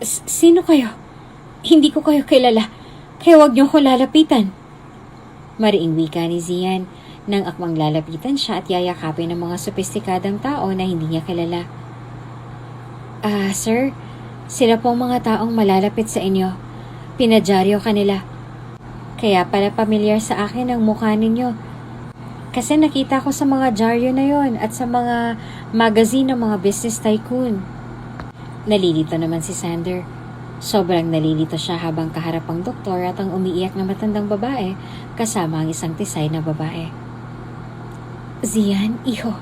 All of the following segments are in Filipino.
Sino kayo? Hindi ko kayo kilala, kaya huwag niyo ko lalapitan. Mariing wika ni Zian nang akmang lalapitan siya at yayakapin ng mga sopistikadang tao na hindi niya kilala. Sir, sila po ang mga taong malalapit sa inyo. Pinadyaryo kanila. Kaya pala pamilyar sa akin ang mukha ninyo. Kasi nakita ko sa mga dyaryo na yon at sa mga magazine ng mga business tycoon. Nalilito naman si Sander. Sobrang nalilito siya habang kaharap ang doktor at ang umiiyak na matandang babae kasama ang isang tisay na babae. Zian, iho.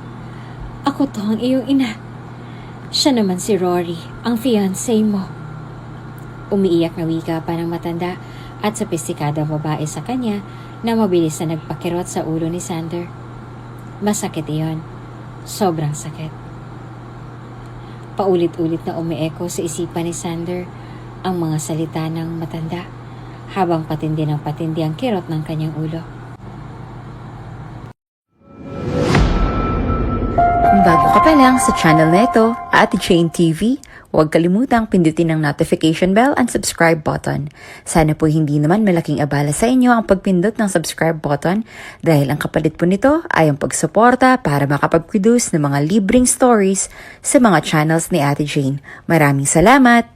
Ako to ang iyong ina. Siya naman si Rory, ang fiancé mo. Umiiyak na wika pa ng matanda at sopistikadang babae sa kanya na mabilis na nagpakirot sa ulo ni Sander. Masakit iyon. Sobrang sakit. Paulit-ulit na umieko sa isipan ni Sander ang mga salita ng matanda habang patindi ng patindi ang kirot ng kanyang ulo. Kung bago ka pa lang sa channel na ito, Ate Jane TV, huwag kalimutang pindutin ang notification bell and subscribe button. Sana po hindi naman malaking abala sa inyo ang pagpindot ng subscribe button dahil ang kapalit po nito ay ang pagsuporta para makapag-produce ng mga libreng stories sa mga channels ni Ate Jane. Maraming salamat!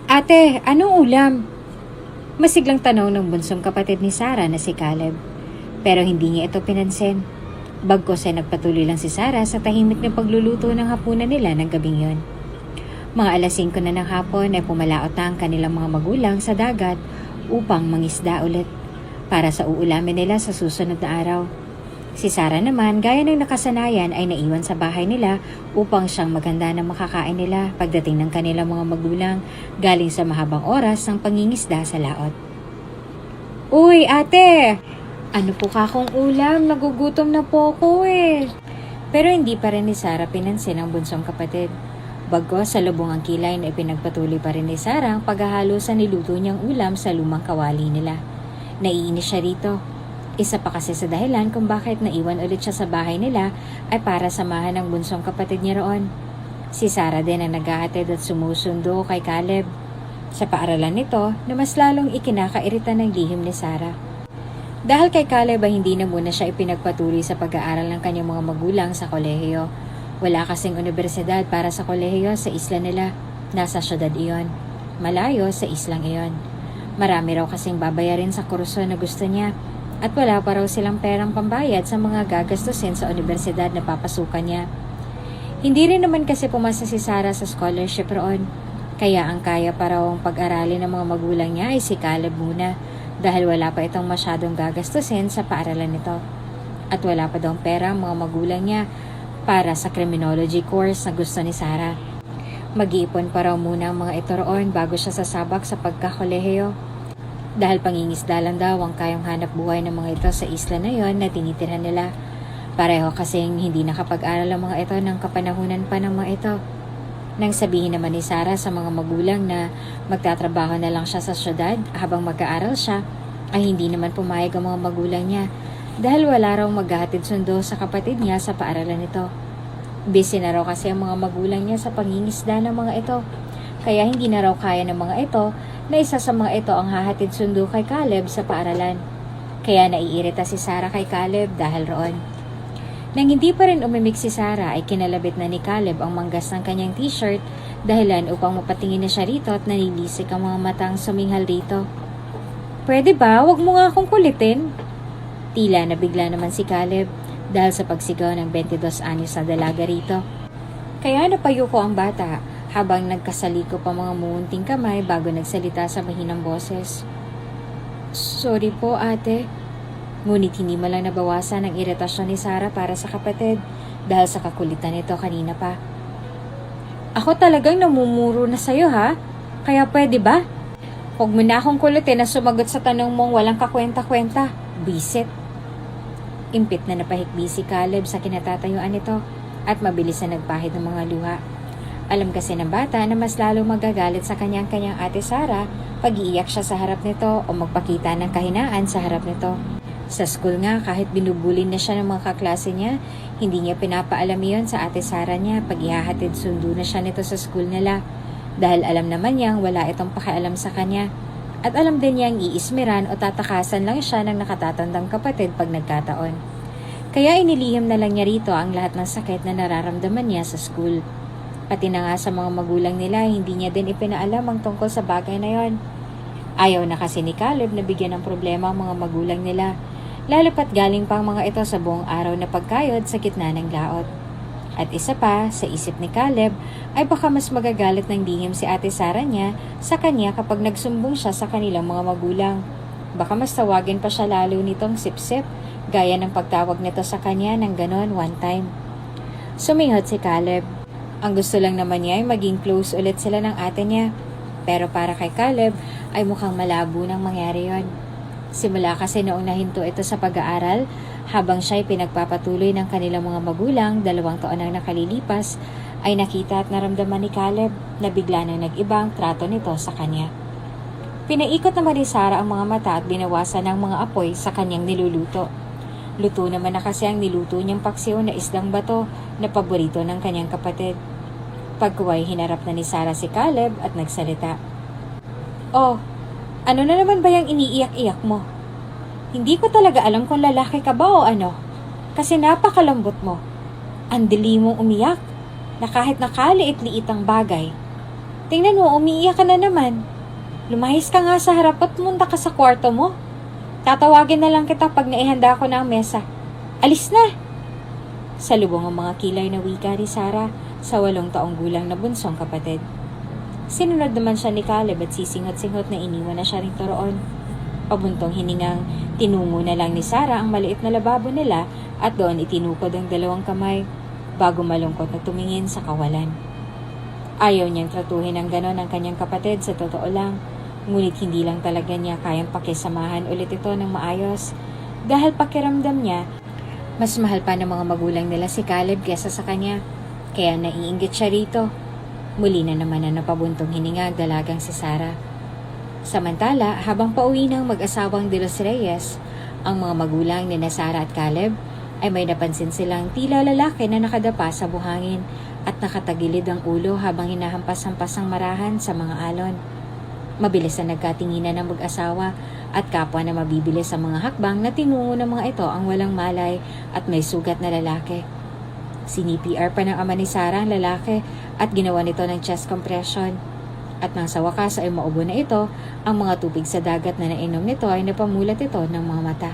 Ate, anong ulam? Masiglang tanong ng bunsong kapatid ni Sarah na si Caleb. Pero hindi niya ito pinansin. Bagkos ay nagpatuloy lang si Sarah sa tahimik na pagluluto ng hapunan nila ng gabing yon. Mga alas 5 na ng hapon ay pumalaot na ang kanilang mga magulang sa dagat upang mangisda ulit para sa uulamin nila sa susunod na araw. Si Sarah naman, gaya ng nakasanayan, ay naiwan sa bahay nila upang siyang maganda na makakain nila pagdating ng kanilang mga magulang galing sa mahabang oras ng pangingisda sa laot. Uy, ate! Ano po kakong ulam? Nagugutom na po ako eh. Pero hindi pa rin ni Sarah pinansin ang bunsong kapatid. Bagos sa lubong ang kilay na ipinagpatuloy pa rin ni Sarah ang paghahalo sa niluto niyang ulam sa lumang kawali nila. Naiinis siya rito. Isa pa kasi sa dahilan kung bakit naiwan ulit siya sa bahay nila ay para samahan ang bunsong kapatid niya roon. Si Sarah din ang naghahatid at sumusundo kay Caleb. Sa paaralan nito na mas lalong ikinakairita ng lihim ni Sarah. Dahil kay Caleb ay hindi na muna siya ipinagpatuloy sa pag-aaral ng kanyang mga magulang sa kolehiyo. Wala kasing universidad para sa kolehiyo sa isla nila. Nasa syudad iyon. Malayo sa islang iyon. Marami raw kasing babayarin sa kurso na gusto niya. At wala pa raw silang perang pambayad sa mga gagastusin sa universidad na papasukan niya. Hindi rin naman kasi pumasa si Sarah sa scholarship roon. Kaya ang kaya pa raw ang pag-aralin ng mga magulang niya ay si Caleb muna dahil wala pa itong masyadong gagastusin sa paaralan nito. At wala pa daw pera ang mga magulang niya para sa criminology course na gusto ni Sarah. Mag-iipon pa raw muna ang mga ito roon bago siya sasabak sa pagkakolehiyo. Dahil pangingisda lang daw ang kayang hanap buhay ng mga ito sa isla na yon na tinitirhan nila. Pareho kasing hindi nakapag-aral ang mga ito ng kapanahunan pa ng mga ito. Nang sabihin naman ni Sarah sa mga magulang na magtatrabaho na lang siya sa syudad habang mag-aaral siya, ay hindi naman pumayag ang mga magulang niya dahil wala raw maghahatid sundo sa kapatid niya sa paaralan nito. Busy na raw kasi ang mga magulang niya sa pangingisda ng mga ito. Kaya hindi na raw kaya ng mga ito na isa sa mga ito ang hahatid sundo kay Caleb sa paaralan. Kaya naiirita si Sarah kay Caleb dahil roon. Nang hindi pa rin umimik si Sarah ay kinalabit na ni Caleb ang manggas ng kanyang t-shirt dahilan upang mapatingin na siya rito at nanilisik ang mga matang suminghal rito. Pwede ba? Huwag mo nga akong kulitin. Tila nabigla naman si Caleb dahil sa pagsigaw ng 22 anyos na dalaga rito. Kaya napayo ko ang bata habang nagkasaliko pa mga muunting kamay bago nagsalita sa mahinang boses. Sorry po ate. Ngunit hindi mo lang nabawasan ang iritasyon ni Sarah para sa kapatid dahil sa kakulitan nito kanina pa. Ako talagang namumuro na sa'yo ha? Kaya pwede ba? Huwag mo na akong kulitin na sumagot sa tanong mong walang kakwenta-kwenta. Bisit. Impit na napahikbi si Caleb sa kinatatayuan nito at mabilis na nagpahid ng mga luha. Alam kasi ng bata na mas lalo magagalit sa kanyang ate Sarah pag iiyak siya sa harap nito o magpakita ng kahinaan sa harap nito. Sa school nga, kahit binubulin na siya ng mga kaklase niya, hindi niya pinapaalam yon sa ate Sara niya pag ihahatid sundo na siya nito sa school nila. Dahil alam naman niyang wala itong pakialam sa kanya. At alam din niyang iismiran o tatakasan lang siya ng nakatatandang kapatid pag nagkataon. Kaya inilihim na lang niya rito ang lahat ng sakit na nararamdaman niya sa school. Pati na nga sa mga magulang nila, hindi niya din ipinaalam ang tungkol sa bagay na yon. Ayaw na kasi ni Caleb na bigyan ng problema ang mga magulang nila. Lalo pat galing pang mga ito sa buong araw na pagkayod sa gitna ng laot. At isa pa, sa isip ni Caleb, ay baka mas magagalit ng lihim si ate Sara niya sa kanya kapag nagsumbong siya sa kanilang mga magulang. Baka mas tawagin pa siya lalo nitong sip-sip, gaya ng pagtawag nito sa kanya ng ganon one time. Suminghot si Caleb. Ang gusto lang naman niya ay maging close ulit sila ng ate niya. Pero para kay Caleb ay mukhang malabo nang mangyari yon. Simula kasi noong nahinto ito sa pag-aaral, habang siya'y pinagpapatuloy ng kanilang mga magulang 2 taon ang nakalilipas, ay nakita at naramdaman ni Caleb na bigla nang nag-iba ang trato nito sa kanya. Pinaikot naman ni Sara ang mga mata at binawasan ng mga apoy sa kanyang niluluto. Luto naman na kasi ang niluto niyang paksiw na isdang bato na paborito ng kanyang kapatid. Pagkuway hinarap na ni Sara si Caleb at nagsalita. "Oh, ano na naman ba yung iniiyak-iyak mo? Hindi ko talaga alam kung lalaki ka ba o ano. Kasi napakalambot mo. Ang dali mong umiyak na kahit nakaliit-liit ang bagay. Tingnan mo, umiiyak ka na naman. Lumahis ka nga sa harap at munta ka sa kwarto mo. Tatawagin na lang kita pag naihanda ko na ang mesa. Alis na!" Salubong ang mga kilay na wika ni Sara sa 8 taong gulang na bunsong kapatid. Sinunod naman siya ni Caleb at sisinghot-singhot na iniwan na siya rito roon. Pabuntong hiningang, tinungo na lang ni Sara ang maliit na lababo nila at doon itinukod ang 2 kamay bago malungkot na tumingin sa kawalan. Ayaw niyang tratuhin ng ganon ang kanyang kapatid sa totoo lang, ngunit hindi lang talaga niya kayang pakisamahan ulit ito ng maayos dahil pakiramdam niya, mas mahal pa ng mga magulang nila si Caleb kesa sa kanya, kaya naiinggit siya rito. Muli na naman na napabuntong hininga ang dalagang si Sara. Samantala, habang pauwi ng mag-asawang De Los Reyes, ang mga magulang ni Sara at Caleb ay may napansin silang tila lalaki na nakadapa sa buhangin at nakatagilid ang ulo habang hinahampas-hampas ang marahan sa mga alon. Mabilis na nagkatinginan ng mag-asawa at kapwa na mabibilis sa mga hakbang na tinungo ng mga ito ang walang malay at may sugat na lalaki. Sinipr pa ng ama ni Sara ang lalaki at ginawa nito ng chest compression. At nang sa wakas ay maubo na ito, ang mga tubig sa dagat na nainom nito ay napamulat ito ng mga mata.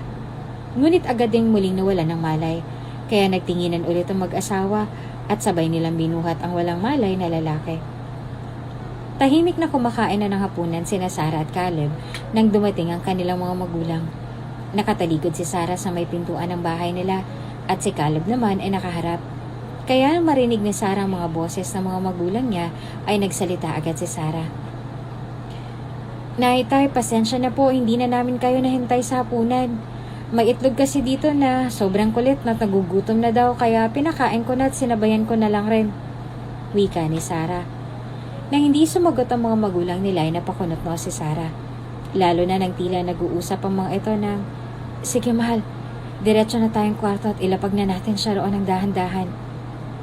Ngunit agad ding muling nawala ng malay, kaya nagtinginan ulit ang mag-asawa at sabay nilang binuhat ang walang malay na lalaki. Tahimik na kumakain na ng hapunan sina Sara at Caleb nang dumating ang kanilang mga magulang. Nakatalikod si Sara sa may pintuan ng bahay nila at si Caleb naman ay nakaharap. Kaya marinig ni Sara ang mga boses ng mga magulang niya ay nagsalita agad si Sara. "Nay, tay, pasensya na po, hindi na namin kayo nahintay sa hapunan. May itlog kasi dito na sobrang kulit na nagugutom na daw kaya pinakain ko na at sinabayan ko na lang rin," wika ni Sara. Nang hindi sumagot ang mga magulang nila ay napakunot mo si Sara. Lalo na nang tila nag-uusap ang mga ito ng, "Sige mahal, diretso na tayong kwarto at ilapag na natin siya roon ng dahan-dahan."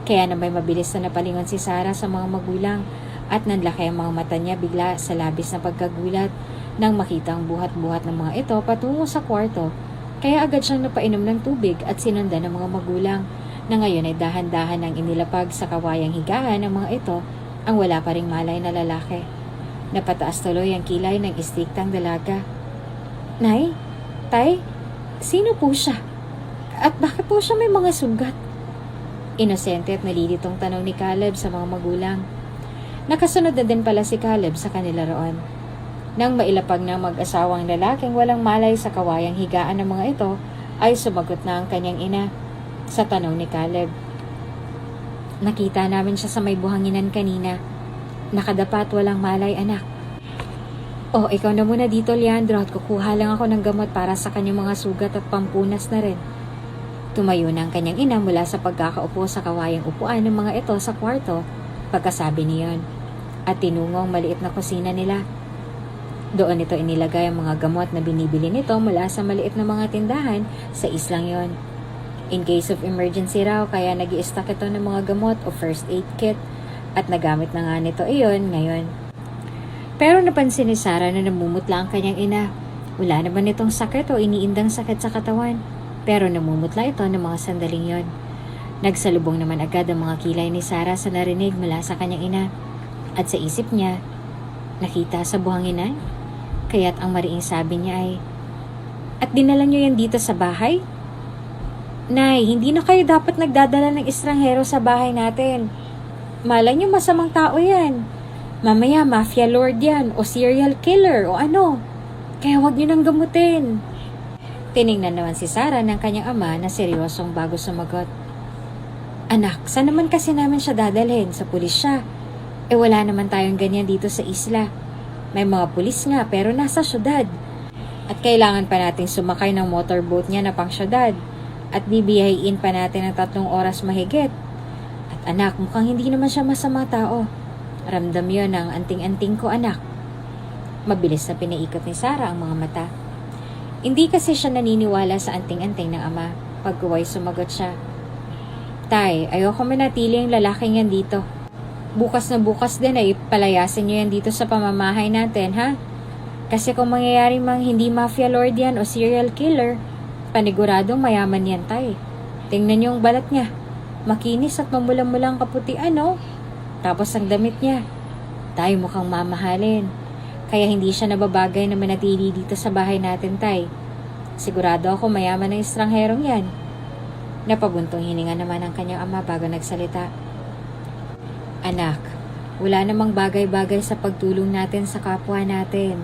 Kaya na may mabilis na napalingon si Sara sa mga magulang at nanlaki ang mga mata niya bigla sa labis na pagkagulat nang makita ang buhat-buhat ng mga ito patungo sa kwarto. Kaya agad siyang napainom ng tubig at sinundan ng mga magulang na ngayon ay dahan-dahan ang inilapag sa kawayang higaan ng mga ito ang wala pa ring malay na lalaki. Napataas tuloy ang kilay ng istiktang dalaga. "Nay, tay, sino po siya? At bakit po siya may mga sugat?" Inosente at nalilitong tanong ni Caleb sa mga magulang. Nakasunod na din pala si Caleb sa kanila roon. Nang mailapag ng mag-asawang lalaking walang malay sa kawayang higaan ng mga ito, ay sumagot na ang kanyang ina sa tanong ni Caleb. "Nakita namin siya sa may buhanginan kanina. Nakadapa at walang malay, anak." "Oh, ikaw na muna dito, Leandro, at kukuha lang ako ng gamot para sa kanyang mga sugat at pampunas na rin." Tumayo na ang kanyang ina mula sa pagkakaupo sa kawayang upuan ng mga ito sa kwarto pagkasabi niyon at tinungo ang maliit na kusina nila. Doon ito inilagay ang mga gamot na binibili nito mula sa maliit na mga tindahan sa islang yon. In case of emergency raw, kaya nag-i-stock ito ng mga gamot o first aid kit at nagamit na nga nito iyon ngayon. Pero napansin ni Sarah na namumutla ang kanyang ina. Wala naman itong sakit o iniindang sakit sa katawan, pero namumutla ito ng mga sandaling yon. Nagsalubong naman agad ang mga kilay ni Sarah sa narinig mula sa kanyang ina. At sa isip niya, nakita sa buhangin kaya't ang mariing sabi niya ay, "At dinala niyo yan dito sa bahay? Nay, hindi na kayo dapat nagdadala ng estranghero sa bahay natin. Malay niyo masamang tao yan. Mamaya mafia lord yan o serial killer o ano. Kaya wag niyo nang gamutin." Tiningnan naman si Sarah ng kanyang ama na seryosong bago sumagot. "Anak, saan naman kasi namin siya dadalhin? Sa pulis siya. Wala naman tayong ganyan dito sa isla. May mga pulis nga pero nasa syudad. At kailangan pa nating sumakay ng motorboat niya na pang syudad. At bibiyahin pa natin ng 3 oras mahigit. At anak, mukhang hindi naman siya masama tao. Ramdam yon ng anting-anting ko, anak." Mabilis na pinaikot ni Sarah ang mga mata. Hindi kasi siya naniniwala sa anting-anting ng ama. Pagkuway sumagot siya. "Tay, ayoko manatili ang lalaking yan dito. Bukas na bukas din ay palayasin niyo yan dito sa pamamahay natin, ha? Kasi kung mangyayari mang hindi mafia lord yan o serial killer, paniguradong mayaman yan, tay. Tingnan niyo ang balat niya. Makinis at mamulang-mulang kaputian, no? Tapos ang damit niya. Tay, mukhang mamahalin. Kaya hindi siya nababagay na manatili dito sa bahay natin, tay. Sigurado ako mayaman ng estrangherong yan." Napabuntong hininga naman ang kanyang ama bago nagsalita. "Anak, wala namang bagay-bagay sa pagtulong natin sa kapwa natin.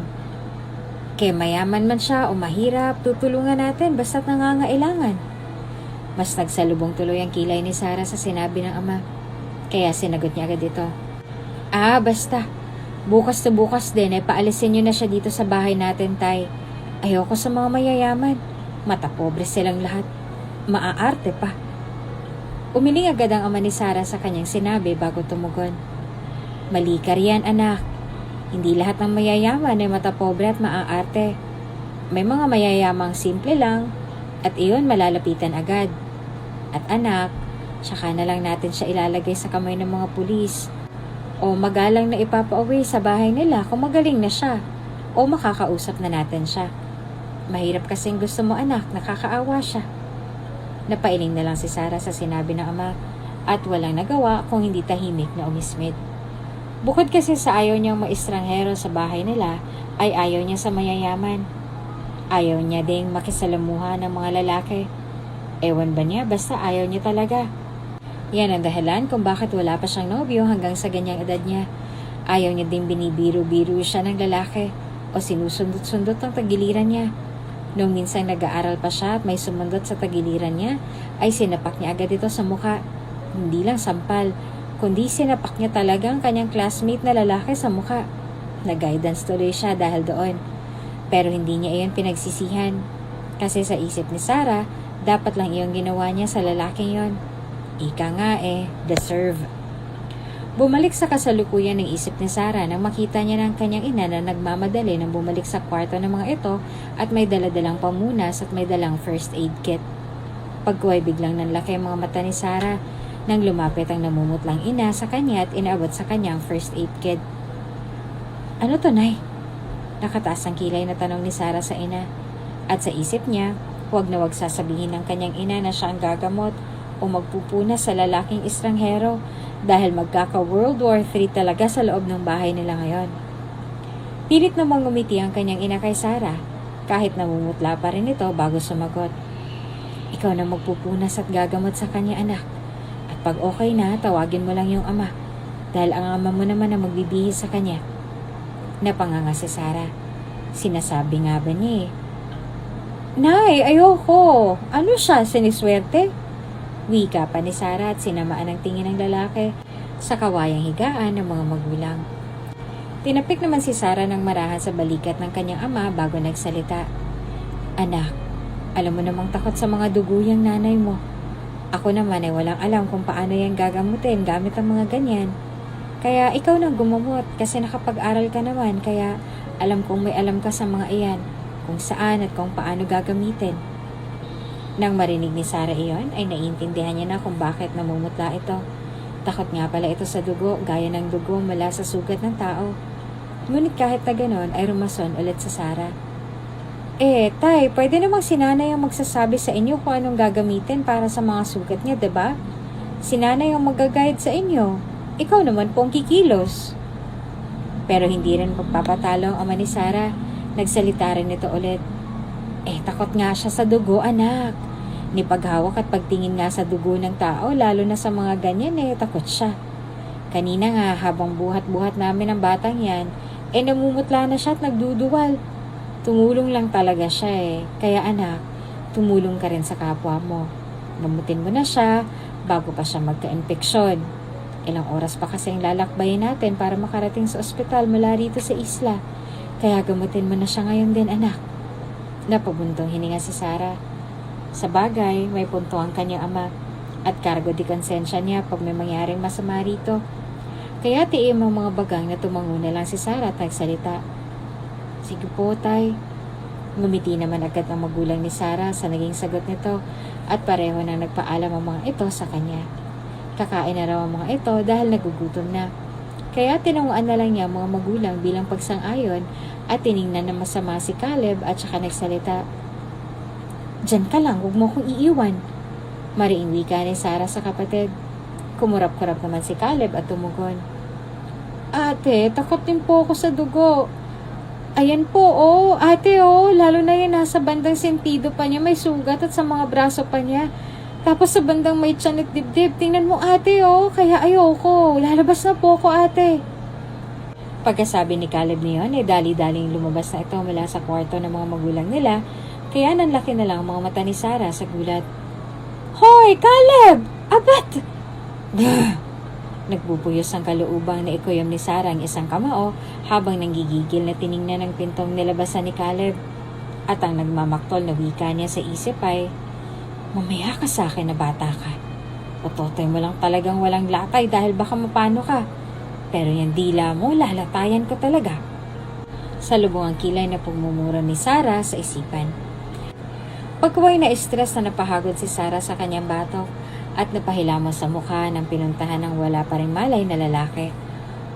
Kaya mayaman man siya o mahirap, tutulungan natin basta't nangangailangan." Mas nagsalubong tuloy ang kilay ni Sarah sa sinabi ng ama. Kaya sinagot niya agad ito. Basta. Bukas na bukas din ay paalisin niyo na siya dito sa bahay natin, tay. Ayoko sa mga mayayaman. Mata pobre silang lahat. Maaarte pa." Umiling agad ang ama ni Sarah sa kanyang sinabi bago tumugon. "Mali ka riyan, anak. Hindi lahat ng mayayaman ay mata pobre at maaarte. May mga mayayamang simple lang at iyon malalapitan agad. At anak, tsaka na lang natin siya ilalagay sa kamay ng mga pulis o magalang na ipapauwi sa bahay nila kung magaling na siya o makakausap na natin siya. Mahirap kasing gusto mo, anak, nakakaawa siya." Napailing na lang si Sarah sa sinabi ng ama at walang nagawa kung hindi tahimik na umismit. Bukod kasi sa ayaw niyang maestranghero sa bahay nila, ay ayaw niya sa mayayaman. Ayaw niya ding makisalamuha ng mga lalaki. Ewan ba niya, basta ayaw niya talaga. Yan ang dahilan kung bakit wala pa siyang nobyo hanggang sa ganyang edad niya. Ayaw niya ding binibiro-biro siya ng lalaki o sinusundot-sundot ang tagiliran niya. Nung minsan nag-aaral pa siya at may sumundot sa tagiliran niya, ay sinapak niya agad ito sa mukha. Hindi lang sampal, kundi sinapak niya talagang kanyang classmate na lalaki sa mukha. Nag-guidance tuloy siya dahil doon. Pero hindi niya iyon pinagsisihan. Kasi sa isip ni Sarah, dapat lang iyong ginawa niya sa lalaking yon. Ika nga deserve. Bumalik sa kasalukuyan ng isip ni Sarah nang makita niya ng kanyang ina na nagmamadali nang bumalik sa kwarto ng mga ito at may daladalang pamunas at may dalang first aid kit. Pagkuhay biglang nanlaki ang mga mata ni Sarah nang lumapit ang namumutlang ina sa kanya at inaabot sa kanyang first aid kit. "Ano to, Nay?" Nakataas ang kilay na tanong ni Sarah sa ina. At sa isip niya, huwag na huwag sasabihin ng kanyang ina na siya ang gagamot o magpupuna sa lalaking estranghero dahil magkaka-World War III talaga sa loob ng bahay nila ngayon. Pilit namang ngumiti ang kanyang ina kay Sarah kahit namumutla pa rin ito bago sumagot. "Ikaw na magpupunas at gagamot sa kanya, anak. At pag okay na, tawagin mo lang yung ama dahil ang ama mo naman ang magbibihis sa kanya." Napanganga si Sarah. Sinasabi nga ba niya "Nay, ayoko. Ano siya, siniswerte?" Wika pa ni Sarah at sinamaan ang tingin ng lalaki sa kawayang higaan ng mga magulang. Tinapik naman si Sarah ng marahan sa balikat ng kanyang ama bago nagsalita. "Anak, alam mo namang takot sa mga dugo yung nanay mo. Ako naman ay walang alam kung paano yan gagamutin gamit ang mga ganyan. Kaya ikaw nang gumamot kasi nakapag-aral ka naman kaya Alam kong may alam ka sa mga iyan, kung saan at kung paano gagamitin. Nang marinig ni Sarah iyon, ay naiintindihan niya na kung bakit namumutla ito. Takot nga pala ito sa dugo, gaya ng dugo mula sa sugat ng tao. Ngunit kahit na ganon, ay rumason ulit sa Sarah. Tay, pwede namang si nanay ang magsasabi sa inyo kung anong gagamitin para sa mga sugat niya, diba? Si nanay ang mag-guide sa inyo. Ikaw naman po ang kikilos. Pero hindi rin magpapatalo ang ama ni Sarah. Nagsalita rin ito ulit. Takot nga siya sa dugo, anak. Ni paghawak at pagtingin nga sa dugo ng tao, lalo na sa mga ganyan, takot siya. Kanina nga, habang buhat-buhat namin ang batang yan, namumutla na siya at nagduduwal. Tumulong lang talaga siya Kaya anak, tumulong ka rin sa kapwa mo. Gamutin mo na siya bago pa siya magka-infeksyon. Ilang oras pa kasi ang lalakbayin natin para makarating sa ospital mula rito sa isla. Kaya gamutin mo na siya ngayon din, anak. Napabuntong hininga si Sarah. Sa bagay, may punto ang kanyang ama at cargo di konsensya niya pag may mangyaring masama rito. Kaya tiim ang mga bagang na tumango na lang si Sarah at nagsalita. Sige po, tay. Ngumiti naman agad ang magulang ni Sarah sa naging sagot nito at pareho na nagpaalam ang mga ito sa kanya. Kakain na raw ang mga ito dahil nagugutom na. Kaya tinunguan na lang niya ang mga magulang bilang pagsang-ayon at tiningnan na masama si Caleb at saka nagsalita. Diyan ka lang, huwag mo akong iiwan. Mariing wika ni Sarah sa kapatid. Kumurap-kurap naman si Caleb at tumugon. Ate, takot din po ako sa dugo. Ayan po, ate, lalo na yan nasa bandang sentido pa niya, may sugat at sa mga braso pa niya. Tapos sa bandang may tiyan at dibdib, tingnan mo ate, kaya ayoko, lalabas na po ako ate. Pagkasabi ni Caleb niyon, dali-daling lumabas na ito mula sa kwarto ng mga magulang nila, kaya nanlaki na lang ang mga mata ni Sarah sa gulat. Hoy, Caleb! Abat! Nagbubuyos ang kaluubang na ikuyom ni Sarah ang isang kamao habang nanggigigil na tiningnan ang pintong nilabasan ni Caleb. At ang nagmamaktol na wika niya sa isip ay, mamaya ka sa akin na bata ka. Ototoy mo lang talagang walang latay dahil baka mapano ka. Pero yung dila mo, lalatayan ko talaga. Salubong ang kilay na pagmumura ni Sarah sa isipan. Pagkaway na stress na napahagod si Sarah sa kanyang batok at napahilamos sa mukha ng pinuntahan ng wala pa ring malay na lalaki.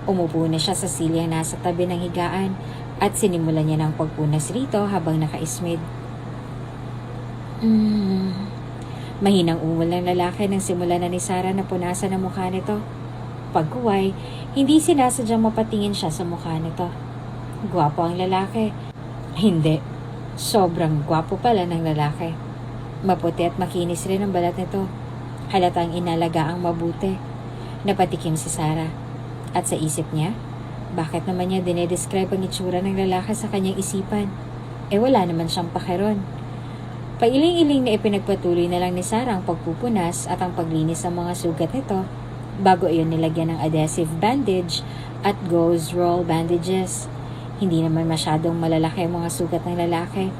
Umupo na siya sa silyang nasa tabi ng higaan at sinimulan niya ng pagpunas rito habang nakaismid. Mahinang umul ng lalaki nang simulan na ni Sarah na punasan ang mukha nito. Pagkuway, hindi sinasadyang mapatingin siya sa mukha nito. Gwapo ang lalaki. Hindi, sobrang gwapo pala ng lalaki. Maputi at makinis rin ang balat nito. Halatang inalaga ang mabuti. Napatikim si Sarah. At sa isip niya, bakit naman niya dinedescribe ang itsura ng lalaki sa kanyang isipan? Wala naman siyang pakiron. Pailing-iling na ipinagpatuloy na lang ni Sarah ang pagpupunas at ang paglinis ng mga sugat nito bago iyon nilagyan ng adhesive bandage at gauze roll bandages. Hindi naman masyadong malalaki ang mga sugat ng lalaki,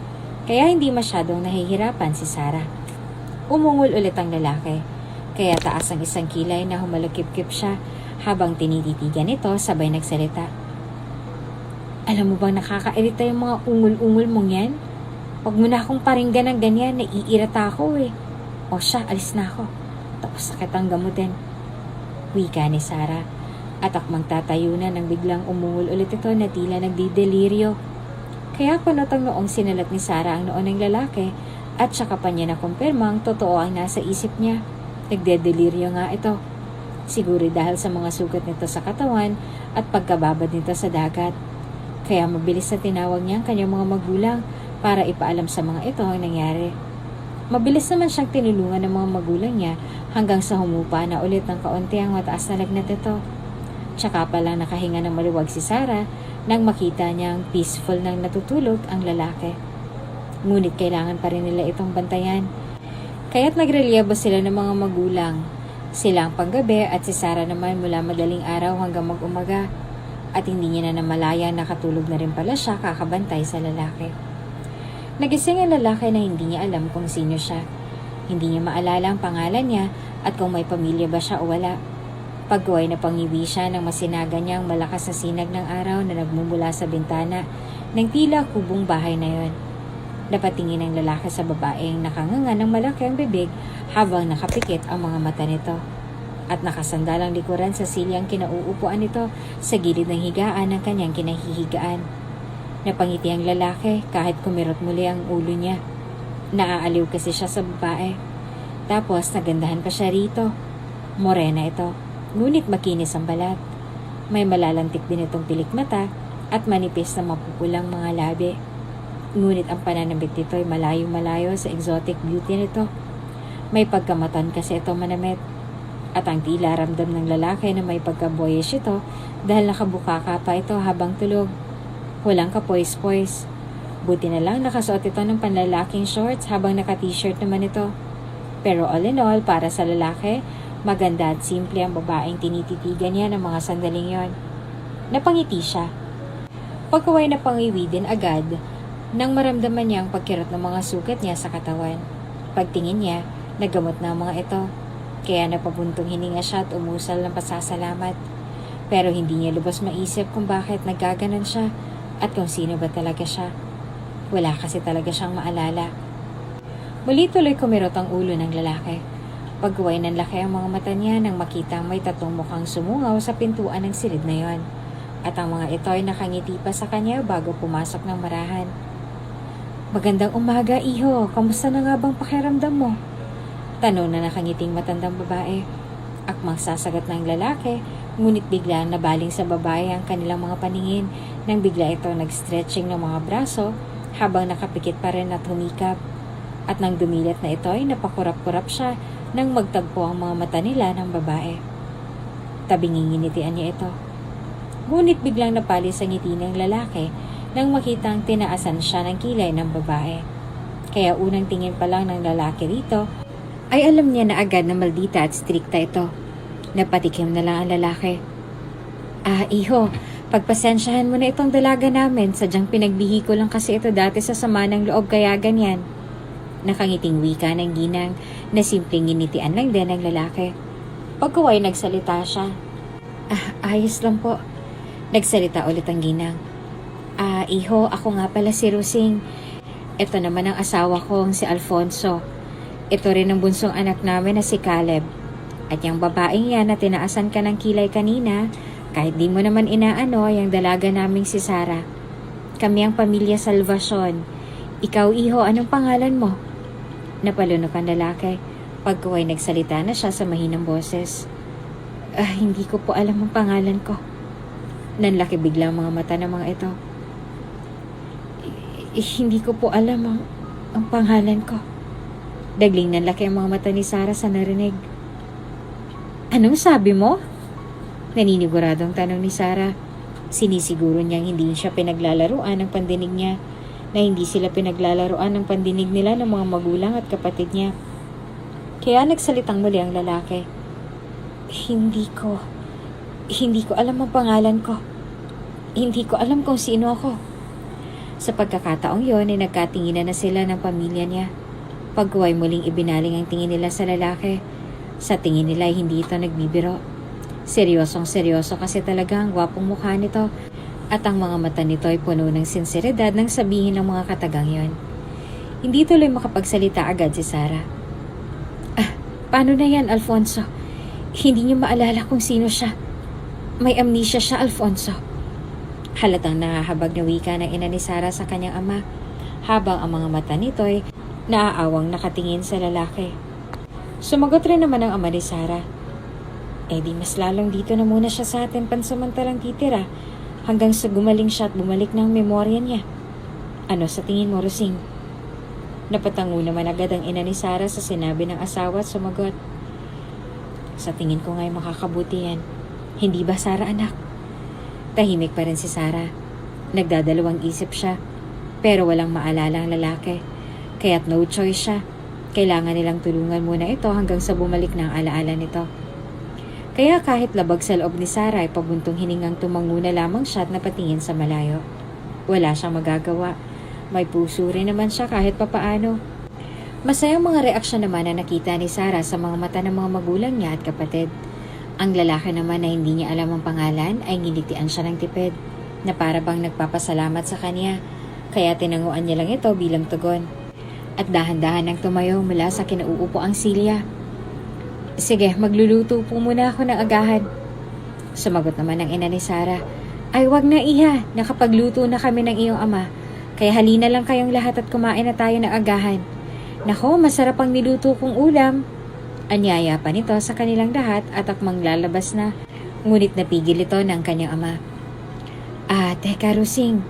kaya hindi masyadong nahihirapan si Sarah. Umungol ulit ang lalaki, kaya taas ang isang kilay na humalukip-kip siya habang tinititigan ito sabay nagsalita. Alam mo bang nakakairita yung mga ungol-ungol mong yan? Huwag mo na akong paringgan ng ganyan, naiirata ako O siya, alis na ako. Tapos sakit ang gamutin. Wika ni Sarah at akmang tatayo na nang biglang umungol ulit ito na tila nagdideliryo. Kaya kunot ang noong sinalat ni Sarah ang noon ng lalaki at saka pa niya nakumpirmang totoo ang nasa isip niya. Nagdedeliryo nga ito. Siguro dahil sa mga sugat nito sa katawan at pagkababad nito sa dagat. Kaya mabilis na tinawag niya ang kanyang mga magulang para ipaalam sa mga ito ang nangyari. Mabilis naman siyang tinulungan ng mga magulang niya hanggang sa humupa na ulit ng kaunti ang mataas na lagnat nito. Tsaka pala nakahinga ng maluwag si Sarah nang makita niyang peaceful nang natutulog ang lalaki. Ngunit kailangan pa rin nila itong bantayan. Kaya't nagrelyebo sila ng mga magulang. Sila ang panggabi at si Sarah naman mula madaling araw hanggang mag-umaga. At hindi niya na namalaya nakatulog na rin pala siya kakabantay sa lalaki. Nagising ang lalaki na hindi niya alam kung sino siya. Hindi niya maalala ang pangalan niya at kung may pamilya ba siya o wala. Pagkuway na pangiwi siya ng masinaga niyang malakas na sinag ng araw na nagmumula sa bintana ng tila kubong bahay na yon. Napatingin ang lalaki sa babaeng nakanganga ng malaki ang bibig habang nakapikit ang mga mata nito. At nakasandalang likuran sa silyang kinauupuan nito sa gilid ng higaan ng kanyang kinahihigaan. Napangiti ang lalaki kahit kumirot muli ang ulo niya. Naaaliw kasi siya sa babae. Tapos nagandahan pa siya rito. Morena ito, ngunit makinis ang balat. May malalantik din itong pilik mata at manipis na mapupulang mga labi. Ngunit ang pananamit nito ay malayo-malayo sa exotic beauty nito. May pagkamatan kasi ito manamit. At ang tila ramdam ng lalaki na may pagka-boyish ito dahil nakabukaka pa ito habang tulog. Walang kapoys-poys. Buti na lang nakasuot ito ng panlalaking shorts habang naka-t-shirt naman ito. Pero all in all, para sa lalaki, maganda at simple ang babaeng tinititigan niya ng mga sandaling yon. Napangiti siya. Pagkaway na pangiwi din agad nang maramdaman niya ang pagkirot ng mga sugat niya sa katawan. Pagtingin niya, nagamot na ang mga ito. Kaya napabuntong hininga siya at umusal ng pasasalamat. Pero hindi niya lubos maisip kung bakit nagkaganon siya at kung sino ba talaga siya. Wala kasi talaga siyang maalala. Muli tuloy kumirot ang ulo ng lalaki. Pagkuway ng laki ang mga mata niya nang makita may tatlong mukhang sumungaw sa pintuan ng silid na yon. At ang mga ito ay nakangiti pa sa kanya bago pumasok ng marahan. Magandang umaga, iho. Kamusta na nga bang pakiramdam mo? Tanong na nakangiting matandang babae. Akmang sasagat ng lalaki, ngunit bigla nabaling sa babae ang kanilang mga paningin nang bigla ito nag-stretching ng mga braso habang nakapikit pa rin at humikap. At nang dumilat na ito ay napakurap-kurap siya nang magtagpo ang mga mata nila ng babae. Tabinginginitian niya ito. Ngunit biglang napalis ang ngiti ng lalaki nang makitang tinaasan siya ng kilay ng babae. Kaya unang tingin pa lang ng lalaki rito ay alam niya na agad na maldita at strikta ito. Napatikim na lang ang lalaki. Iho, pagpasensyahan mo na itong dalaga namin. Sadyang pinagbihi ko lang kasi ito dati sa sama ng loob kaya ganyan. Nakangiting wika ng ginang na simpleng ginitian lang din ng lalaki. Pagkaway nagsalita siya. Ayos lang po. Nagsalita ulit ang ginang. Iho, ako nga pala si Rusing. Ito naman ang asawa kong si Alfonso. Ito rin ang bunsong anak namin na si Caleb. At yung babaeng yan na tinaasan ka ng kilay kanina, kahit di mo naman inaano, yung dalaga naming si Sara. Kami ang pamilya Salvacion. Ikaw, iho, anong pangalan mo? Napalunok ang lalaki. Pagkaway nagsalita na siya sa mahinang boses. Hindi ko po alam ang pangalan ko. Nanlaki bigla ang mga mata ng mga ito. Hindi ko po alam ang pangalan ko. Dagling nanlaki ang mga mata ni Sara sa narinig. Anong sabi mo? Naniniguradong tanong ni Sara. Sinisiguro niyang hindi siya pinaglalaruan ng pandinig niya, na hindi sila pinaglalaruan ng pandinig nila ng mga magulang at kapatid niya. Kaya nagsalitang muli ang lalaki. Hindi ko alam ang pangalan ko. Hindi ko alam kung sino ako. Sa pagkakataong yon ay nagkatinginan na sila ng pamilya niya. Pagkuway muling ibinaling ang tingin nila sa lalaki. Sa tingin nila ay hindi ito nagbibiro. Seryosong seryoso kasi talaga ang gwapong mukha nito. At ang mga mata nito ay puno ng sinseridad nang sabihin ng mga katagang yon. Hindi tuloy makapagsalita agad si Sara. Paano na yan, Alfonso? Hindi niyo maalala kung sino siya. May amnesia siya, Alfonso. Halatang nahahabag na wika ng ina ni Sara sa kanyang ama, habang ang mga mata nito ay naaawang nakatingin sa lalaki. Sumagot rin naman ang ama ni Sara. Di mas lalong dito na muna siya sa atin pansamantalang titira hanggang sa gumaling siya at bumalik ng memorya niya. Ano sa tingin mo, Rusing? Napatango naman agad ang ina ni Sara sa sinabi ng asawa at sumagot. Sa tingin ko nga'y makakabuti yan. Hindi ba, Sara, anak? Tahimik pa rin si Sara. Nagdadalawang isip siya, pero walang maalala ang lalaki. Kaya't no choice siya. Kailangan nilang tulungan muna ito hanggang sa bumalik ng alaala nito. Kaya kahit labag sa loob ni Sara ay pabuntong hiningang tumango na lamang siya at napatingin sa malayo. Wala siyang magagawa. May puso rin naman siya kahit papaano. Masayang mga reaksyon naman na nakita ni Sara sa mga mata ng mga magulang niya at kapatid. Ang lalaki naman na hindi niya alam ang pangalan ay nginitian siya ng tipid na para bang nagpapasalamat sa kanya, kaya tinanguan niya lang ito bilang tugon. At dahan-dahan nang tumayo mula sa kinauupo ang Silya. Sige, magluluto po muna ako ng agahan. Sumagot naman ang ina ni Sarah. Ay wag na iha, nakapagluto na kami ng iyong ama. Kaya halina lang kayong lahat at kumain na tayo ng agahan. Nako, masarap ang niluto kong ulam. Anyaya pa nito sa kanilang lahat at akmang lalabas na. Ngunit napigil ito ng kanyang ama. Teka Rusing.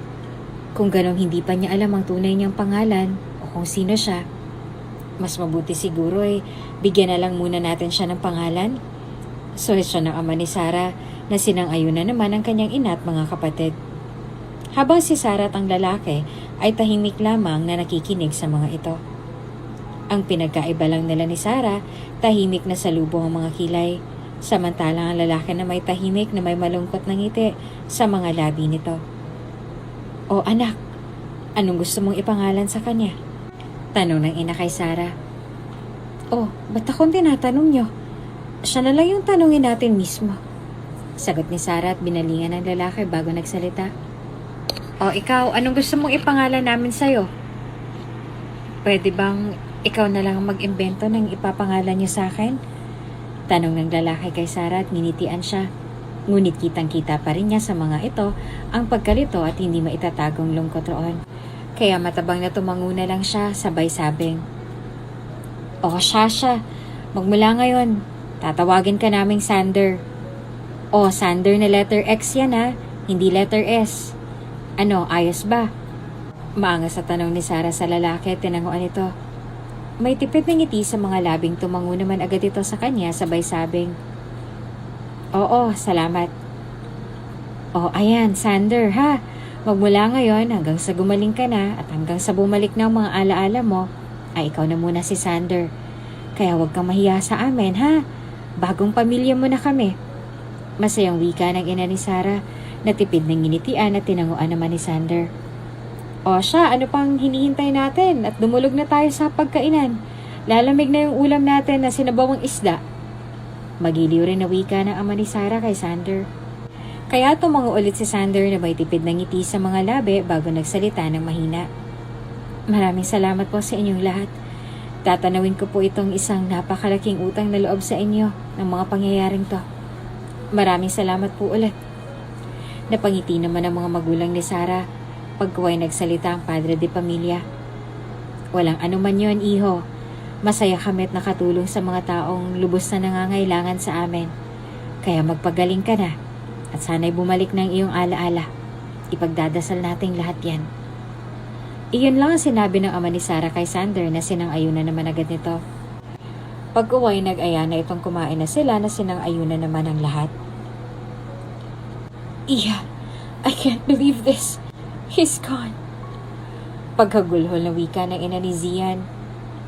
Kung ganong hindi pa niya alam ang tunay niyang pangalan o kung sino siya, mas mabuti siguro bigyan na lang muna natin siya ng pangalan. Suhestyon ng ama ni Sarah na sinang-ayunan naman ang kanyang ina at mga kapatid. Habang si Sarah at ang lalaki ay tahimik lamang na nakikinig sa mga ito. Ang pinagkaiba lang nila ni Sarah, tahimik na salubong ang mga kilay, samantalang ang lalaki na may tahimik na may malungkot na ngiti sa mga labi nito. O anak, anong gusto mong ipangalan sa kanya? Tanong ng ina kay Sarah. Ba't akong tinatanong nyo? Siya na lang yung tanungin natin mismo. Sagot ni Sarah at binalingan ng lalaki bago nagsalita. Ikaw, anong gusto mong ipangalan namin sa'yo? Pwede bang ikaw na lang mag-imbento ng ipapangalan niyo sa akin? Tanong ng lalaki kay Sarah at nginitian siya. Ngunit kitang-kita pa rin niya sa mga ito ang pagkalito at hindi maitatagong lungkot roon. Kaya matabang na tumanguna lang siya sabay sabing, Shasha, magmula ngayon, tatawagin ka naming Sander. Sander na letter X yan hindi letter S. Ano, ayos ba? Maangas sa tanong ni Sarah sa lalaki, tinanguan ito. May tipid na ngiti sa mga labing tumango naman agad ito sa kanya sabay sabing, Oo, salamat. Ayan, Sander ha. Magmula ngayon hanggang sa gumaling ka na at hanggang sa bumalik na ang mga alaala mo, ay ikaw na muna si Sander. Kaya huwag kang mahiya sa amin ha. Bagong pamilya mo na kami. Masayang wika ng ina ni Sarah, natipid ng nginitian at tinanguan naman ni Sander. Siya, ano pang hinihintay natin at dumulog na tayo sa pagkainan. Lalamig na yung ulam natin na sinabawang isda. Magiliw rin na wika ng ama ni Sarah kay Sander. Kaya tumango ulit si Sander na may tipid ng ngiti sa mga labi bago nagsalita ng mahina. Maraming salamat po sa inyong lahat. Tatanawin ko po itong isang napakalaking utang na loob sa inyo ng mga pangyayaring to. Maraming salamat po ulit. Napangiti naman ang mga magulang ni Sarah pagkuway nagsalita ang padre de pamilya. Walang anuman yon, iho. Masaya kami at nakatulong sa mga taong lubos na nangangailangan sa amin. Kaya magpagaling ka na at sana'y bumalik ng iyong alaala. Ipagdadasal nating lahat yan. Iyon lang ang sinabi ng ama ni Sarah kay Sander na sinang-ayunan naman agad nito. Pag-uway nag-aya na itong kumain na sila na sinang-ayunan naman ang lahat. Iha, I can't believe this. He's gone. Paghagulhol na wika ng ina ni Zian.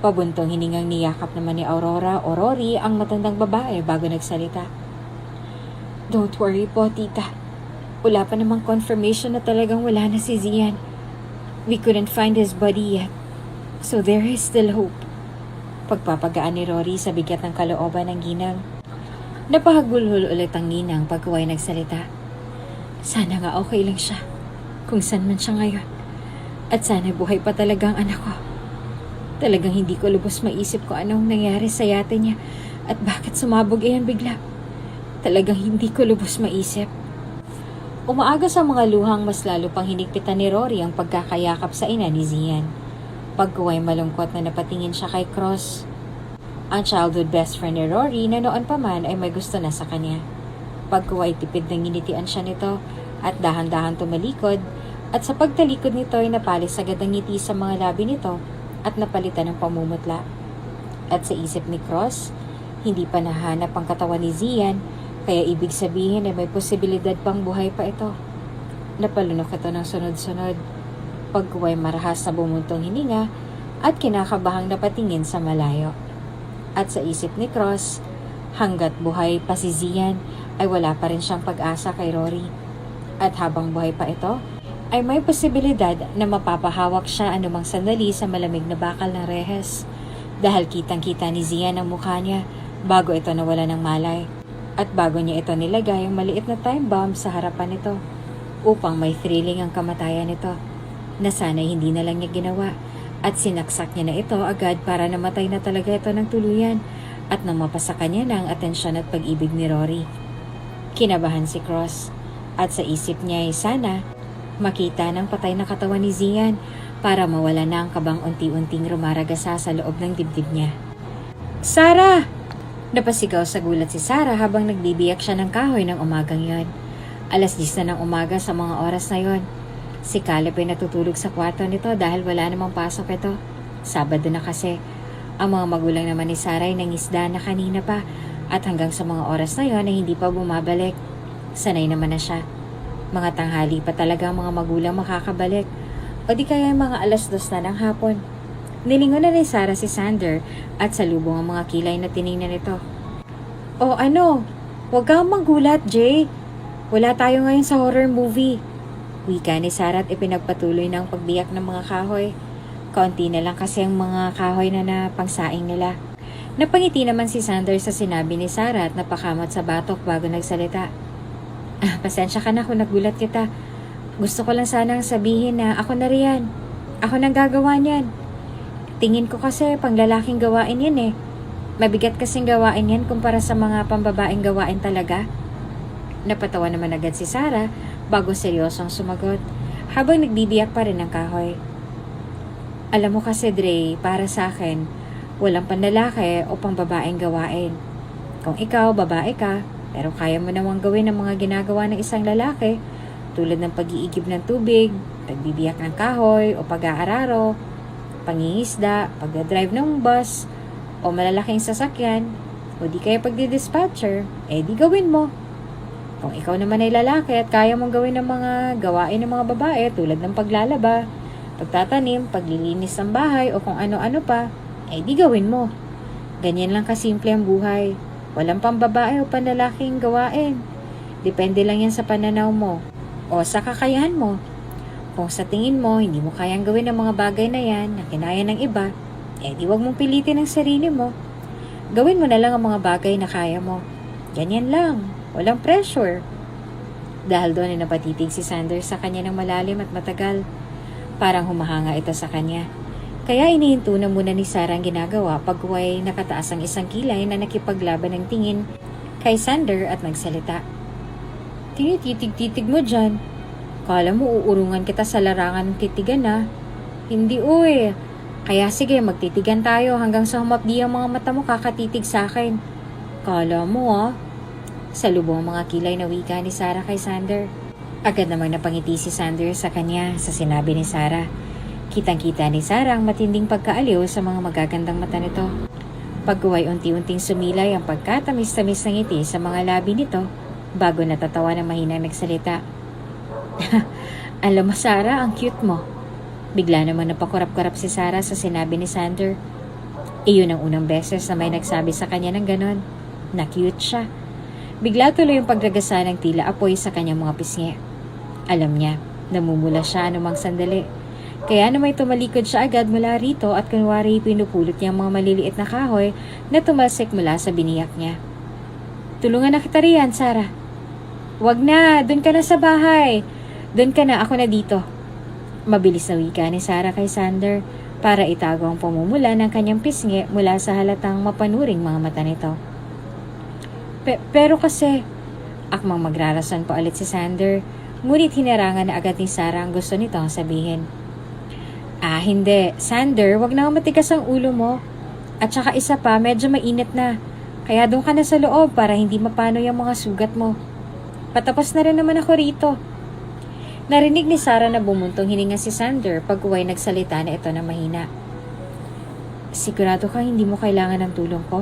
Pabuntong hiningang niyakap naman ni Aurora o Rory ang matandang babae bago nagsalita. Don't worry po, tita. Wala pa namang confirmation na talagang wala na si Zian. We couldn't find his body yet. So there is still hope. Pagpapagaan ni Rory sa bigat ng kalooban ng ginang. Napahagulhol ulit ang ginang pagkuway nagsalita. Sana nga okay lang siya. Kung saan man siya ngayon. At sana buhay pa talaga ang anak ko. Talagang hindi ko lubos maisip ko anong nangyari sa yate niya at bakit sumabog iyan bigla. Talagang hindi ko lubos maisip. Umaaga sa mga luhang mas lalo pang hinigpitan ni Rory ang pagkakayakap sa ina ni Zian. Pagkuway malungkot na napatingin siya kay Cross. Ang childhood best friend ni Rory na noon pa man ay may gusto na sa kanya. Pagkuway tipid ng nginitian siya nito at dahan-dahan tumalikod at sa pagtalikod nito ay napalis agad ang ngiti sa mga labi nito at napalitan ng pamumutla. At sa isip ni Cross, hindi pa nahanap ang katawan ni Zian, kaya ibig sabihin ay may posibilidad pang buhay pa ito. Napalunok ito ng sunod-sunod. Pagkuway marahas na bumuntong hininga at kinakabahang napatingin sa malayo. At sa isip ni Cross, hanggat buhay pa si Zian ay wala pa rin siyang pag-asa kay Rory. At habang buhay pa ito, ay may posibilidad na mapapahawak siya anumang sandali sa malamig na bakal ng rehes dahil kitang-kita ni Zian ang mukha niya bago ito nawala ng malay. At bago niya ito nilagay ang maliit na time bomb sa harapan nito upang may thrilling ang kamatayan nito na sana'y hindi na lang niya ginawa at sinaksak niya na ito agad para namatay na talaga ito ng tuluyan at nang mapasa kanya na ang atensyon at pag-ibig ni Rory. Kinabahan si Cross at sa isip niya ay sana makita ng patay na katawan ni Zian para mawala na ang kabang unti-unting rumaragasa sa loob ng dibdib niya. Sarah! Napasigaw sa gulat si Sarah habang nagbibiyak siya ng kahoy ng umagang yon. 10:00 na ng umaga sa mga oras na yon. Si Caleb ay natutulog sa kwarto nito dahil wala namang pasok ito. Sabado na kasi. Ang mga magulang naman ni Sarah ay nangisda na kanina pa at hanggang sa mga oras na yon ay hindi pa bumabalik. Sanay naman na siya. Mga tanghali pa talaga ang mga magulang makakabalik o di kaya mga 2:00 na ng hapon. Nilingon na ni Sarah si Sander at salubong ang mga kilay na tiningnan nito. O ano? Huwag kang manggulat, Jay. Wala tayo ngayon sa horror movie. Wika ni Sarah at ipinagpatuloy ng pagbiyak ng mga kahoy. Kaunti na lang kasi ang mga kahoy na pangsaing nila. Napangiti naman si Sander sa sinabi ni Sarah at napakamot sa batok bago nagsalita. Pasensya ka na kung nagulat kita. Gusto ko lang sanang sabihin na ako na riyan. Ako nang gagawa niyan. Tingin ko kasi panglalaking gawain yan eh. Mabigat kasing gawain yan kumpara sa mga pambabaeng gawain talaga. Napatawa naman agad si Sarah bago seryosong sumagot habang nagbibiyak pa rin ng kahoy. Alam mo kasi Dre, para sa akin, walang panlalaki o pambabaeng gawain. Kung ikaw, babae ka, pero kaya mo namang gawin ang mga ginagawa ng isang lalaki tulad ng pag-iigib ng tubig, pagbibiyak ng kahoy o pag-aararo, pangingisda, pagdadrive ng bus, o malalaking sasakyan, o di kaya pagdi-dispatcher, di gawin mo. Kung ikaw naman ay lalaki at kaya mong gawin ng mga gawain ng mga babae tulad ng paglalaba, pagtatanim, paglilinis ng bahay, o kung ano-ano pa, di gawin mo. Ganyan lang kasimple ang buhay. Walang pambabae o panlalaking gawain. Depende lang yan sa pananaw mo o sa kakayahan mo. Kung sa tingin mo, hindi mo kayang gawin ang mga bagay na yan na kinaya ng iba, di wag mong pilitin ang sarili mo. Gawin mo na lang ang mga bagay na kaya mo. Ganyan lang. Walang pressure. Dahil doon ay napatitig si Sanders sa kanya ng malalim at matagal. Parang humahanga ito sa kanya. Kaya inihinto na muna ni Sarah ang ginagawa pag huway nakataas ang isang kilay na nakipaglaban ng tingin kay Sander at nagsalita. Tinititig-titig mo dyan. Kala mo uurungan kita sa larangan ng titigan na. Hindi uy. Kaya sige, magtitigan tayo hanggang sa humapdi ang mga mata mo kakatitig sa akin. Kala mo Salubong ang mga kilay na wika ni Sarah kay Sander. Agad namang napangiti si Sander sa kanya sa sinabi ni Sarah. Kitang-kita ni Sarah ang matinding pagkaaliw sa mga magagandang mata nito. Pagkuway unti-unting sumilay ang pagkatamis-tamis ng ngiti sa mga labi nito bago natatawa na mahinang nagsalita. Alam mo Sarah, ang cute mo. Bigla naman napakurap-kurap si Sarah sa sinabi ni Sander. Iyon ang unang beses na may nagsabi sa kanya ng ganon. Na cute siya. Bigla tuloy yung pagragasa ng tila apoy sa kanyang mga pisngi. Alam niya, namumula siya anumang sandali. Kaya namay tumalikod siya agad mula rito at kunwari pinupulot niya ang mga maliliit na kahoy na tumalsik mula sa biniyak niya. Tulungan na kita riyan, Sarah. Wag na, dun ka na sa bahay. Dun ka na, ako na dito. Mabilis na wika ni Sarah kay Sander para itago ang pumumula ng kanyang pisngi mula sa halatang mapanuring mga mata nito. Pero kasi, akmang magrarason pa ulit si Sander, ngunit hinarangan na agad ni Sarah ang gusto nito ang sabihin. Hindi. Sander, wag na matigas ang ulo mo. At saka isa pa, medyo mainit na. Kaya doon ka na sa loob para hindi mapano yung mga sugat mo. Patapos na rin naman ako rito. Narinig ni Sarah na bumuntong hininga si Sander pag huway nagsalita na ito na mahina. Sigurado ka hindi mo kailangan ng tulong ko?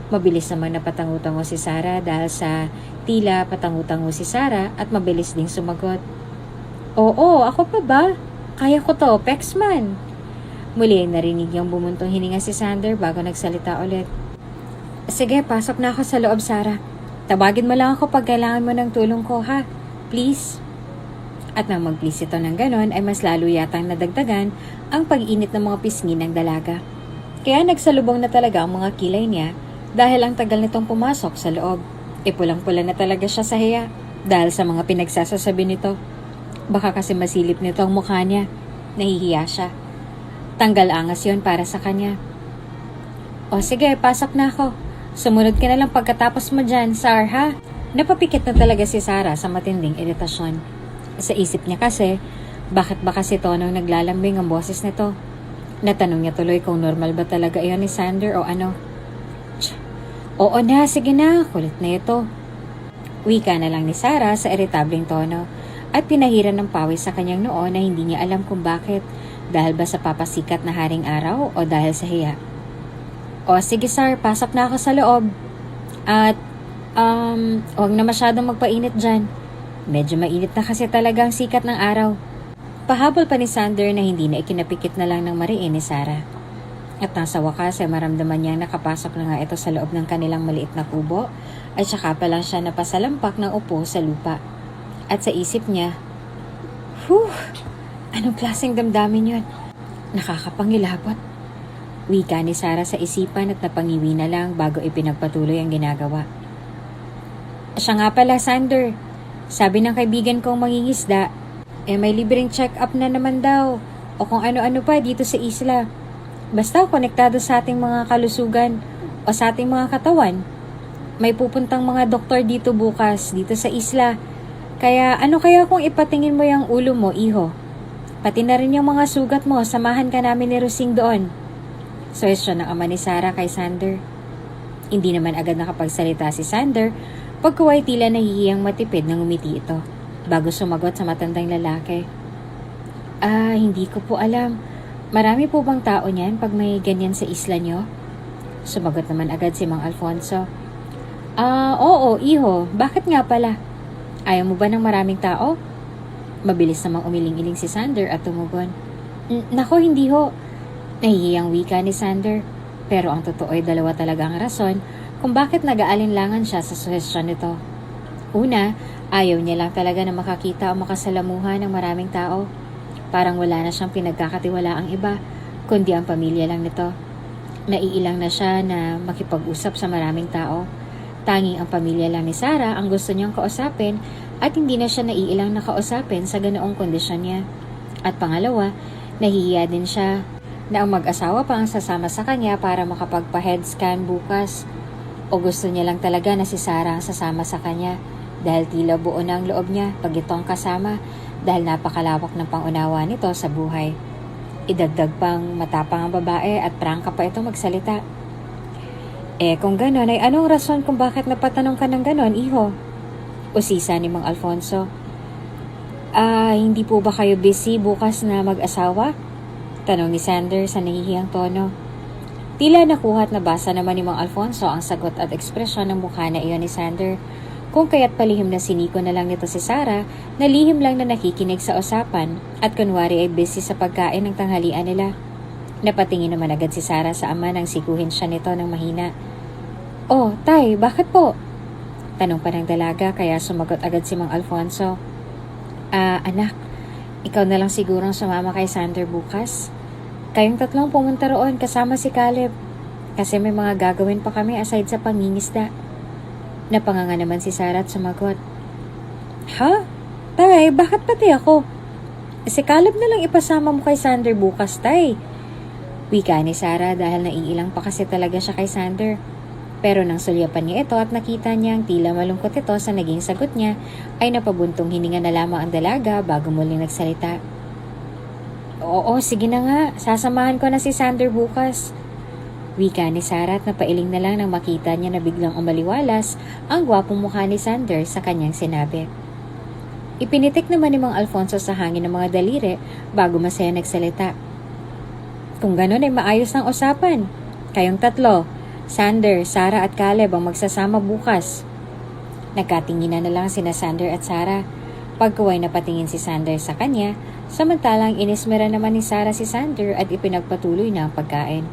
Mabilis naman na patangutango si Sarah dahil sa tila patangutango si Sarah at mabilis ding sumagot. Oo, ako pa ba? Kaya ko to, Pexman. Muli ay narinig niyang bumuntong hininga si Sander bago nagsalita ulit. Sige, pasok na ako sa loob, Sarah. Tawagin mo lang ako pag kailangan mo ng tulong ko, ha? Please. At nang mag-please ito ng ganon ay mas lalo yatang nadagdagan ang pag-init ng mga pisngi ng dalaga. Kaya nagsalubong na talaga ang mga kilay niya dahil ang tagal nitong pumasok sa loob. Pulang-pula na talaga siya sa hiya dahil sa mga pinagsasasabi nito. Baka kasi masilip nito ang mukha niya. Nahihiya siya. Tanggal angas yon para sa kanya. O sige, pasok na ako. Sumunod ka na lang pagkatapos mo dyan, Sar, ha? Napapikit na talaga si Sarah sa matinding iritasyon. Sa isip niya kasi, bakit ba kasi tonong naglalambing ang boses nito? Natanong niya tuloy kung normal ba talaga iyon ni Sander o ano. Oo na, sige na, kulit na ito. Wika na lang ni Sarah sa iritableng tono at pinahiran ng pawis sa kanyang noo na hindi niya alam kung bakit, dahil ba sa papasikat na haring araw o dahil sa hiya. O sige Sar, pasok na ako sa loob. At, huwag na masyadong magpainit dyan. Medyo mainit na kasi talaga ang sikat ng araw. Pahabol pa ni Sander na hindi na ikinapikit na lang ng mariin ni Sarah. At nasa wakas ay maramdaman niyang nakapasok na nga ito sa loob ng kanilang maliit na kubo at saka pa lang siya napasalampak ng upo sa lupa. At sa isip niya, anong klaseng damdamin yun? Nakakapangilabot. Wika ni Sarah sa isipan at napangiwi na lang bago ipinagpatuloy ang ginagawa. Siya nga pala, Sander. Sabi ng kaibigan kong mangingisda, may libreng check-up na naman daw o kung ano-ano pa dito sa isla. Basta konektado sa ating mga kalusugan o sa ating mga katawan. May pupuntang mga doktor dito bukas, dito sa isla. Kaya ano kaya kung ipatingin mo yung ulo mo, iho? Pati na rin yung mga sugat mo, samahan ka namin ni Rosing doon. Suwestyon ng ama ni Sarah kay Sander. Hindi naman agad nakapagsalita si Sander, pagkuway tila nahihiyang matipid nang umiti ito, bago sumagot sa matandang lalaki. Hindi ko po alam. Marami po bang tao niyan pag may ganyan sa isla nyo? Sumagot naman agad si Mang Alfonso. Oo, iho. Bakit nga pala? Ayaw mo ba ng maraming tao? Mabilis namang umiling-iling si Sander at tumugon. Nako, hindi ho. Nahihiyang wika ni Sander. Pero ang totoo ay dalawa talaga ang rason kung bakit nag-aalinlangan siya sa suhestyon nito. Una, ayaw niya lang talaga na makakita o makasalamuha ng maraming tao. Parang wala na siyang pinagkakatiwalaang iba, kundi ang pamilya lang nito. Naiilang na siya na makipag-usap sa maraming tao. Tanging ang pamilya lang ni Sarah ang gusto niyang kausapin at hindi na siya naiilang na kausapin sa ganoong kondisyon niya. At pangalawa, nahihiya din siya na ang mag-asawa pa ang sasama sa kanya para makapagpa-head scan bukas. O gusto niya lang talaga na si Sarah ang sasama sa kanya dahil tila buo na ang loob niya pag itong kasama dahil napakalawak ng pangunawa nito sa buhay. Idagdag pang matapang ang babae at prangka pa ito magsalita. Kung ganon ay anong rason kung bakit napatanong ka ng ganon, iho? Usisa ni Mang Alfonso. Hindi po ba kayo busy bukas na mag-asawa? Tanong ni Sander sa nahihiyang tono. Tila nakuha at nabasa naman ni Mang Alfonso ang sagot at ekspresyon ng mukha na iyon ni Sander. Kung kaya't palihim na siniko na lang nito si Sarah, na lihim lang na nakikinig sa usapan at kunwari ay busy sa pagkain ng tanghalian nila. Napatingin naman agad si Sarah sa ama nang sikuhin siya nito ng mahina. Oh, tay, bakit po? Tanong pa ng dalaga kaya sumagot agad si Mang Alfonso. Anak, ikaw na lang sigurong sumama kay Sander bukas. Kayong tatlong pumunta roon kasama si Caleb. Kasi may mga gagawin pa kami aside sa pangingisda. Napanganga naman si Sarah at sumagot. Ha? Tay, bakit pati ako? Si Caleb na lang ipasama mo kay Sander bukas, tay. Wika ni Sarah dahil naiilang pa kasi talaga siya kay Sander. Pero nang sulyapan niya ito at nakita niyang tila malungkot ito sa naging sagot niya, ay napabuntong hininga na lamang ang dalaga bago muling nagsalita. Oo, sige na nga. Sasamahan ko na si Sander bukas. Wika ni Sarah at napailing na lang nang makita niya na biglang umaliwalas ang gwapong mukha ni Sander sa kanyang sinabi. Ipinitik naman ni Mang Alfonso sa hangin ng mga daliri bago masaya nagsalita. Kung ganon ay maayos ng usapan. Kayong tatlo, Sander, Sarah at Caleb ang magsasama bukas. Nagkatinginan na lang sina Sander at Sarah. Pagkuway na patingin si Sander sa kanya, samantalang inismera naman ni Sarah si Sander at ipinagpatuloy na ang pagkain.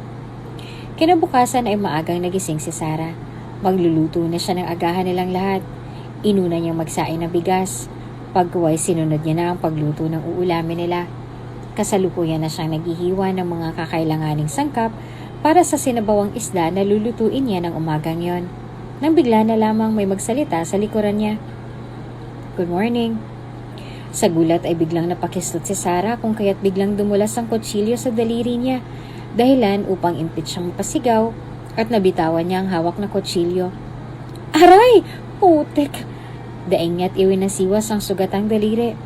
Kinabukasan ay maagang nagising si Sarah. Magluluto na siya ng agahan nilang lahat. Inuna niyang magsain ng bigas. Pagkuway sinunod niya na ang pagluto ng uulamin nila. Kasalukuyan na siyang naghihiwa ng mga kakailanganing sangkap para sa sinabawang isda na lulutuin niya ng umagang yon. nang bigla na lamang may magsalita sa likuran niya. Good morning. Sa gulat ay biglang napakislot si Sarah kung kaya't biglang dumulas ang kutsilyo sa daliri niya, dahilan upang impit siyang mapasigaw at nabitawan niya ang hawak na kutsilyo. Aray! Putik! Daing niya't iwinasiwas ang sugatang daliri.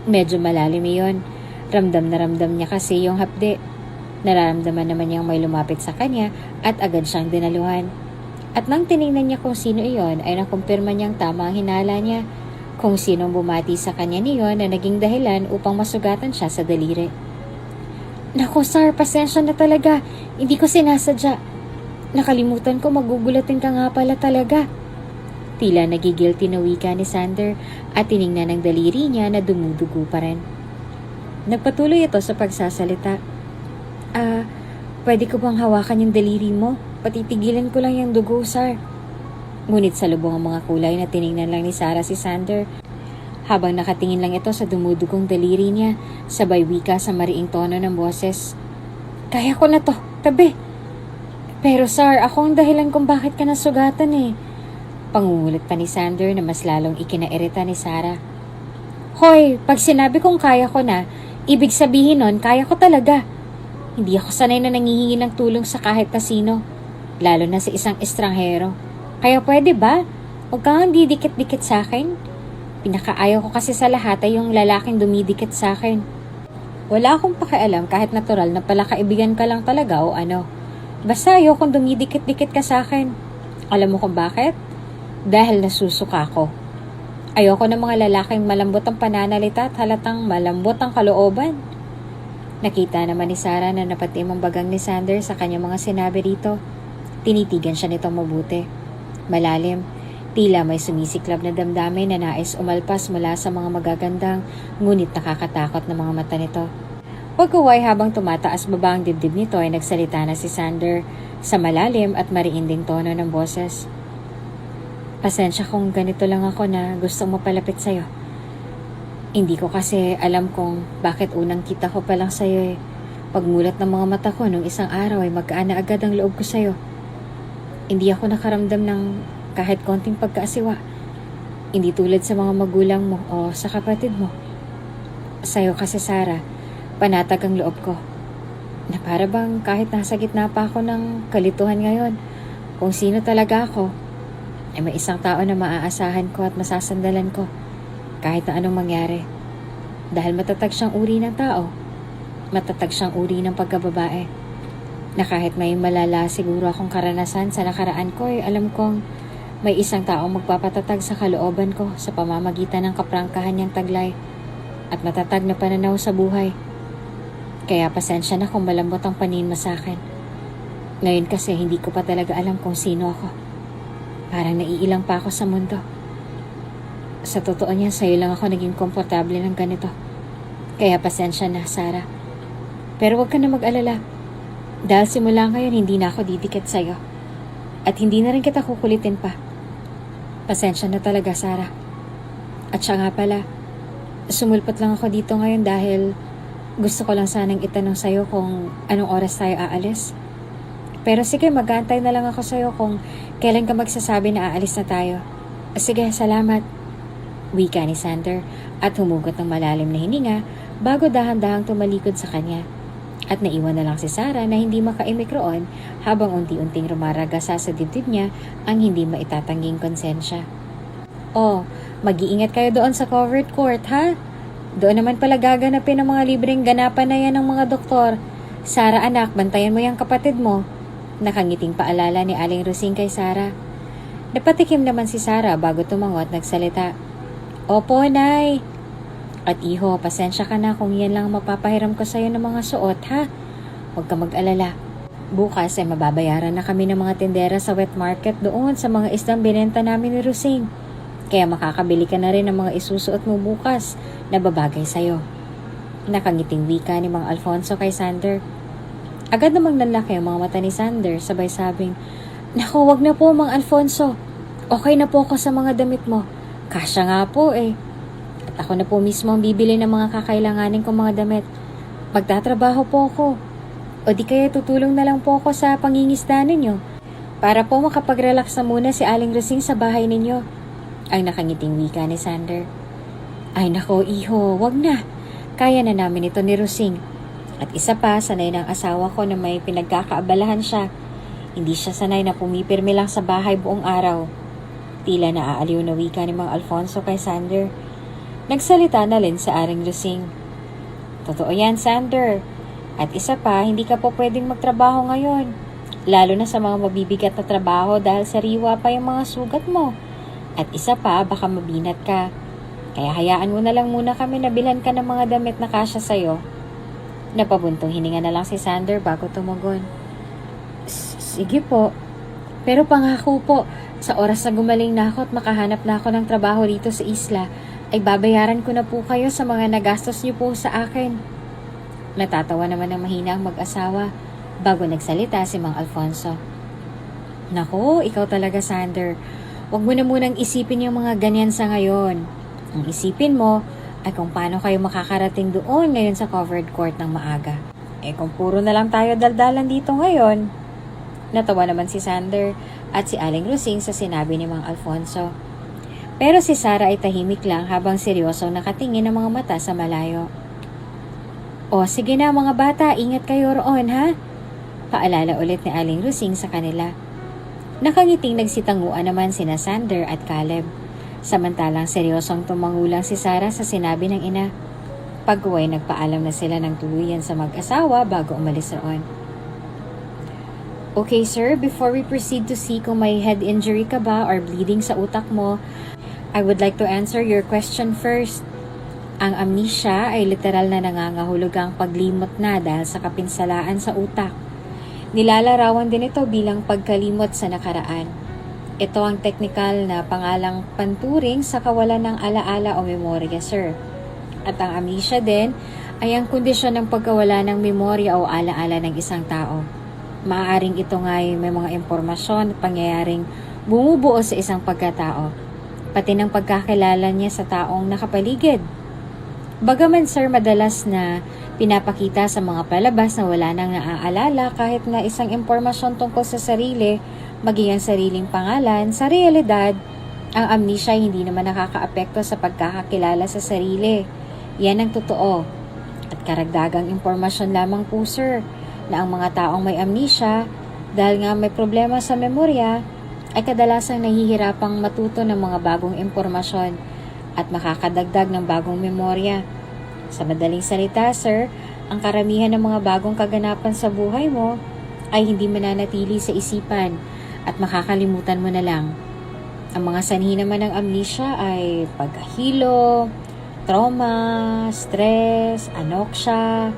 Medyo malalim iyon. Ramdam na ramdam niya kasi yung hapde. Nararamdaman naman niyang may lumapit sa kanya at agad siyang dinaluhan. At nang tiningnan niya kung sino iyon ay nakumpirma niyang tama ang hinala niya, kung sinong bumati sa kanya niyon na naging dahilan upang masugatan siya sa daliri. Naku sir, pasensya na talaga. Hindi ko sinasadya. Nakalimutan ko, magugulatin ka nga pala talaga. Tila nagigilty na wika ni Sander at tiningnan ng daliri niya na dumudugo pa rin. Nagpatuloy ito sa pagsasalita. Pwede ko bang hawakan yung daliri mo? Patitigilan ko lang yung dugo, sir. Ngunit sa lubong ang mga kulay na tiningnan lang ni Sarah si Sander, habang nakatingin lang ito sa dumudugong daliri niya, sabay wika sa mariing tono ng boses. Kaya ko na to, tabi. Pero sir, ako ang dahilan kung bakit ka nasugatan eh. Pangungulit pa ni Sander na mas lalong ikinairita ni Sarah. Hoy, pag sinabi kong kaya ko na, ibig sabihin nun, kaya ko talaga. Hindi ako sanay na nangihingi ng tulong sa kahit kasino, lalo na sa isang estranghero. Kaya pwede ba? Huwag kang didikit-dikit sa akin. Pinakaayaw ko kasi sa lahat ay yung lalaking dumidikit sa akin. Wala akong pakialam kahit natural na pala kaibigan ka lang talaga o ano. Basta ayaw kung dumidikit-dikit ka sa akin. Alam mo kung bakit? Dahil nasusuka ko. Ayoko ng mga lalaking malambot ang pananalita at halatang malambot ang kalooban. Nakita naman ni Sarah na napatim ang bagang ni Sander sa kanyang mga sinabi dito. Tinitigan siya nitong mabuti. Malalim, tila may sumisiklab na damdamin na nais umalpas mula sa mga magagandang ngunit nakakatakot na mga mata nito. Pagkuway habang tumataas baba ang dibdib nito ay nagsalita na si Sander sa malalim at mariinding tono ng boses. Pasensya kung ganito lang ako na gustong mapalapit sa'yo. Hindi ko kasi alam kung bakit unang kita ko pa lang sa'yo eh. Pagmulat ng mga mata ko nung isang araw ay magkaan na agad ang loob ko sa'yo. Hindi ako nakaramdam ng kahit konting pagkaasiwa. Hindi tulad sa mga magulang mo o sa kapatid mo. Sa'yo kasi Sarah, panatag ang loob ko. Na para bang kahit nasa gitna pa ako ng kalituhan ngayon, kung sino talaga ako, ay may isang tao na maaasahan ko at masasandalan ko kahit na anong mangyari. Dahil matatag siyang uri ng tao, matatag siyang uri ng pagkababae, na kahit may malala siguro akong karanasan sa nakaraan ko ay alam kong may isang tao magpapatatag sa kalooban ko sa pamamagitan ng kaprangkahan niyang taglay at matatag na pananaw sa buhay. Kaya pasensya na kung malambot ang panin mo sa akin. Ngayon kasi hindi ko pa talaga alam kung sino ako. Parang naiilang pa ako sa mundo. Sa totoo niya, sa'yo lang ako naging komportable ng ganito. Kaya pasensya na, Sarah. Pero huwag ka na mag-alala. Dahil simula ngayon, hindi na ako didikit sa'yo. At hindi na rin kita kukulitin pa. Pasensya na talaga, Sarah. At siya nga pala, sumulpot lang ako dito ngayon dahil gusto ko lang sanang itanong sa'yo kung anong oras tayo aalis. Pero sige, mag-aantay na lang ako sa'yo kung kailan ka magsasabi na aalis na tayo. Sige, salamat. Wika ni Sander at humugot ng malalim na hininga bago dahan-dahang tumalikod sa kanya. At naiwan na lang si Sarah na hindi makaimik roon habang unti-unting rumaragasa sa dibdib niya ang hindi maitatangging konsensya. Oh, mag-iingat kayo doon sa covered court, ha? Doon naman pala gaganapin ang mga libreng ganapan na yan ng mga doktor. Sarah anak, bantayan mo yung kapatid mo. Nakangiting paalala ni Aling Rosing kay Sarah. Napatikim naman si Sarah bago tumangot nagsalita. Opo, Nay. At iho, pasensya ka na kung yan lang mapapahiram ko sa'yo ng mga suot, ha? Huwag ka mag-alala. Bukas ay mababayaran na kami ng mga tindera sa wet market doon sa mga isdang binenta namin ni Rosing. Kaya makakabili ka na rin ng mga isusuot mo bukas na babagay sa'yo. Nakangiting wika ni Mang Alfonso kay Sander. Agad namang nanlaki ang mga mata ni Sander sabay sabing, Naku, wag na po Mang Alfonso. Okay na po ako sa mga damit mo. Kasya nga po eh. At ako na po mismo ang bibili ng mga kakailanganin kong mga damit. Magtatrabaho po ako. O di kaya tutulong na lang po ako sa pangingisda ninyo. Para po makapag-relax na muna si Aling Rosing sa bahay ninyo. Ang nakangiting wika ni Sander. Ay nako, iho, wag na. Kaya na namin ito ni Rosing. At isa pa, sanay ng asawa ko na may pinagkakaabalahan siya. Hindi siya sanay na pumipirmi lang sa bahay buong araw. Tila naaaliw na wika ni Mang Alfonso kay Sander. Nagsalita na rin sa Aling Rosing. Totoo yan, Sander. At isa pa, hindi ka po pwedeng magtrabaho ngayon. Lalo na sa mga mabibigat na trabaho dahil sariwa pa yung mga sugat mo. At isa pa, baka mabinat ka. Kaya hayaan mo na lang muna kami na bilhan ka ng mga damit na kasya sa'yo. Napabuntong hininga na lang si Sander bago tumugon. Sige po. Pero pangako po, sa oras na gumaling na ako at makahanap na ako ng trabaho rito sa isla, ay babayaran ko na po kayo sa mga nagastos niyo po sa akin. Natatawa naman ng mahina ang mag-asawa bago nagsalita si Mang Alfonso. Naku, ikaw talaga, Sander. Huwag mo na munang isipin yung mga ganyan sa ngayon. Ang isipin mo ay kung paano kayo makakarating doon ngayon sa covered court ng maaga. Kung puro na lang tayo daldalan dito ngayon. Natawa naman si Sander at si Aling Rosing sa sinabi ni Mang Alfonso. Pero si Sarah ay tahimik lang habang seryosong nakatingin ang mga mata sa malayo. O sige na mga bata, ingat kayo roon ha? Paalala ulit ni Aling Rosing sa kanila. Nakangiting nagsitanguan naman sina Sander at Caleb. Samantalang seryosong tumangulang si Sarah sa sinabi ng ina. Pag-uwi nagpaalam na sila ng tuluyan sa mag-asawa bago umalis roon. Okay sir, before we proceed to see kung may head injury ka ba or bleeding sa utak mo, I would like to answer your question first. Ang amnesia ay literal na nangangahulugang paglimot na dahil sa kapinsalaan sa utak. Nilalarawan din ito bilang pagkalimot sa nakaraan. Ito ang technical na pangalang panturing sa kawalan ng alaala o memorya, sir. At ang amnesia din ay ang kondisyon ng pagkawala ng memorya o alaala ng isang tao. Maaaring ito nga ay may mga impormasyon at pangyayaring bumubuo sa isang pagkatao, pati ng pagkakilala niya sa taong nakapaligid. Bagaman sir, madalas na pinapakita sa mga palabas na wala nang naaalala kahit na isang impormasyon tungkol sa sarili, maging ang sariling pangalan, sa realidad, ang amnesia ay hindi naman nakakaapekto sa pagkakakilala sa sarili. Yan ang totoo. At karagdagang impormasyon lamang po sir, na ang mga taong may amnesia, dahil nga may problema sa memorya, ay kadalasang nahihirapang matuto ng mga bagong impormasyon at makakadagdag ng bagong memorya. Sa madaling salita, sir, ang karamihan ng mga bagong kaganapan sa buhay mo ay hindi mananatili sa isipan at makakalimutan mo na lang. Ang mga sanhi naman ng amnesia ay pagkahilo, trauma, stress, anoxia,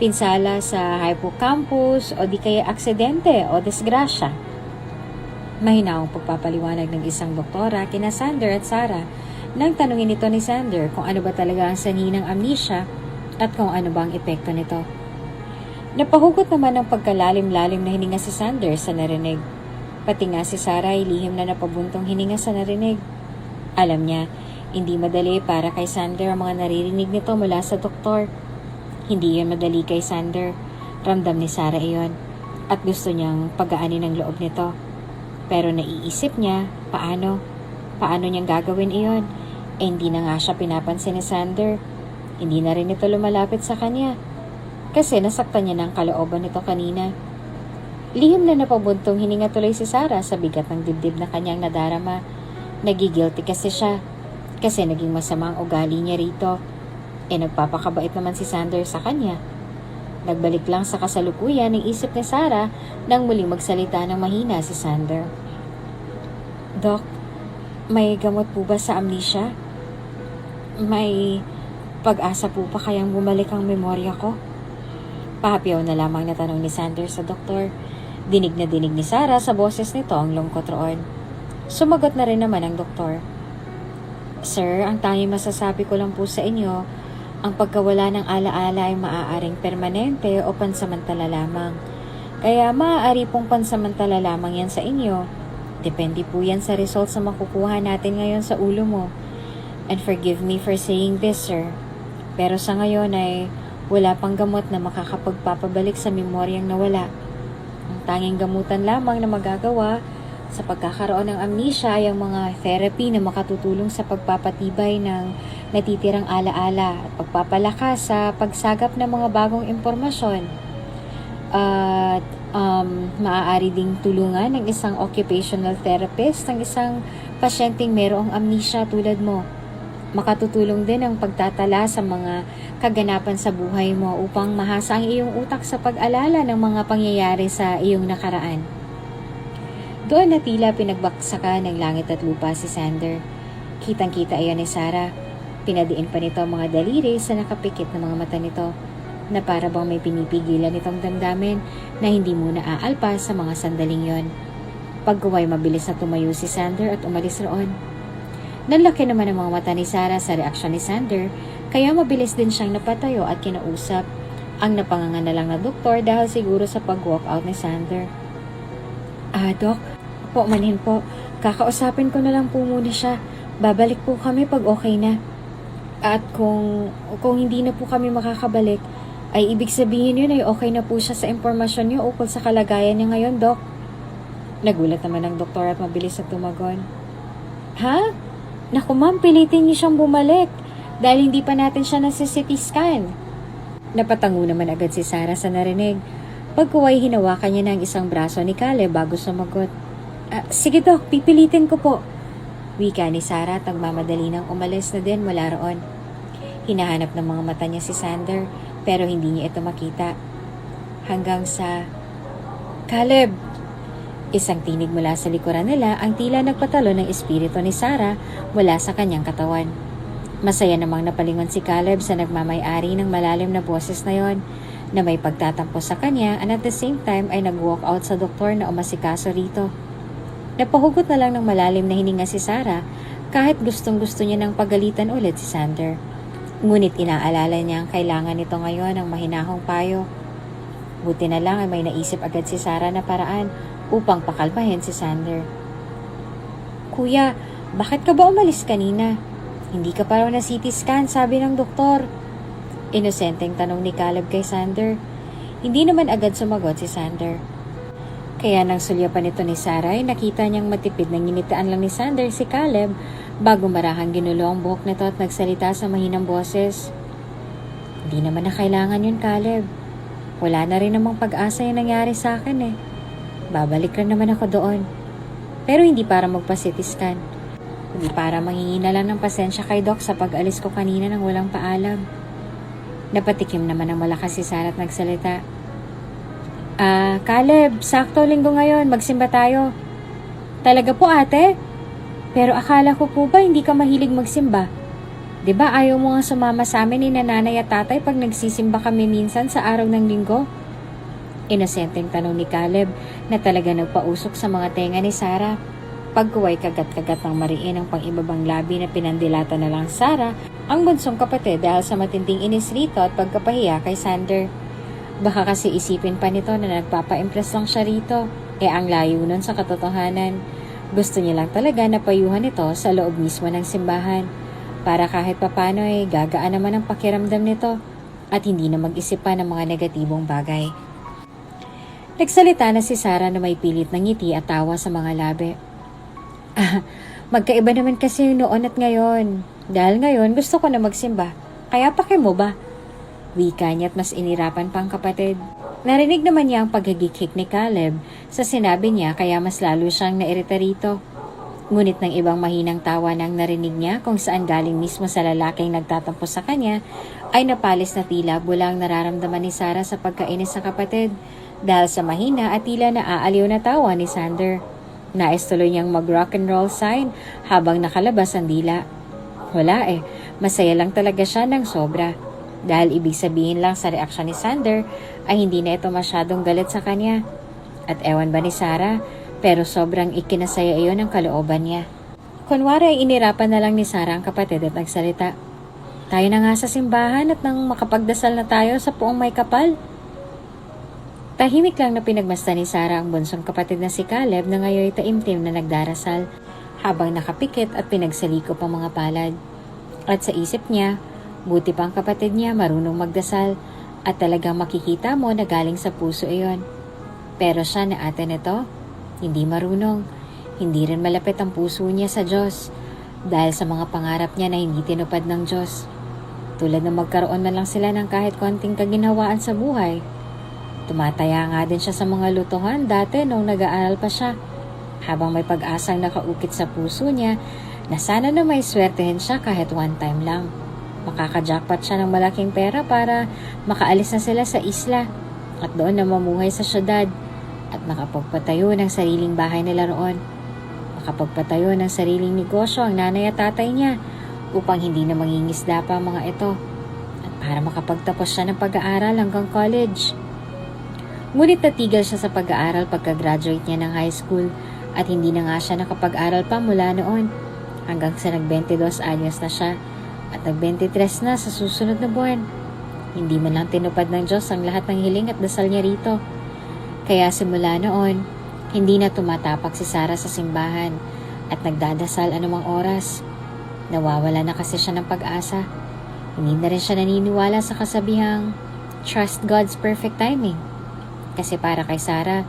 pinsala sa hippocampus o di kaya aksidente o disgrasya. Mahinaong pagpapaliwanag ng isang doktora kina Sander at Sarah nang tanungin ito ni Sander kung ano ba talaga ang sanhi ng amnesia at kung ano ba ang epekto nito. Napahugot naman ng pagkalalim-lalim na hininga si Sander sa narinig. Pati nga si Sarah ay lihim na napabuntong hininga sa narinig. Alam niya, hindi madali para kay Sander ang mga naririnig nito mula sa doktor. Hindi yan madali kay Sander. Ramdam ni Sarah iyon at gusto niyang pagaanin ang loob nito. Pero naiisip niya, paano niyang gagawin iyon? Hindi na nga siya pinapansin ni Sander. Hindi na rin ito lumalapit sa kanya. Kasi nasaktan niya ng kalooban nito kanina. Lihim na napabuntong hininga tuloy si Sarah sa bigat ng dibdib na kanyang nadarama. Nagigilty kasi siya. Kasi naging masama ang ugali niya rito. Nagpapakabait naman si Sander sa kanya. Nagbalik lang sa kasalukuyan ng isip ni Sarah nang muling magsalita ng mahina si Sander. Doc, may gamot po ba sa amnesia? May pag-asa po pa kayang bumalik ang memorya ko? Pahapiyaw na lamang na tanong ni Sander sa doktor. Dinig na dinig ni Sarah sa boses nito ang lungkot roon. Sumagot na rin naman ang doktor. Sir, ang tanging masasabi ko lang po sa inyo, ang pagkawala ng alaala ay maaaring permanente o pansamantala lamang. Kaya maaari pong pansamantala lamang yan sa inyo. Depende po yan sa results na makukuha natin ngayon sa ulo mo. And forgive me for saying this, sir. Pero sa ngayon ay wala pang gamot na makakapagpapabalik sa memoryang nawala. tanging gamutan lamang na magagawa sa pagkakaroon ng amnesia ay ang mga therapy na makatutulong sa pagpapatibay ng natitirang alaala at pagpapalakas sa pagsagap ng mga bagong impormasyon. At maaari ding tulungan ng isang occupational therapist ang isang pasyenteng mayroong amnesia tulad mo. Makatutulong din ang pagtatala sa mga kaganapan sa buhay mo upang mahasa ang iyong utak sa pag-alala ng mga pangyayari sa iyong nakaraan. Doon na tila pinagbaksakan ng langit at lupa si Sander. Kitang-kita iyon ni Sarah. Pinadiin pa nito ang mga daliri sa nakapikit na mga mata nito na para bang may pinipigilan itong damdamin na hindi muna aalpas sa mga sandaling yon. Pagkaway mabilis na tumayo si Sander at umalis roon. Nanlaki naman ang mga mata ni Sarah sa reaksyon ni Sander, kaya mabilis din siyang napatayo at kinausap ang napanganganalang na doktor dahil siguro sa pag-walk out ni Sander. Dok, po manhin po, kakausapin ko na lang po muna siya. Babalik po kami pag okay na. At kung hindi na po kami makakabalik, ay ibig sabihin yun ay okay na po siya sa impormasyon niyo ukol sa kalagayan niya ngayon, Dok. Nagulat naman ang doktor at mabilis na tumagon. Ha? Naku ma'am, pilitin niyo siyang bumalik dahil hindi pa natin siya nasi-CT scan. Napatango naman agad si Sarah sa narinig. Pagkuway hinawakan niya ng isang braso ni Caleb bago sumagot. Sige Dok, pipilitin ko po. Wika ni Sarah at nagmamadali nang umalis na din mula roon. Hinahanap ng mga mata niya si Sander pero hindi niya ito makita. Hanggang sa... Caleb! Isang tinig mula sa likuran nila ang tila nagpatalo ng espiritu ni Sarah mula sa kanyang katawan. Masaya namang napalingon si Caleb sa nagmamay-ari ng malalim na boses na yon na may pagtatampo sa kanya and at the same time ay nag-walk out sa doktor na umasikaso rito. Napahugot na lang ng malalim na hininga si Sarah kahit gustong-gusto niya ng pagalitan ulit si Sander. Ngunit inaalala niya ang kailangan nito ngayon ng mahinahong payo. Buti na lang ay may naisip agad si Sarah na paraan upang pakalmahin si Sander. Kuya, bakit ka ba umalis kanina? Hindi ka pa raw na CT scan, sabi ng doktor. Inosenteng tanong ni Caleb kay Sander. Hindi naman agad sumagot si Sander. Kaya nang sulyapan ito ni Sarah ay nakita niyang matipid na nginitaan lang ni Sander si Caleb bago marahang ginulo ang buhok nito at nagsalita sa mahinang boses. Hindi naman na kailangan yun, Caleb. Wala na rin namang pag-asa yung nangyari sa akin eh. Babalik rin naman ako doon. Pero hindi para magpa-CT scan. Hindi para manghingi na lang ng pasensya kay Doc sa pag-alis ko kanina nang walang paalam. Napatikim naman ng malakas si Sarah at nagsalita. Caleb, sakto linggo ngayon, magsimba tayo. Talaga po ate? Pero akala ko po ba hindi ka mahilig magsimba? 'Di ba ayaw mo nga sumama sa amin ni nanay at tatay pag nagsisimba kami minsan sa araw ng linggo? Inosenteng tanong ni Caleb na talaga nagpausok sa mga tenga ni Sarah. Pagkuway kagat-kagat ng mariin ang pang-ibabang labi na pinandilata na lang Sarah ang bunsong kapatid dahil sa matinding inis rito at pagkapahiya kay Sander. Baka kasi isipin pa nito na nagpapa-impress lang siya rito. Ang layo nun sa katotohanan. Gusto niya lang talaga na payuhan ito sa loob mismo ng simbahan. Para kahit papano gagaan naman ang pakiramdam nito at hindi na mag-isip pa ng mga negatibong bagay. Nagsalita na si Sarah na may pilit ng ngiti at tawa sa mga labi. Magkaiba naman kasi noon at ngayon. Dahil ngayon gusto ko na magsimba. Kaya pake mo ba? Wika niya at mas inirapan pang kapatid. Narinig naman niya ang paghagikik ni Caleb sa sinabi niya kaya mas lalo siyang nairita rito. Ngunit ng ibang mahinang tawa nang narinig niya kung saan galing mismo sa lalaking nagtatampo sa kanya ay napalis na tila bulang nararamdaman ni Sarah sa pagkainis sa kapatid dahil sa mahina at tila naaaliw na tawa ni Sander. Nais tuloy niyang mag-rock and roll sign habang nakalabas ang dila. Wala masaya lang talaga siya ng sobra. Dahil ibig sabihin lang sa reaksyon ni Sander ay hindi na ito masyadong galit sa kanya. At ewan ba ni Sarah, pero sobrang ikinasaya iyon ang kalooban niya. Kunwari ay inirapan na lang ni Sarah ang kapatid at nagsalita. Tayo na nga sa simbahan at nang makapagdasal na tayo sa puong may kapal. Tahimik lang na pinagmasdan ni Sarah ang bunsong kapatid na si Caleb na ngayon taimtim na nagdarasal habang nakapikit at pinagsalikop ang mga palad. At sa isip niya, buti pang kapatid niya marunong magdasal at talagang makikita mo na galing sa puso iyon. Pero siya na ate nito, hindi marunong, hindi rin malapit ang puso niya sa Diyos dahil sa mga pangarap niya na hindi tinupad ng Diyos. Tulad na magkaroon na lang sila ng kahit konting kaginhawaan sa buhay. Tumataya nga din siya sa mga lutuhan dati nung nag-aaral pa siya, habang may pag-asang nakaukit sa puso niya na sana na may swertehin siya kahit one time lang. Makaka-jackpot siya ng malaking pera para makaalis na sila sa isla at doon na mamuhay sa syudad at makapagpatayo ng sariling bahay nila roon. Makapagpatayo ng sariling negosyo ang nanay at tatay niya upang hindi na mangingisda pa ang mga ito at para makapagtapos siya ng pag-aaral hanggang college. Ngunit natigil siya sa pag-aaral pagka-graduate niya ng high school at hindi na nga siya nakapag-aral pa mula noon hanggang sa nag-22 anyos na siya at nag-23 na sa susunod na buwan. Hindi man lang tinupad ng Diyos ang lahat ng hiling at dasal niya rito. Kaya simula noon, hindi na tumatapak si Sarah sa simbahan at nagdadasal anumang oras. Nawawala na kasi siya ng pag-asa. Hindi na rin siya naniniwala sa kasabihang trust God's perfect timing. Kasi para kay Sarah,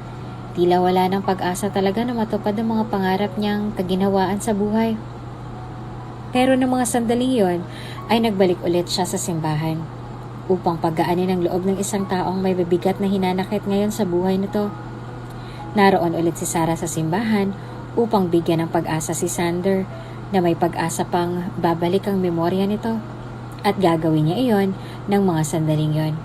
tila wala ng pag-asa talaga na matupad ang mga pangarap niyang kaginhawaan sa buhay. Pero ng mga sandaling yon ay nagbalik ulit siya sa simbahan upang paggaanin ang loob ng isang taong may bibigat na hinanakit ngayon sa buhay nito. Naroon ulit si Sarah sa simbahan upang bigyan ng pag-asa si Sander na may pag-asa pang babalik ang memorya nito at gagawin niya iyon ng mga sandaling yon.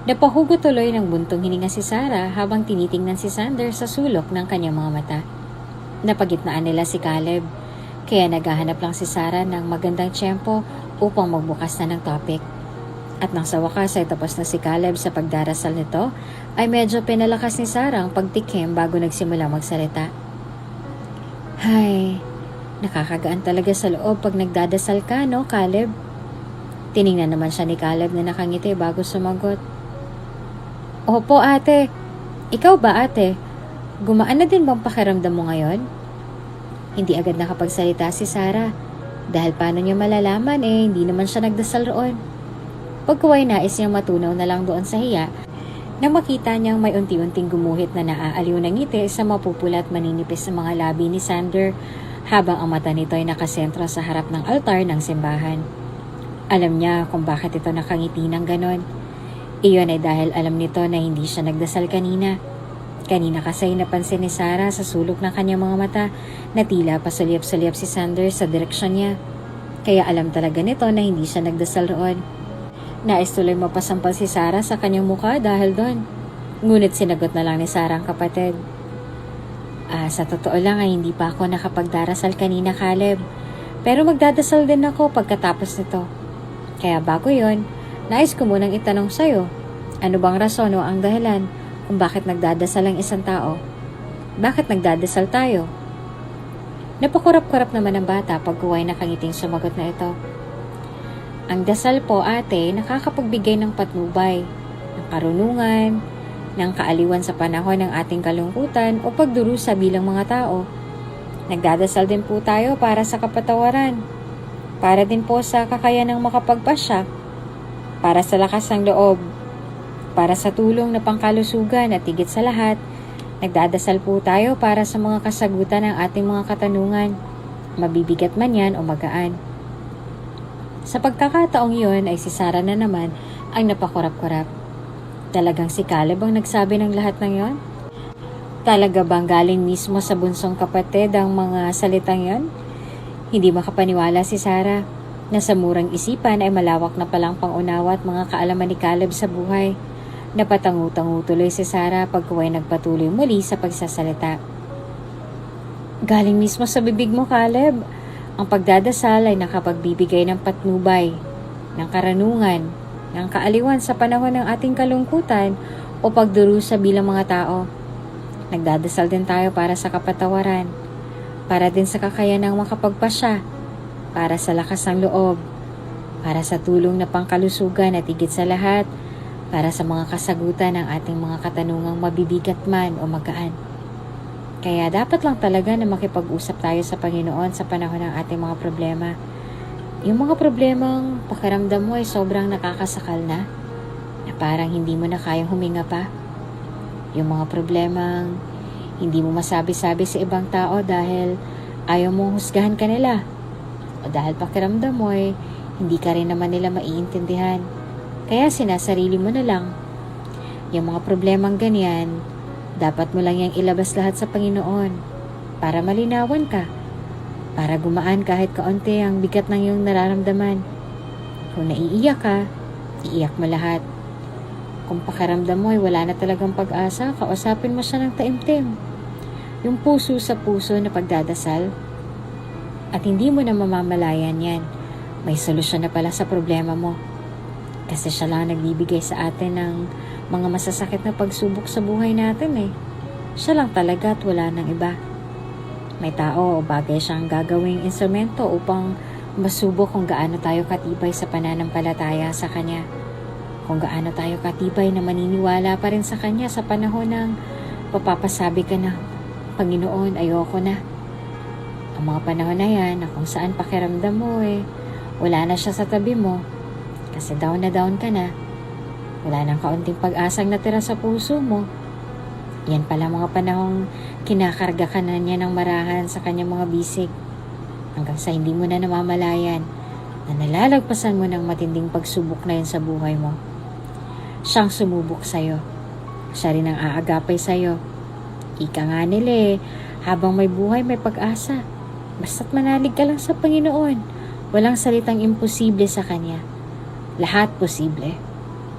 Napahugot tuloy ng buntong hininga si Sarah habang tinitingnan si Sander sa sulok ng kanyang mga mata. Napagitnaan nila si Caleb, kaya naghahanap lang si Sarah ng magandang tiyempo upang magbukas na ng topic. At nang sa wakas ay tapos na si Caleb sa pagdarasal nito, ay medyo pinalakas ni Sarah ang pagtikim bago nagsimula magsalita. Hay, nakakagaan talaga sa loob pag nagdadasal ka, no, Caleb? Tiningnan naman siya ni Caleb na nakangiti bago sumagot. Opo, ate. Ikaw ba, ate? Gumaan na din bang pakiramdam mo ngayon? Hindi agad nakapagsalita si Sarah dahil paano niya malalaman hindi naman siya nagdasal roon. Pagkuway nais niyang matunaw na lang doon sa hiya na makita niyang may unti-unting gumuhit na naaaliw ng ngiti sa mapupula at maninipis na mga labi ni Sander habang ang mata nito ay nakasentro sa harap ng altar ng simbahan. Alam niya kung bakit ito nakangiti ng ganon. Iyon ay dahil alam nito na hindi siya nagdasal kanina. Kanina kasi napansin ni Sarah sa sulok ng kanyang mga mata na tila pasulyap-sulyap si Sander sa direksyon niya. Kaya alam talaga nito na hindi siya nagdasal roon. Nais tuloy mapasampal si Sarah sa kanyang mukha dahil doon. Ngunit sinagot na lang ni Sarah ang kapatid. Sa totoo lang ay hindi pa ako nakapagdarasal kanina, Caleb. Pero magdadasal din ako pagkatapos nito. Kaya bago yon, nais ko munang itanong sa'yo, ano bang rason o ang dahilan kung bakit nagdadasal ang isang tao? Bakit nagdadasal tayo? Napakurap-kurap naman ang bata pagkuway nakangiting sumagot na ito. Ang dasal po, ate, nakakapagbigay ng patnubay, ng karunungan, ng kaaliwan sa panahon ng ating kalungkutan o pagdurusa bilang mga tao. Nagdadasal din po tayo para sa kapatawaran, para din po sa kakayanang makapagpasya, para sa lakas ng loob, para sa tulong na pangkalusugan at higit sa lahat, nagdadasal po tayo para sa mga kasagutan ng ating mga katanungan, mabibigat man yan o magaan. Sa pagkakataong yun ay si Sarah na naman ang napakurap-kurap. Talagang si Caleb ang nagsabi ng lahat ng yon? Talaga bang galing mismo sa bunsong kapatid ang mga salitang yon? Hindi makapaniwala si Sarah na sa murang isipan ay malawak na palang pangunawa at mga kaalaman ni Caleb sa buhay. Napatangu-tangu tuloy si Sarah pagkuway nagpatuloy muli sa pagsasalita. Galing mismo sa bibig mo, Caleb. Ang pagdadasal ay nakapagbibigay ng patnubay, ng karanungan, ng kaaliwan sa panahon ng ating kalungkutan o pagdurusa bilang mga tao. Nagdadasal din tayo para sa kapatawaran, para din sa kakayanang makapagpasya, para sa lakas ng loob, para sa tulong na pangkalusugan at higit sa lahat, para sa mga kasagutan ng ating mga katanungang mabibigat man o magaan. Kaya dapat lang talaga na makipag-usap tayo sa Panginoon sa panahon ng ating mga problema. Yung mga problemang pakiramdam mo ay sobrang nakakasakal na parang hindi mo na kayang huminga pa. Yung mga problemang hindi mo masabi-sabi sa ibang tao dahil ayaw mong husgahan kanila. O dahil pakiramdam mo hindi ka rin naman nila maiintindihan. Kaya sinasarili mo na lang. Yung mga problemang ganyan, dapat mo lang yung ilabas lahat sa Panginoon para malinawan ka. Para gumaan kahit kaunti ang bigat ng iyong nararamdaman. Kung naiiyak ka, iiyak mo lahat. Kung pakiramdam mo wala na talagang pag-asa, kausapin mo siya ng taimtim. Yung puso sa puso na pagdadasal. At hindi mo na mamamalayan yan. May solusyon na pala sa problema mo. Kasi siya lang nagbibigay sa atin ng mga masasakit na pagsubok sa buhay natin Siya lang talaga at wala nang iba. May tao o bagay siyang gagawing instrumento upang masubok kung gaano tayo katibay sa pananampalataya sa Kanya. Kung gaano tayo katibay na maniniwala pa rin sa Kanya sa panahon ng papapasabi ka na, Panginoon, ayoko na. Ang mga panahon na yan na kung saan pakiramdam mo wala na siya sa tabi mo kasi down na down ka na. Wala nang kaunting pag-asang natira sa puso mo. Yan pala mga panahong kinakarga ka na niya ng marahan sa kanyang mga bisig hanggang sa hindi mo na namamalayan na nalalagpasan mo ng matinding pagsubok na yun sa buhay mo. Siyang sumubok sa'yo. Siya rin ang aagapay sa'yo. Ika nga nila habang may buhay may pag-asa. Basta't manalig ka lang sa Panginoon. Walang salitang imposible sa Kanya. Lahat posible.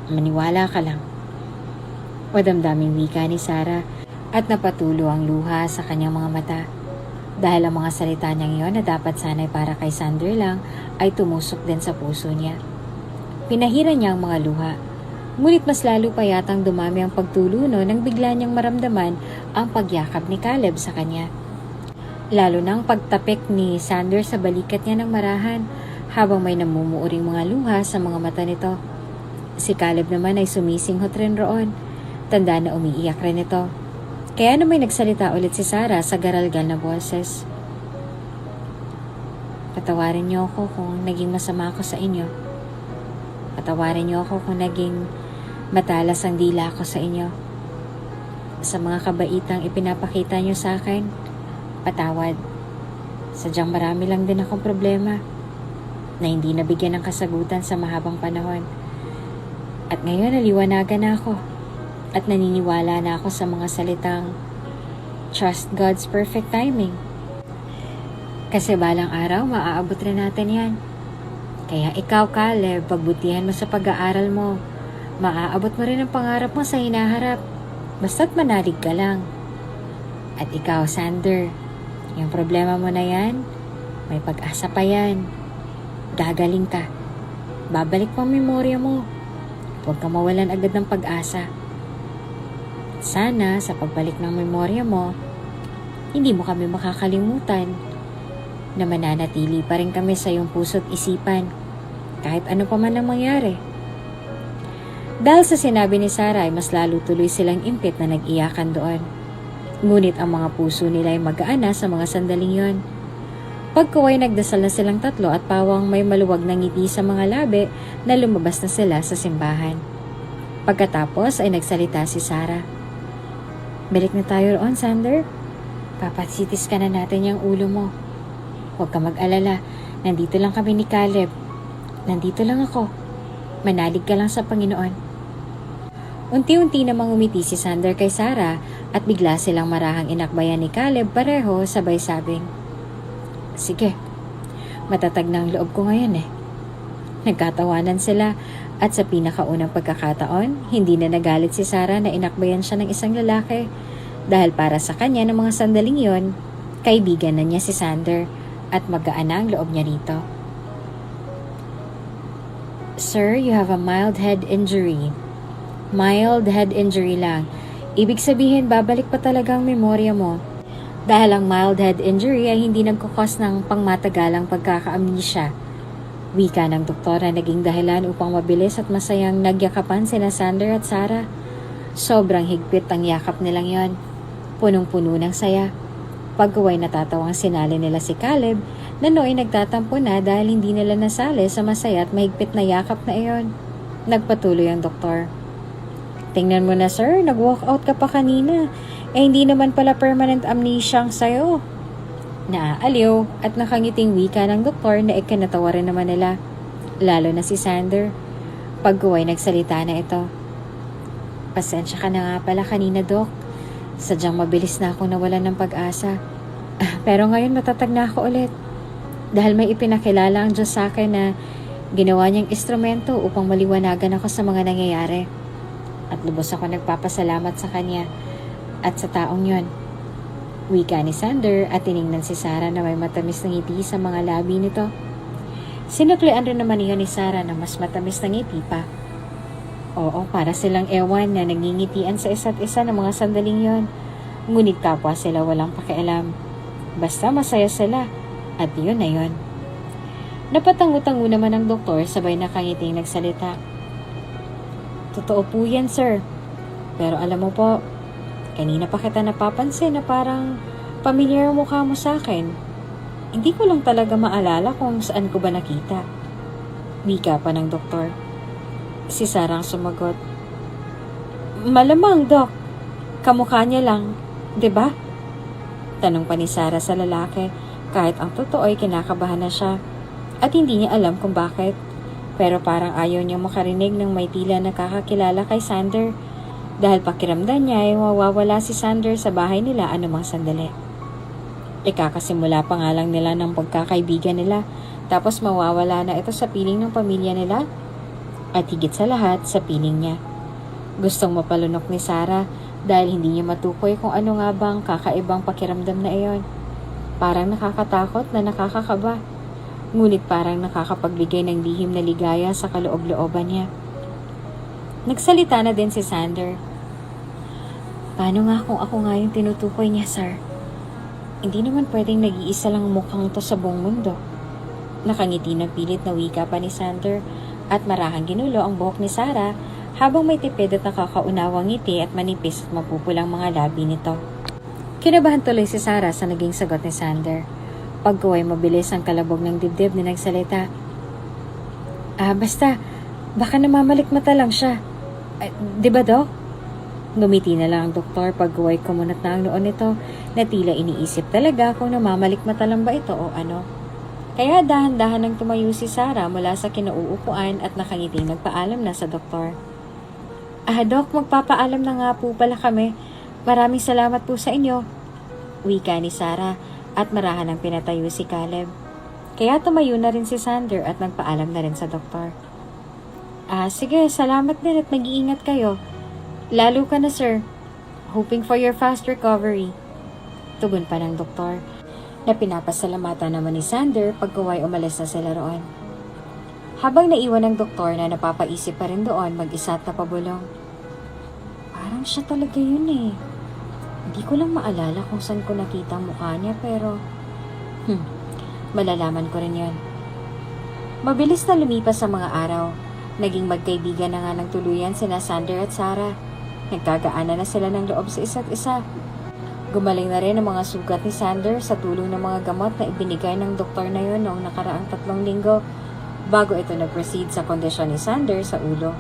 Maniwala ka lang. Wadamdaming wika ni Sarah at napatulo ang luha sa kanyang mga mata. Dahil ang mga salita niyang iyon na dapat sanay para kay Sander lang ay tumusok din sa puso niya. Pinahira niya ang mga luha. Ngunit mas lalo pa yatang dumami ang pagtuluno nang bigla niyang maramdaman ang pagyakap ni Caleb sa kanya. Lalo na ang pagtapik ni Sander sa balikat niya ng marahan habang may namumuuring mga luha sa mga mata nito. Si Caleb naman ay sumisinghot rin roon. Tanda na umiiyak rin ito. Kaya naman nagsalita ulit si Sarah sa garalgal na boses. Patawarin niyo ako kung naging masama ako sa inyo. Patawarin niyo ako kung naging matalas ang dila ko sa inyo. Sa mga kabaitang ipinapakita niyo sa akin, patawad. Sadyang marami lang din akong problema na hindi nabigyan ng kasagutan sa mahabang panahon. At ngayon naliwanagan na ako at naniniwala na ako sa mga salitang trust God's perfect timing. Kasi balang araw maaabot rin natin yan. Kaya ikaw, Caleb, pagbutihan mo sa pag-aaral mo. Maaabot mo rin ang pangarap mo sa hinaharap. Basta't manalig ka lang. At ikaw, Sander, yung problema mo na yan, may pag-asa pa yan. Gagaling ka. Babalik mo ang memorya mo. Huwag ka mawalan agad ng pag-asa. Sana sa pagbalik ng memorya mo, hindi mo kami makakalimutan na mananatili pa rin kami sa iyong puso't isipan kahit ano pa man ang mangyari. Dahil sa sinabi ni Sarah ay mas lalo tuloy silang impit na nag-iyakan doon. Ngunit ang mga puso nila ay magaan na sa mga sandaling yon. Pagkaway nagdasal na silang tatlo at pawang may maluwag na ngiti sa mga labi na lumabas na sila sa simbahan. Pagkatapos ay nagsalita si Sarah. Balik na tayo roon, Sander. Papatsitis ka na natin yung ulo mo. Huwag ka mag-alala. Nandito lang kami ni Caleb. Nandito lang ako. Manalig ka lang sa Panginoon. Unti-unti namang umiti si Sander kay Sarah at bigla silang marahang inakbayan ni Caleb pareho sabay sabing, sige, matatag na ang loob ko ngayon Nagkatawanan sila at sa pinakaunang pagkakataon, hindi na nagalit si Sarah na inakbayan siya ng isang lalaki dahil para sa kanya ng mga sandaling yon, kaibigan na niya si Sander at magaan na ang loob niya rito. Sir, you have a mild head injury. Mild head injury lang. Ibig sabihin, babalik pa talaga ang memorya mo. Dahil ang mild head injury ay hindi nagkukos ng pangmatagalang pagkaka-amnesia. Wika ng doktora naging dahilan upang mabilis at masayang nagyakapan sina Sander at Sarah. Sobrang higpit ang yakap nilang yon. Punong-puno ng saya. Pagkaway natatawang sinali nila si Caleb na nooy nagtatampo na dahil hindi nila nasali sa masaya at mahigpit na yakap na iyon. Nagpatuloy ang doktor. Tingnan mo na sir, nag-walk out ka pa kanina. Hindi naman pala permanent amnesia ang sayo. Naaaliw at nakangiting wika ng doktor na ikinatawa rin naman nila. Lalo na si Sander. Pagkuway nagsalita na ito. Pasensya ka na nga pala kanina, Dok. Sadyang mabilis na akong nawalan ng pag-asa. Pero ngayon matatag na ako ulit. Dahil may ipinakilala ang Diyos sa akin na ginawa niyang instrumento upang maliwanagan ako sa mga nangyayari. At lubos ako nagpapasalamat sa Kanya at sa taong yon. Wika ni Sander at tiningnan si Sarah na may matamis na ngiti sa mga labi nito. Sinuklian rin naman iyon ni Sarah na mas matamis na ngiti pa. Oo, para silang ewan na nangingitian sa isa't isa ng mga sandaling yon. Ngunit kapwa sila walang pakialam. Basta masaya sila at yun na yun. Napatango-tango naman ang doktor sabay nakangiting nagsalita. Totoo po yan, sir. Pero alam mo po, kanina pa kita napapansin na parang pamilyar ang mukha mo sa akin. Hindi ko lang talaga maalala kung saan ko ba nakita. Wika pa ng doktor. Si Sarah ang sumagot. Malamang, Dok. Kamukha niya lang, 'di ba? Tanong pa ni Sarah sa lalaki kahit ang totoo ay kinakabahan na siya at hindi niya alam kung bakit. Pero parang ayaw niya makarinig ng may tila nakakakilala kay Sander dahil pakiramdam niya ay mawawala si Sander sa bahay nila anumang sandali. Ikakasimula pa nga lang nila ng pagkakaibigan nila tapos mawawala na ito sa piling ng pamilya nila at higit sa lahat sa piling niya. Gustong mapalunok ni Sarah dahil hindi niya matukoy kung ano nga bang kakaibang pakiramdam na iyon. Parang nakakatakot na nakakakaba. Ngunit parang nakakapagbigay ng lihim na ligaya sa kaloob-looban niya. Nagsalita na din si Sander. Paano nga kung ako nga yung tinutukoy niya, sir? Hindi naman pwedeng nag-iisa lang mukhang to sa buong mundo. Nakangiti ng pilit na wika pa ni Sander at marahang ginulo ang buhok ni Sarah habang may tipid at nakakaunawang ngiti at manipis at mapupulang mga labi nito. Kinabahan tuloy si Sarah sa naging sagot ni Sander. Pagkuway mabilis ang kalabog ng dibdib na nagsalita. Basta, baka namamalikmata lang siya. Di ba, Dok? Ngumiti na lang ang doktor pagkuway kumunat na ang noon nito na tila iniisip talaga kung namamalikmata lang ba ito o ano. Kaya dahan-dahan nang tumayo si Sarah mula sa kinauupuan at nakangiting nagpaalam na sa doktor. Dok, magpapaalam na nga po pala kami. Maraming salamat po sa inyo. Wika ni Sarah at marahan ang pinatayo si Caleb. Kaya tumayo na rin si Sander at nagpaalam na rin sa doktor. Sige, salamat din at mag-iingat kayo. Lalo ka na, sir. Hoping for your fast recovery. Tugon pa ng doktor na pinapasalamatan naman ni Sander pagkaway umalis na sila roon. Habang naiwan ng doktor na napapaisip pa rin doon mag-isa at napabulong. Parang siya talaga yun eh. Hindi ko lang maalala kung saan ko nakita ang mukha niya pero malalaman ko rin yun. Mabilis na lumipas sa mga araw. Naging magkaibigan na nga ng tuluyan sina Sander at Sarah. Nagkagaanan na sila ng loob sa isa't isa. Gumaling na rin ang mga sugat ni Sander sa tulong ng mga gamot na ibinigay ng doktor na yun noong nakaraang 3 linggo bago ito nag-proceed sa kondisyon ni Sander sa ulo.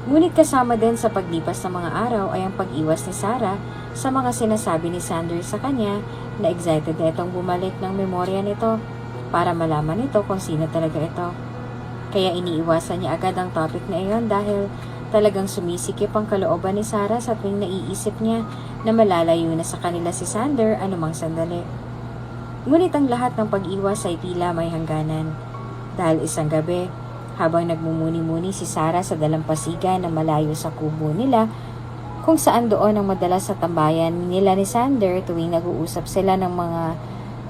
Ngunit kasama din sa paglipas ng mga araw ay ang pag-iwas ni Sarah sa mga sinasabi ni Sander sa kanya na excited na itong bumalik ng memorya nito para malaman nito kung sino talaga ito. Kaya iniiwasan niya agad ang topic na iyon dahil talagang sumisikip ang kalooban ni Sarah sa tuwing naiisip niya na malalayo na sa kanila si Sander anumang sandali. Ngunit ang lahat ng pag-iwas ay tila may hangganan. Dahil isang gabi, habang nagmumuni-muni si Sarah sa dalampasigan na malayo sa kubo nila, kung saan doon ang madalas sa tambayan nila ni Sander tuwing nag-uusap sila ng mga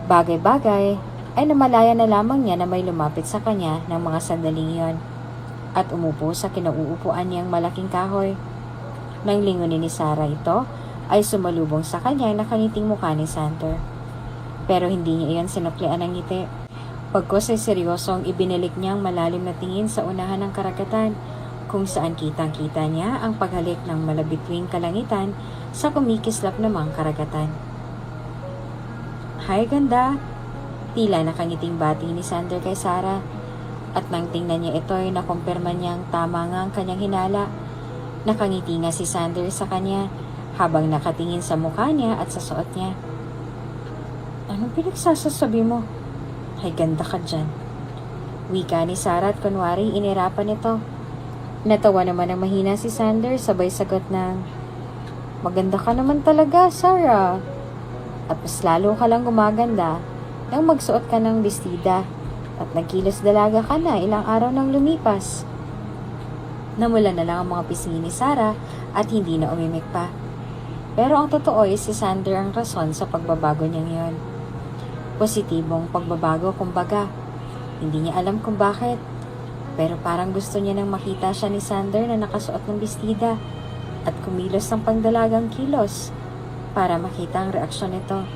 bagay-bagay, ay namalaya na lamang niya na may lumapit sa kanya ng mga sandaling iyon at umupo sa kinauupuan niyang malaking kahoy. Nang lingunin ni Sarah ito, ay sumalubong sa kanya nakangiting mukha ni Sander. Pero hindi niya iyon sinuklian ng ngiti. Pagkos ay seryosong ibinilik niyang malalim na tingin sa unahan ng karagatan kung saan kitang-kita niya ang paghalik ng malabitwing kalangitan sa kumikislap namang karagatan. Hay ganda! Tila nakangiting bati ni Sander kay Sarah at nang tingnan niya ito ay nakumpirma niyang tama nga ang kanyang hinala Nakangiti nga si Sander sa kanya habang nakatingin sa mukha niya at sa suot niya. Anong pinagsasasabi mo? Ay ganda ka dyan. Wika ni Sarah at kunwari inirapan nito. Natawa naman ng mahina si Sander sabay sagot ng, maganda ka naman talaga, Sarah. At mas lalo ka lang gumaganda nang magsuot ka ng bestida at nagkilos dalaga ka na ilang araw nang lumipas. Namula na lang ang mga pisngi ni Sarah at hindi na umimik pa. Pero ang totoo ay si Sander ang rason sa pagbabago niyang yon. Positibong pagbabago kumbaga. Hindi niya alam kung bakit. Pero parang gusto niya nang makita siya ni Sander na nakasuot ng bestida at kumilos ng pangdalagang kilos para makita ang reaksyon nito.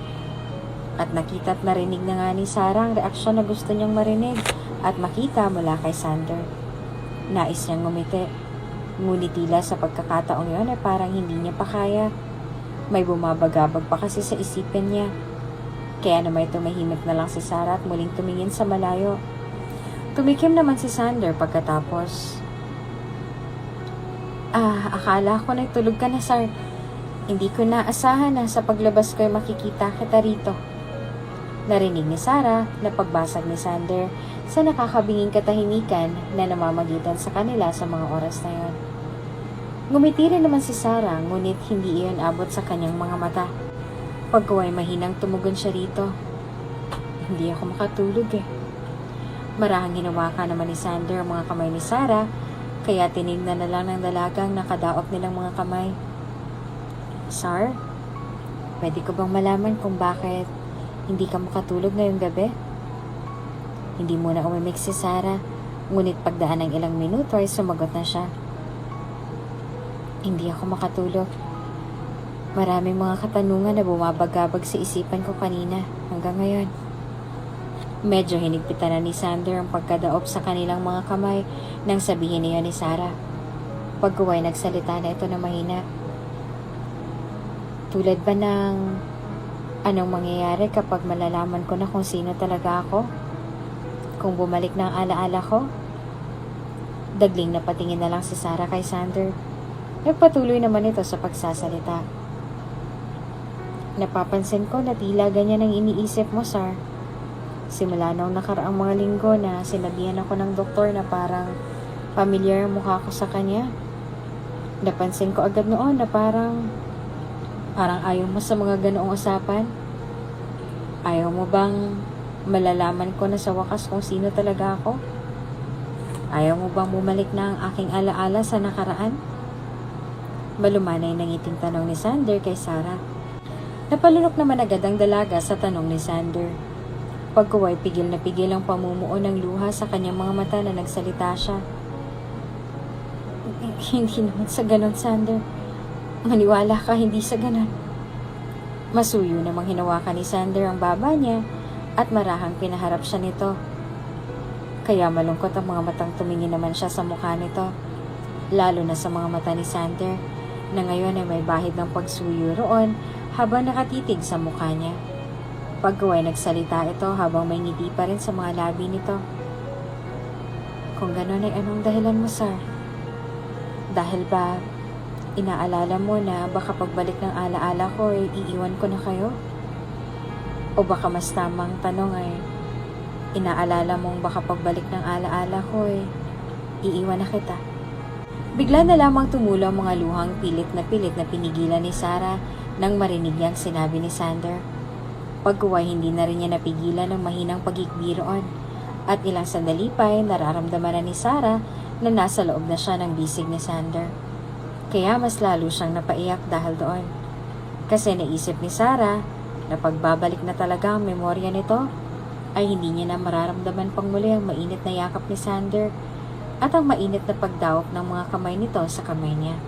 At nakita at narinig na nga ni Sarah ang reaksyon na gusto niyang marinig at makita mula kay Sander. Nais niyang ngumiti. Ngunit tila sa pagkakataong yon ay parang hindi niya pa kaya. May bumabagabag pa kasi sa isipin niya. Kaya naman tumahimik na lang si Sarah at muling tumingin sa malayo. Tumikim naman si Sander pagkatapos. Akala ko na tulog ka na, Sar. Hindi ko naasahan na sa paglabas ko'y makikita kita rito. Narinig ni Sarah na pagbasag ni Sander sa nakakabinging katahimikan na namamagitan sa kanila sa mga oras na yon. Ngumiti rin naman si Sarah, ngunit hindi iyon abot sa kanyang mga mata. Pagkaway mahinang tumugon siya rito. Hindi ako makatulog eh. Marahang hinawakan naman ni Sander ang mga kamay ni Sarah, kaya tinignan na lang ng dalagang nakadaop nilang mga kamay. Sar, pwede ko bang malaman kung bakit hindi ka makatulog ngayong gabi? Hindi muna umimik si Sarah, ngunit pagdaan ng ilang minuto ay sumagot na siya. Hindi ako makatulog. Maraming mga katanungan na bumabagabag sa isipan ko kanina hanggang ngayon. Medyo hinigpitan na ni Sander ang pagkadaop sa kanilang mga kamay nang sabihin niya ni Sarah. Pagkuway nagsalita na ito na mahina. Tulad ba ng anong mangyayari kapag malalaman ko na kung sino talaga ako? Kung bumalik na ang alaala ko? Dagling na patingin na lang si Sarah kay Sander. Nagpatuloy naman ito sa pagsasalita. Napapansin ko na tila ganyan ang iniisip mo, Sar. Simula nung nakaraang mga linggo na sinabihan ako ng doktor na parang familiar ang mukha ko sa kanya. Napansin ko agad noon na parang ayaw mo sa mga ganoong usapan. Ayaw mo bang malalaman ko na sa wakas kung sino talaga ako? Ayaw mo bang bumalik na ang aking alaala sa nakaraan? Malumanay ng ngiting tanong ni Sander kay Sarah. Napalunok naman agad ang dalaga sa tanong ni Sander. Pagkuway pigil na pigil ang pamumuo ng luha sa kanyang mga mata na nagsalita siya. Hindi naman sa ganon, Sander. Maniwala ka, hindi sa ganon. Masuyo namang hinawakan ni Sander ang baba niya at marahang pinaharap siya nito. Kaya malungkot ang mga matang tumingin naman siya sa mukha nito. Lalo na sa mga mata ni Sander na ngayon ay may bahid ng pagsuyo roon habang nakatitig sa mukha niya. Pagkuway nagsalita ito habang may ngiti pa rin sa mga labi nito. Kung gano'n ay anong dahilan mo, Sar? Dahil ba inaalala mo na baka pagbalik ng alaala ko ay iiwan ko na kayo? O baka mas tamang tanong ay inaalala mong baka pagbalik ng alaala ko ay iiwan na kita? Bigla na lamang tumulo ang mga luhang pilit na pinigilan ni Sarah nang marinig niyang sinabi ni Sander. Pagkuway hindi na rin niya napigilan ng mahinang pagikbi roon at ilang sandali pa ay nararamdaman na ni Sarah na nasa loob na siya ng bisig ni Sander. Kaya mas lalo siyang napaiyak dahil doon. Kasi naisip ni Sarah na pagbabalik na talaga ang memorya nito ay hindi niya na mararamdaman pang muli ang mainit na yakap ni Sander at ang mainit na pagdawop ng mga kamay nito sa kamay niya.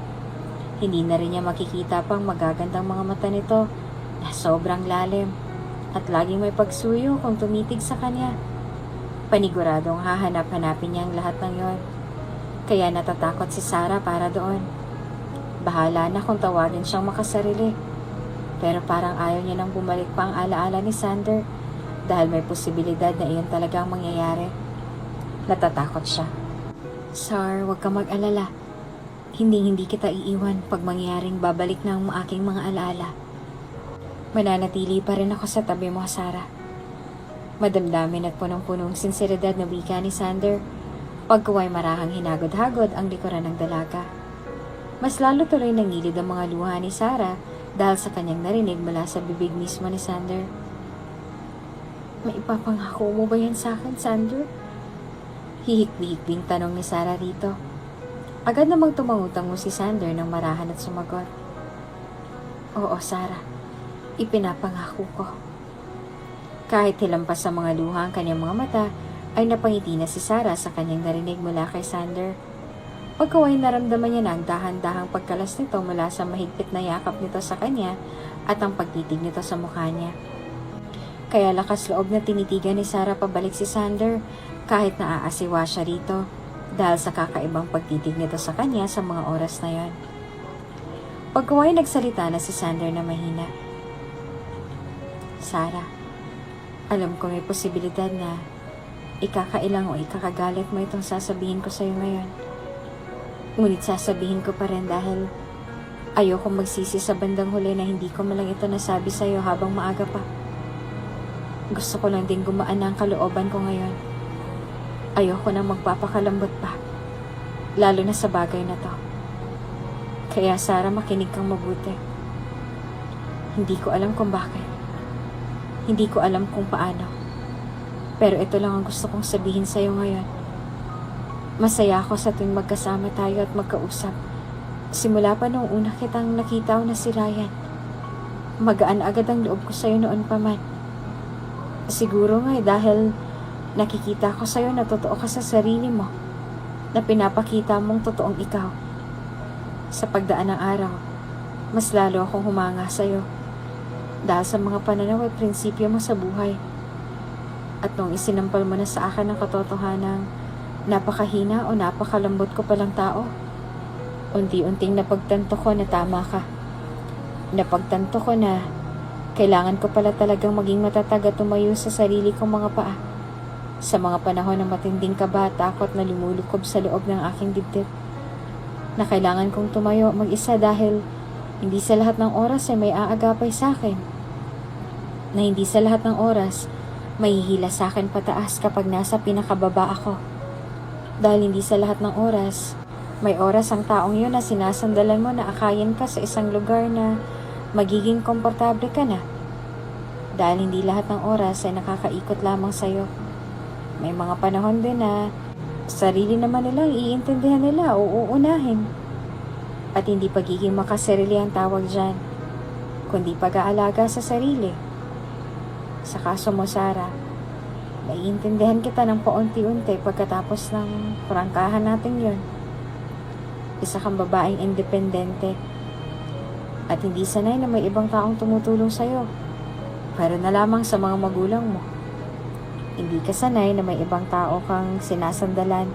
Hindi na rin niya makikita pang magagandang mga mata nito na sobrang lalim at laging may pagsuyo kung tumitig sa kanya. Paniguradong hahanap-hanapin niya ang lahat ng yon. Kaya natatakot si Sarah para doon. Bahala na kung tawagin siyang makasarili. Pero parang ayaw niya nang bumalik pa ang alaala ni Sander dahil may posibilidad na iyon talaga ang mangyayari. Natatakot siya. Sar, huwag ka mag-alala. Hindi kita iiwan pag mangyaring babalik na ang aking mga alaala. Mananatili pa rin ako sa tabi mo, Sarah. Madamdamin at punong-punong sinseridad na wika ni Sander. Pagkuway marahang hinagod-hagod ang likuran ng dalaga. Mas lalo tuloy nangilid ang mga luha ni Sarah dahil sa kanyang narinig mula sa bibig mismo ni Sander. May ipapangako mo ba yan sa akin, Sander? Hihik-hikbing tanong ni Sarah rito. Agad namang tumangutang mo si Sander ng marahan at sumagot. Oo, Sarah. Ipinapangako ko. Kahit hilampas sa mga luha ang kanyang mga mata, ay napangiti na si Sarah sa kanyang narinig mula kay Sander. Pagkaway naramdaman niya na ang dahan-dahang pagkalas nito mula sa mahigpit na yakap nito sa kanya at ang pagtitig nito sa mukha niya. Kaya lakas loob na tinitigan ni Sarah pabalik si Sander kahit naaasiwa siya rito dahil sa kakaibang pagtitig nito sa kanya sa mga oras na yon. Pagkaway nagsalita na si Sander na mahina. Sarah, alam ko may posibilidad na ikakailang o ikakagalit mo itong sasabihin ko sa'yo ngayon. Ngunit sasabihin ko pa rin dahil ayoko magsisi sa bandang huli na hindi ko malang ito nasabi sa'yo habang maaga pa. Gusto ko lang din gumaan ang kalooban ko ngayon. Ayoko na magpapakalambot pa, lalo na sa bagay na to. Kaya Sarah, makinig kang mabuti. Hindi ko alam kung bakit. Hindi ko alam kung paano. Pero ito lang ang gusto kong sabihin sa'yo ngayon. Masaya ako sa tuwing magkasama tayo at magkausap. Simula pa nung una kitang nakita o na si Ryan. Magaan agad ang loob ko sa'yo noon pa man. Siguro nga dahil nakikita ko sa'yo na totoo ka sa sarili mo. Na pinapakita mong totoong ikaw. Sa pagdaan ng araw, mas lalo akong humanga sa'yo. Dahil sa mga pananaw at prinsipyo mo sa buhay. At nung isinampal mo na sa akin ang katotohanang napakahina o napakalambot ko palang tao, unti-unting napagtanto ko na tama ka. Napagtanto ko na kailangan ko pala talagang maging matatag at tumayo sa sarili kong mga paa. Sa mga panahon ng matinding kaba at takot na lumulukob sa loob ng aking dibdib. Na kailangan kong tumayo mag-isa dahil hindi sa lahat ng oras ay may aagapay sa akin. Na hindi sa lahat ng oras may hihila sa akin pataas kapag nasa pinakababa ako. Dahil hindi sa lahat ng oras, may oras ang taong yun na sinasandalan mo na akayin ka sa isang lugar na magiging komportable ka na. Dahil hindi lahat ng oras ay nakakaikot lamang sa'yo. May mga panahon din na sarili naman nilang iintindihan nila o uunahin. At hindi pagiging makasarili ang tawag dyan, kundi pag-aalaga sa sarili. Sa kaso mo, Sarah, naiintindihan kita ng paunti-unti pagkatapos ng prangkahan natin yon. Isa kang babaeng independente at hindi sanay na may ibang taong tumutulong sa'yo. Pero na lamang sa mga magulang mo. Hindi ka sanay na may ibang tao kang sinasandalan.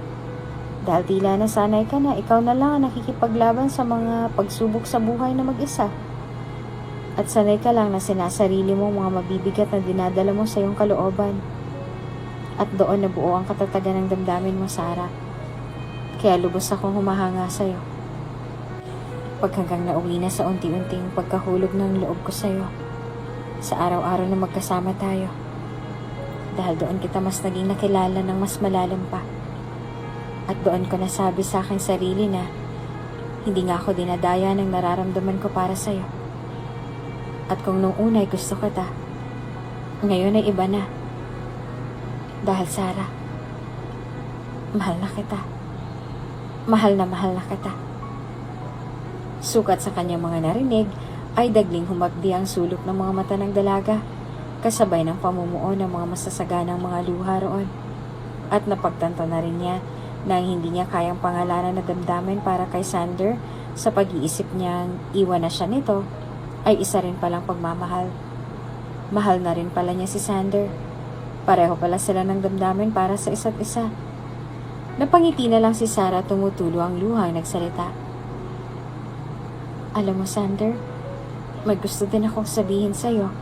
Dahil tila nasanay ka na ikaw na lang ang nakikipaglaban sa mga pagsubok sa buhay na mag-isa. At sanay ka lang na sinasarili mo mga mabibigat na dinadala mo sa iyong kalooban. At doon nabuo ang katatagan ng damdamin mo, Sarah. Kaya lubos akong humahanga sa'yo. Pag hanggang nauwi na sa unti-unting pagkahulog ng loob ko sa'yo. Sa araw-araw na magkasama tayo. Dahil doon kita mas naging nakilala ng mas malalim pa. At doon ko nasabi sa aking sarili na hindi nga ako dinadaya ng nararamdaman ko para sa'yo. At kung nung una ay gusto kita, ngayon ay iba na. Dahil Sarah, mahal na kita. Mahal na kita. Sukat sa kanyang mga narinig ay dagling humagdi ang sulok ng mga mata ng dalaga, kasabay ng pamumuo ng mga masasaganang mga luha roon. At napagtanto na rin niya na hindi niya kayang pangalanan na damdamin para kay Sander sa pag-iisip niyang iwan na siya nito ay isa rin palang pagmamahal. Mahal na rin pala niya si Sander. Pareho pala sila ng damdamin para sa isa't isa. Napangiti na lang si Sarah tumutulo ang luha nagsalita. Alam mo, Sander, may gusto din akong sabihin sa'yo.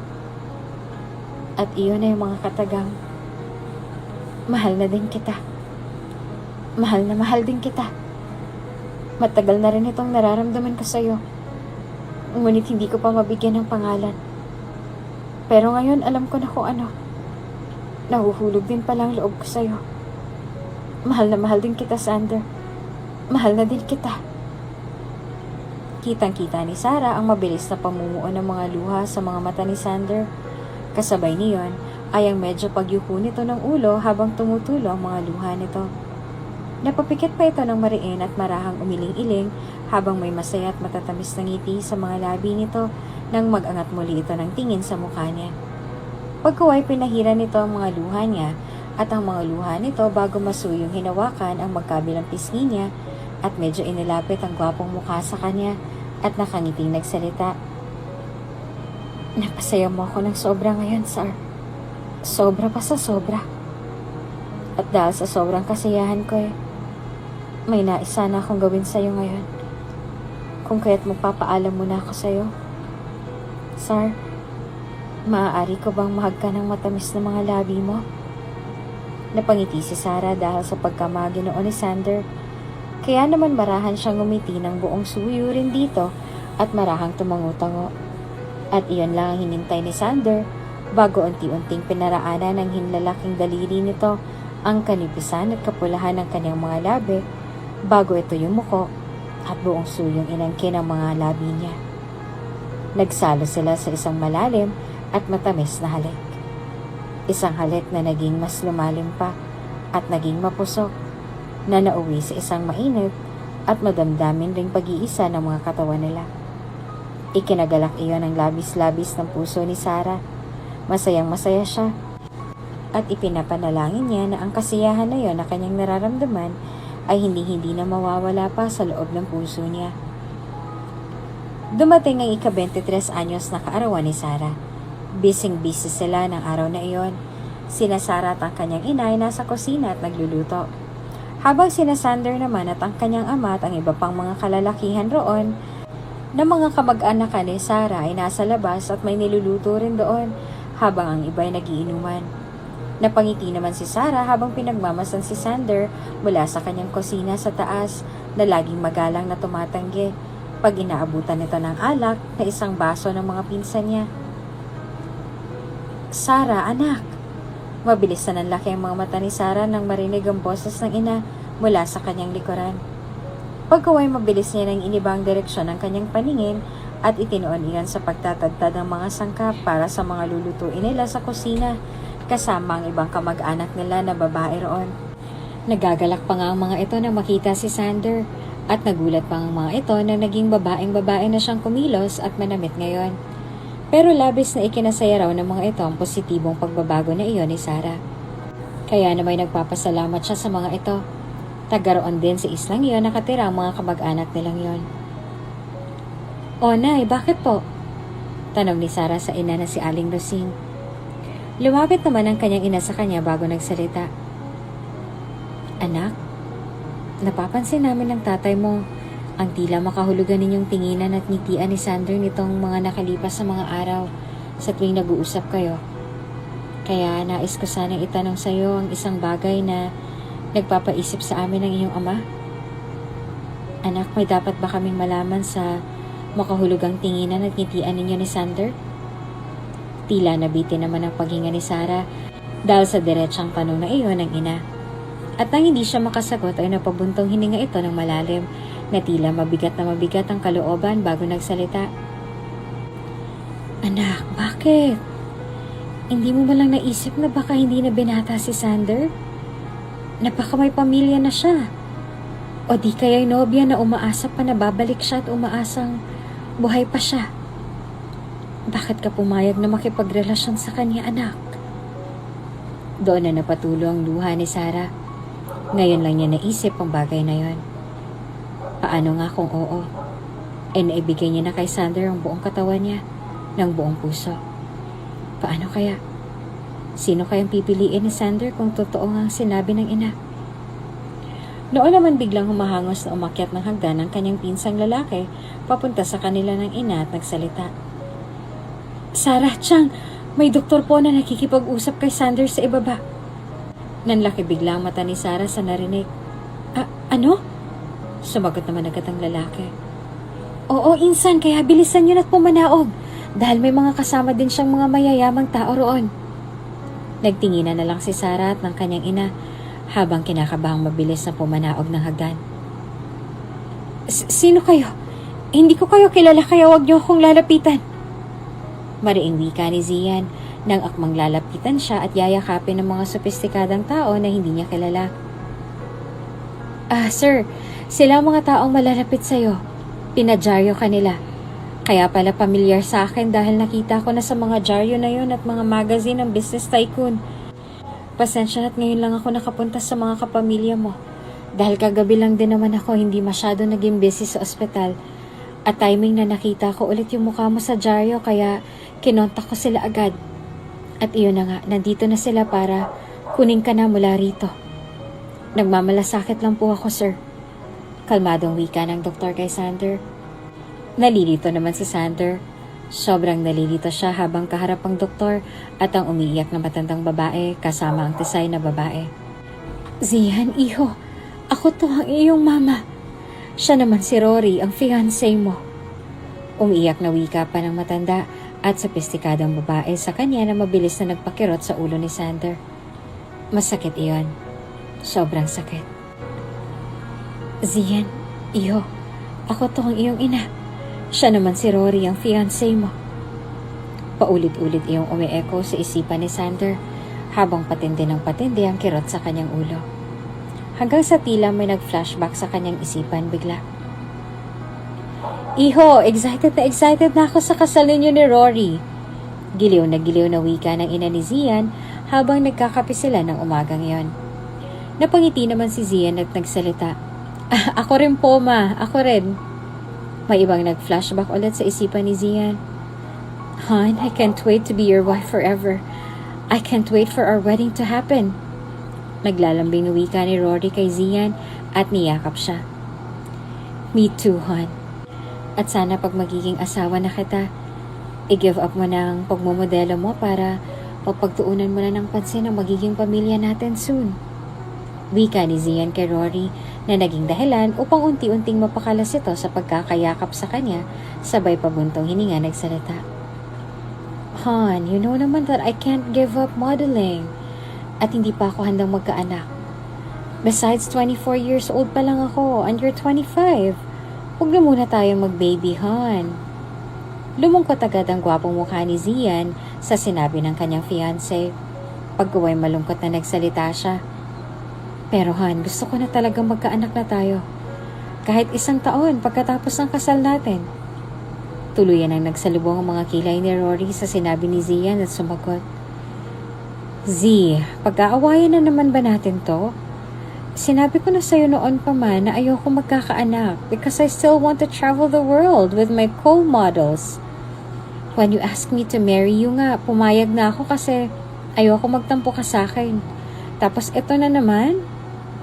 At iyon ay yung mga katagang, mahal na din kita. Mahal na mahal din kita. Matagal na rin itong nararamdaman ko sa'yo. Ngunit hindi ko pa mabigyan ng pangalan. Pero ngayon alam ko na kung ano. Nahuhulog din palang loob ko sa'yo. Mahal na mahal din kita, Sander. Mahal na din kita. Kitang-kita ni Sarah ang mabilis na pamumuo ng mga luha sa mga mata ni Sander. Kasabay niyon ay ang medyo pagyuko nito ng ulo habang tumutulo ang mga luha nito. Napapikit pa ito ng mariin at marahang umiling-iling habang may masaya at matatamis na ngiti sa mga labi nito nang mag-angat muli ito ng tingin sa mukha niya. Pagkaway pinahiran nito ang mga luha niya at ang mga luha nito bago masuyong hinawakan ang magkabilang pisngi niya at medyo inilapit ang gwapong mukha sa kanya at nakangiting nagsalita. Napasaya mo ako ng sobra ngayon, Sar. Sobra pa sa sobra. At dahil sa sobrang kasiyahan ko may nais sana akong gawin sa'yo ngayon. Kung kaya't magpapaalam muna ako sa'yo. Sar, maaari ko bang mahagka ng matamis na mga labi mo? Napangiti si Sarah dahil sa pagkamagi noon ni Sander. Kaya naman marahan siyang ngumiti ng buong suyo rin dito at marahang tumango-tango. At iyon lang ang hinintay ni Sander bago unti-unting pinaraanan ng hinlalaking daliri nito ang kanipisan at kapulahan ng kanyang mga labi bago ito yumuko at buong suyong inangkin ang mga labi niya. Nagsalo sila sa isang malalim at matamis na halik. Isang halik na naging mas lumalim pa at naging mapusok na nauwi sa isang mainit at madamdamin ring pag-iisa ng mga katawan nila. Ikinagalak iyon ang labis-labis ng puso ni Sarah. Masayang masaya siya at ipinapanalangin niya na ang kasiyahan na iyon na kanyang nararamdaman ay hindi na mawawala pa sa loob ng puso niya. Dumating ang ika-23 anyos na kaarawan ni Sarah. Bising-busy sila ng araw na iyon. Sina Sarah at ang kanyang ina ay nasa kusina at nagluluto. Habang sina Sander naman at ang kanyang ama at ang iba pang mga kalalakihan roon na mga kamag-anakan ni Sarah ay nasa labas at may niluluto rin doon habang ang iba ay nagiinuman. Napangiti naman si Sarah habang pinagmamasan si Sander mula sa kanyang kusina sa taas na laging magalang na tumatanggi pag inaabutan nito ng alak na isang baso ng mga pinsan niya. Sarah, anak! Mabilis na nanlaki ang mga mata ni Sarah nang marinig ang boses ng ina mula sa kanyang likuran. Pagkaway mabilis niya nang inibang direksyon ng kanyang paningin at itinoon iyan sa pagtatadtad ng mga sangkap para sa mga lulutuin nila sa kusina kasama ang ibang kamag-anak nila na babae roon. Nagagalak pa nga ang mga ito na makita si Sander at nagulat pa ang mga ito na naging babaeng-babae na siyang kumilos at manamit ngayon. Pero labis na ikinasaya raw ng mga ito ang positibong pagbabago na iyon ni Sarah. Kaya na may nagpapasalamat siya sa mga ito. Tagaroon din sa islang iyon nakatira ang mga kamag-anak nilang iyon. O Nay, bakit po? Tanong ni Sarah sa ina na si Aling Rosing. Lumapit naman ang kanyang ina sa kanya bago nagsalita. Anak, napapansin namin ng tatay mo ang tila makahulugan ninyong tinginan at ngitian ni Sander nitong mga nakalipas sa mga araw sa tuwing nag-uusap kayo. Kaya nais ko sanang itanong sa iyo ang isang bagay na nagpapaisip sa amin ng iyong ama. Anak, may dapat ba kaming malaman sa makahulugang tinginan at ngitian ninyo ni Sander? Tila nabitin naman ang paghinga ni Sarah dahil sa diretsang tanong na iyon ng ina. At nang hindi siya makasagot ay napabuntong hininga ito ng malalim na tila mabigat ang kalooban bago nagsalita. Anak, bakit? Hindi mo ba lang naisip na baka hindi na binata si Sander? Napaka may pamilya na siya. O di kaya'y nobya na umaasa pa na babalik siya at umaasang buhay pa siya. Bakit ka pumayag na makipagrelasyon sa kanya, anak? Doon na napatulo ang luha ni Sarah. Ngayon lang niya naisip ang bagay na yon. Paano nga kung oo? Ay naibigay niya na kay Sander ang buong katawan niya ng buong puso. Paano kaya? Sino kayang pipiliin ni Sander kung totoo nga ang sinabi ng ina? Noon naman biglang humahangos na umakyat ng hagdan ng kanyang pinsang lalaki papunta sa kanila ng ina at nagsalita. Sarah, Chang, may doktor po na nakikipag-usap kay Sander sa ibaba. Nanlaki bigla ang mata ni Sarah sa narinig. Ano? Sumagot naman agad ang lalaki. Oo, insan, kaya bilisan niyo na't pumanaog dahil may mga kasama din siyang mga mayayamang tao roon. Nagtinginan na lang si Sarah at ng kanyang ina habang kinakabahang mabilis na pumanaog ng hagdan. Sino kayo? Hindi ko kayo kilala kaya wag niyo akong lalapitan. Mariing wika ni Zian nang akmang lalapitan siya at yayakapin ng mga sopistikadang tao na hindi niya kilala. Sir, sila ang mga taong malalapit sa'yo. Pinadyaryo ka nila. Kaya pala pamilyar sa akin dahil nakita ko na sa mga dyaryo na yon at mga magazine ng Business Tycoon. Pasensya na't ngayon lang ako nakapunta sa mga kapamilya mo. Dahil kagabi lang din naman ako hindi masyado naging busy sa ospital. At timing na nakita ko ulit yung mukha mo sa dyaryo kaya kinontak ko sila agad. At iyon na nga, nandito na sila para kunin ka na mula rito. Nagmamalasakit lang po ako, sir. Kalmadong wika ng doktor kay Sander. Nalilito naman si Sander. Sobrang nalilito siya habang kaharap ang doktor at ang umiiyak na matandang babae kasama ang tisay na babae. Zian, iho. Ako to ang iyong mama. Siya naman si Rory, ang fiancé mo. Umiiyak na wika pa ng matanda at sopistikadang babae sa kanya na mabilis na nagpakirot sa ulo ni Sander. Masakit iyon. Sobrang sakit. Zian, iho. Ako to ang iyong ina. Siya naman si Rory, ang fiancé mo. Paulit-ulit iyong umi-echo sa isipan ni Sander habang patindi ng patindi ang kirot sa kanyang ulo. Hanggang sa tila may nag-flashback sa kanyang isipan bigla. Iho, excited na ako sa kasal ninyo ni Rory. Giliw na wika ng ina ni Zian habang nagkakape sila ng umagang yon. Napangiti naman si Zian at nagsalita. Ako rin po, ma. Ako rin. May ibang nag-flashback ulit sa isipan ni Zian. Hon, I can't wait to be your wife forever. I can't wait for our wedding to happen. Naglalambing wika ni Rory kay Zian at niyakap siya. Me too, hon. At sana pag magiging asawa na kita, i-give up mo na ang pagmumodelo mo para mapagtuunan mo na ng pansin ang magiging pamilya natin soon. Wika ni Zian kay Rory na naging dahilan upang unti-unting mapakalas ito sa pagkakayakap sa kanya sabay pabuntong hininga nagsalita. Hon, you know naman that I can't give up modeling at hindi pa ako handang magkaanak. Besides, 24 years old pa lang ako and you're 25. Huwag na muna tayong mag-baby, hon. Lumungkot agad ang gwapong mukha ni Zian sa sinabi ng kanyang fiancé. Pagkuway malungkot na nagsalita siya. Pero hon, gusto ko na talagang magkaanak na tayo. Kahit 1 taon pagkatapos ng kasal natin. Tuluyan ang nagsalubong ang mga kilay ni Rory sa sinabi ni Zian at sumagot. Z, pag-aawayan na naman ba natin to? Sinabi ko na sa'yo noon pa man na ayoko magkakaanak because I still want to travel the world with my co-models. When you asked me to marry you nga, pumayag na ako kasi ayoko magtampo ka sa akin. Tapos ito na naman,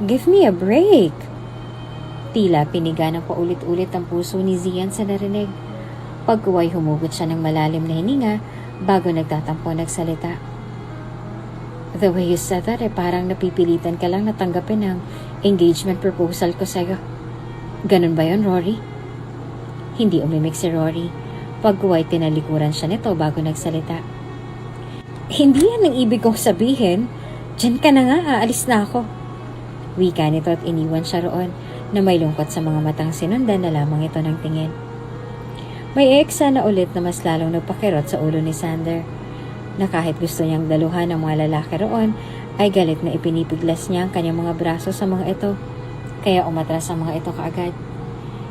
give me a break. Tila piniga ng paulit-ulit ang puso ni Zian sa narinig. Pagkuway humugot siya ng malalim na hininga bago nagtatampo nagsalita. The way you said that, parang napipilitan ka lang natanggapin ang engagement proposal ko sa'yo. Ganun ba yon, Rory? Hindi umimik si Rory. Pagkuway tinalikuran siya nito bago nagsalita. Hindi yan ang ibig kong sabihin. Diyan ka na nga, aalis na ako. Wika nito at iniwan siya roon na may lungkot sa mga matang sinundan na lamang ito ng tingin. May eksa na ulit na mas lalong nagpakirot sa ulo ni Sander. Na kahit gusto niyang daluhan ng mga lalaki roon, ay galit na ipinipiglas niya ang kanyang mga braso sa mga ito. Kaya umatras ang mga ito kaagad.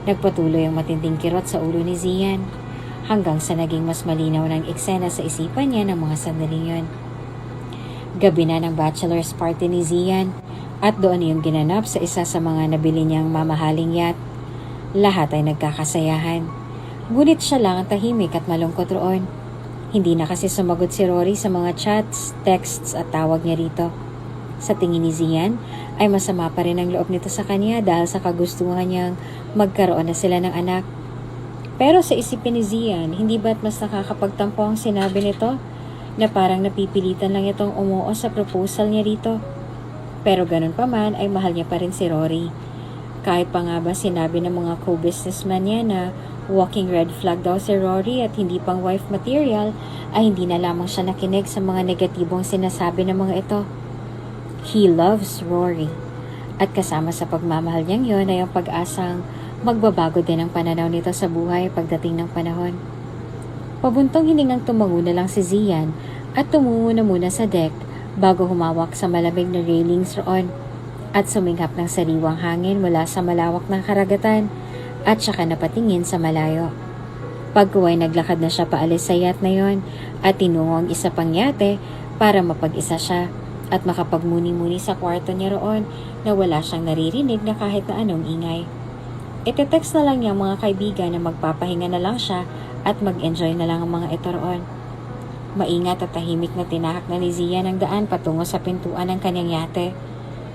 Nagpatuloy ang matinding kirot sa ulo ni Zian, hanggang sa naging mas malinaw ng eksena sa isipan niya ng mga sandaling yun. Gabi na ng bachelor's party ni Zian, at doon yung ginanap sa isa sa mga nabili niyang mamahaling yacht. Lahat ay nagkakasayahan. Ngunit siya lang ang tahimik at malungkot roon. Hindi na kasi sumagot si Rory sa mga chats, texts at tawag niya rito. Sa tingin ni Zian, ay masama pa rin ang loob nito sa kanya dahil sa kagustuhan niyang magkaroon na sila ng anak. Pero sa isipin ni Zian, hindi ba't mas nakakapagtampo ang sinabi nito na parang napipilitan lang itong umuo sa proposal niya rito? Pero ganun pa man ay mahal niya pa rin si Rory. Kahit pa nga ba sinabi ng mga co-businessman niya na walking red flag daw si Rory at hindi pang wife material, ay hindi na lamang siya nakinig sa mga negatibong sinasabi ng mga ito. He loves Rory. At kasama sa pagmamahal niyang yon ay ang pag-asang magbabago din ang pananaw nito sa buhay pagdating ng panahon. Pabuntong hiningang tumango na lang si Zian at tumungo na muna sa deck bago humawak sa malamig na railings roon at suminghap ng sariwang hangin mula sa malawak ng karagatan at saka napatingin sa malayo. Pagkuway naglakad na siya paalis sa yacht na yon at tinungo ang isa pang yate para mapag-isa siya at makapagmuni-muni sa kwarto niya roon na wala siyang naririnig na kahit na anong ingay. Ite-text na lang niya ang mga kaibigan na magpapahinga na lang siya at mag-enjoy na lang ang mga ito roon. Maingat at tahimik na tinahak na ni Zian ang daan patungo sa pintuan ng kanyang yate.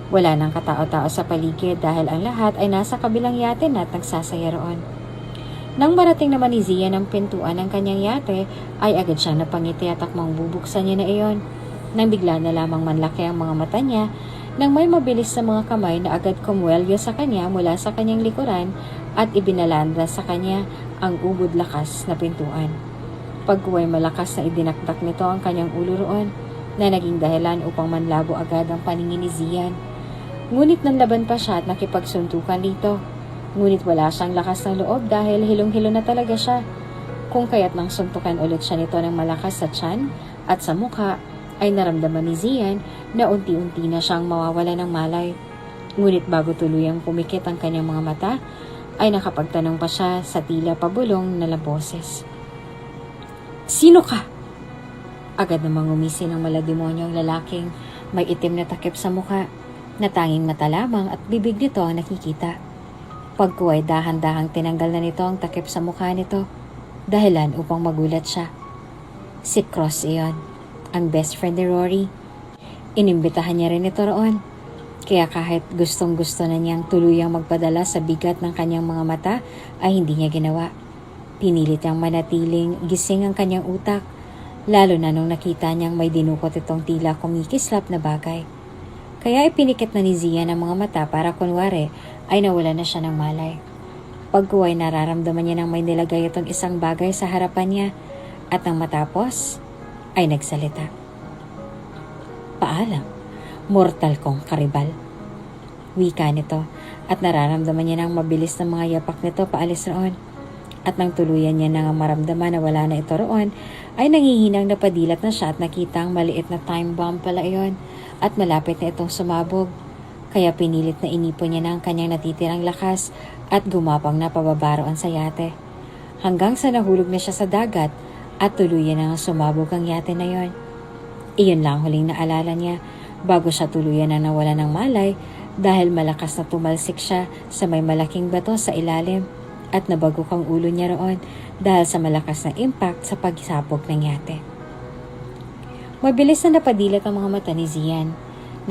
Wala nang katao-tao sa paligid dahil ang lahat ay nasa kabilang yate na at nagsasaya roon. Nang marating naman ni Zian ang pintuan ng kanyang yate, ay agad siyang napangiti at akmang bubuksan niya na iyon. Nang bigla na lamang manlaki ang mga mata niya, nang may mabilis na mga kamay na agad kumwelyo sa kanya mula sa kanyang likuran at ibinalanda sa kanya ang ubod lakas na pintuan. Pagkuway malakas na idinakdak nito ang kanyang ulo roon na naging dahilan upang manlabo agad ang paningin ni Zian. Ngunit nanlaban pa siya at nakipagsuntukan dito. Ngunit wala siyang lakas ng loob dahil hilong-hilo na talaga siya. Kung kaya't nang suntukan ulit siya nito ng malakas sa tiyan at sa mukha, ay naramdaman ni Zian na unti-unti na siyang mawawala ng malay. Ngunit bago tuluyang pumikit ang kanyang mga mata, ay nakapagtanong pa siya sa tila pabulong na boses. Sino ka? Agad namang umisi ng malademonyo ang lalaking may itim na takip sa mukha, na tanging mata lamang at bibig nito ang nakikita. Pagkuway dahan-dahang tinanggal na nito ang takip sa mukha nito, dahilan upang magulat siya. Si Cross iyon, ang best friend ni Rory. Inimbitahan niya rin ito roon, kaya kahit gustong-gusto na niyang tuluyang magpadala sa bigat ng kanyang mga mata, ay hindi niya ginawa. Pinilit niyang manatiling gising ang kanyang utak, lalo na nung nakita niyang may dinukot itong tila kumikislap na bagay. Kaya ipinikit na ni Zian ang mga mata para kunwari ay nawala na siya ng malay. Pagkuway nararamdaman niya nang may nilagay itong isang bagay sa harapan niya at nang matapos ay nagsalita. Paalam, mortal kong karibal. Wika nito at nararamdaman niya nang mabilis na mga yapak nito paalis roon. At nang tuluyan niya nang maramdaman na wala na ito roon, ay nangihinang napadilat na siya at nakita ang maliit na time bomb pala iyon at malapit na itong sumabog. Kaya pinilit na inipon niya na ang kanyang natitirang lakas at gumapang na pababaroan sa yate. Hanggang sa nahulog na siya sa dagat at tuluyan na sumabog ang yate na yon. Iyon lang huling naalala niya bago siya tuluyan na nawala ng malay dahil malakas na tumalsik siya sa may malaking bato sa ilalim at nabagok ang ulo niya roon dahil sa malakas na impact sa pagsabog ng yate. Mabilis na napadilat ang mga mata ni Zian.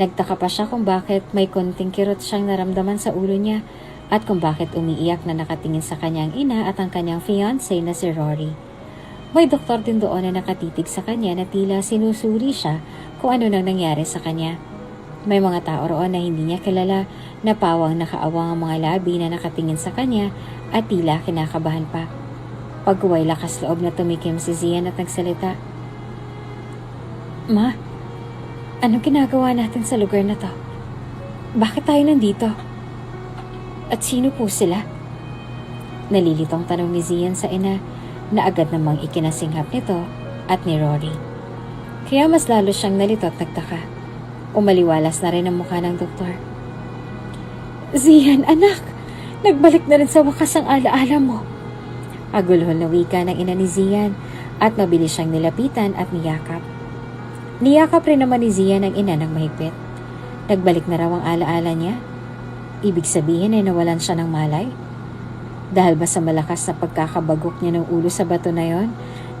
Nagtaka pa siya kung bakit may konting kirot siyang naramdaman sa ulo niya at kung bakit umiiyak na nakatingin sa kanyang ina at ang kanyang fiancé na si Rory. May doktor din doon na nakatitig sa kanya na tila sinusuri siya kung ano nang nangyari sa kanya. May mga tao roon na hindi niya kilala na pawang nakaawang ang mga labi na nakatingin sa kanya at tila kinakabahan pa. Pagkuway lakas loob na tumikim si Zian at nagsalita. Ma, anong ginagawa natin sa lugar na to? Bakit tayo nandito? At sino po sila? Nalilitong tanong ni Zian sa ina na agad namang ikinasinghap nito at ni Rory. Kaya mas lalo siyang nalito at nagtaka. Umaliwalas na rin ang mukha ng doktor. Zian, anak! Nagbalik na rin sa wakas ang alaala mo. Agulhol na wika ng ina ni Zian at mabilis siyang nilapitan at niyakap. Niyakap rin naman ni Zian ang ina ng mahigpit. Nagbalik na raw ang alaala niya. Ibig sabihin ay nawalan siya ng malay. Dahil ba sa malakas na pagkakabagok niya ng ulo sa bato na yon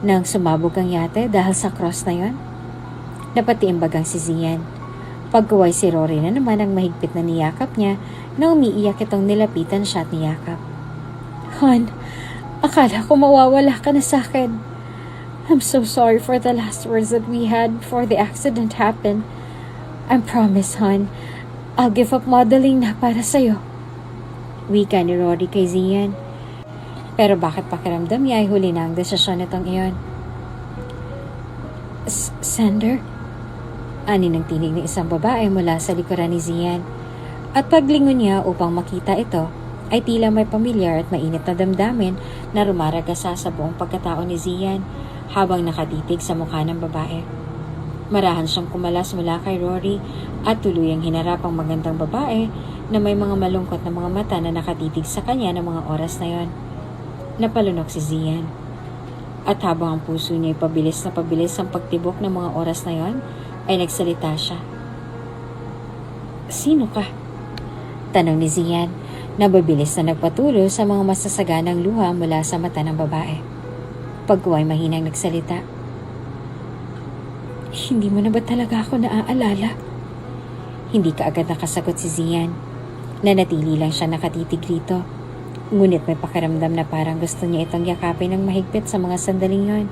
nang sumabog ang yate dahil sa cross na yon? Napatiimbagang si Zian. Pagkuway si Rory na naman ang mahigpit na niyakap niya na umiiyak itong nilapitan siya at niyakap. Han, akala ko mawawala ka na sa akin. I'm so sorry for the last words that we had before the accident happened. I promise, hon, I'll give up modeling na para sa'yo. Wika ni Rory kay Zian. Pero bakit pakiramdam niya ay huli na ang desisyon nitong iyon? Sander? Ani ng tinig ng isang babae mula sa likuran ni Zian. At paglingon niya upang makita ito, ay tila may pamilyar at mainit na damdamin na rumaragasa sa buong pagkatao ni Zian habang nakatitig sa mukha ng babae. Marahan siyang kumalas mula kay Rory at tuluyang hinarap ang magandang babae na may mga malungkot na mga mata na nakatitig sa kanya ng mga oras na yon. Napalunok si Zian. At habang ang puso niya ay pabilis na pabilis ang pagtibok ng mga oras na yon, ay nagsalita siya. Sino ka? Tanong ni Zian, na mabilis na nagpatulo sa mga masasaganang luha mula sa mata ng babae. Pagkuway mahinang nagsalita. Hindi mo na ba talaga ako naaalala? Hindi ka agad nakasagot si Zian. Nanatili lang siya nakatitig rito. Ngunit may pakiramdam na parang gusto niya itong yakapin ng mahigpit sa mga sandaling yon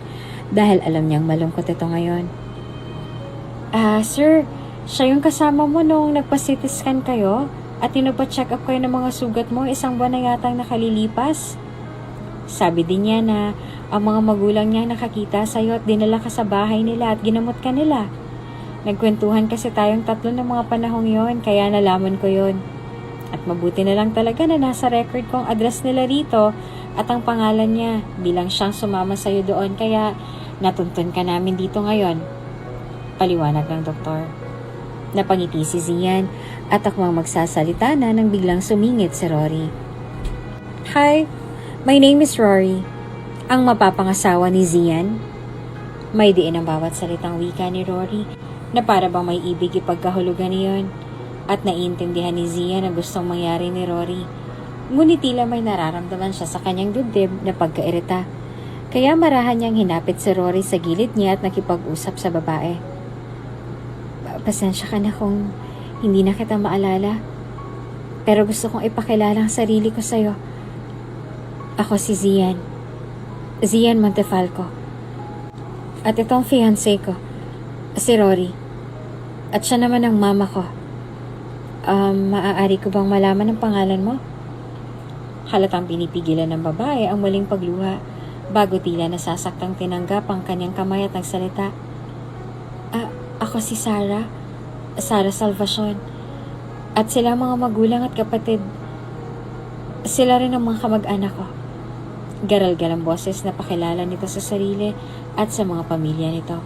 dahil alam niyang malungkot ito ngayon. Sir, siya yung kasama mo nung nagpa-CT scan kayo at tinagpa-check up kayo ng mga sugat mo 1 buwan na yatang nakalilipas. Sabi din niya na ang mga magulang niya nakakita sa'yo at dinala ka sa bahay nila at ginamot ka nila. Nagkwentuhan kasi tayong 3 ng mga panahong yon kaya nalaman ko yon. At mabuti na lang talaga na nasa record ko ang address nila rito at ang pangalan niya bilang siyang sumama sa'yo doon kaya natuntun ka namin dito ngayon. Paliwanag ng doktor. Napangiti si Zian at akmang magsasalita na nang biglang sumingit si Rory. Hi, my name is Rory. Ang mapapangasawa ni Zian. May diin ang bawat salitang wika ni Rory na para bang may ibig ipagkahulugan niyon at naiintindihan ni Zian na gustong mangyari ni Rory. Ngunit tila may nararamdaman siya sa kanyang dibdib na pagkairita. Kaya marahan niyang hinapit si Rory sa gilid niya at nakipag-usap sa babae. Pasensya ka na kung hindi na kita maalala. Pero gusto kong ipakilala ang sarili ko sa'yo. Ako si Zian. Zian Montefalco. At itong fiancé ko, si Rory. At siya naman ang mama ko. Maaari ko bang malaman ang pangalan mo? Halatang pinipigilan ng babae ang muling pagluha bago tila nasasaktang tinanggap ang kanyang kamay at nagsalita. Ako si Sarah Salvacion. At sila mga magulang at kapatid. Sila rin ang mga kamag-anak ko. Garal-galang boses na pakilala nito sa sarili at sa mga pamilya nito.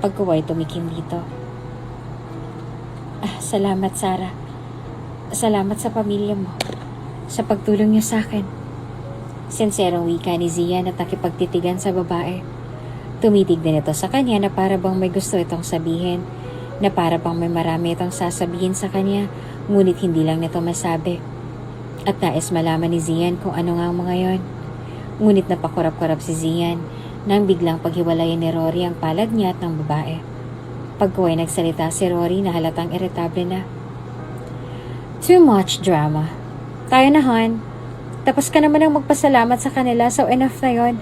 Pagkuway tumikim dito. Salamat, Sarah. Salamat sa pamilya mo. Sa pagtulong niyo sa akin. Sinserong wika ni Zian at nakipagtitigan sa babae. Tumitig din ito sa kanya na para bang may gusto itong sabihin, na para bang may marami itong sasabihin sa kanya, ngunit hindi lang nito masabi. At nais malaman ni Zian kung ano nga ang mga yon. Ngunit napakurap-kurap si Zian nang biglang paghiwalayan ni Rory ang palad niya at ng babae. Pagkuway nagsalita si Rory na halatang iritable na. Too much drama. Tayo na, hon. Tapos ka naman ang magpasalamat sa kanila, so enough na yon.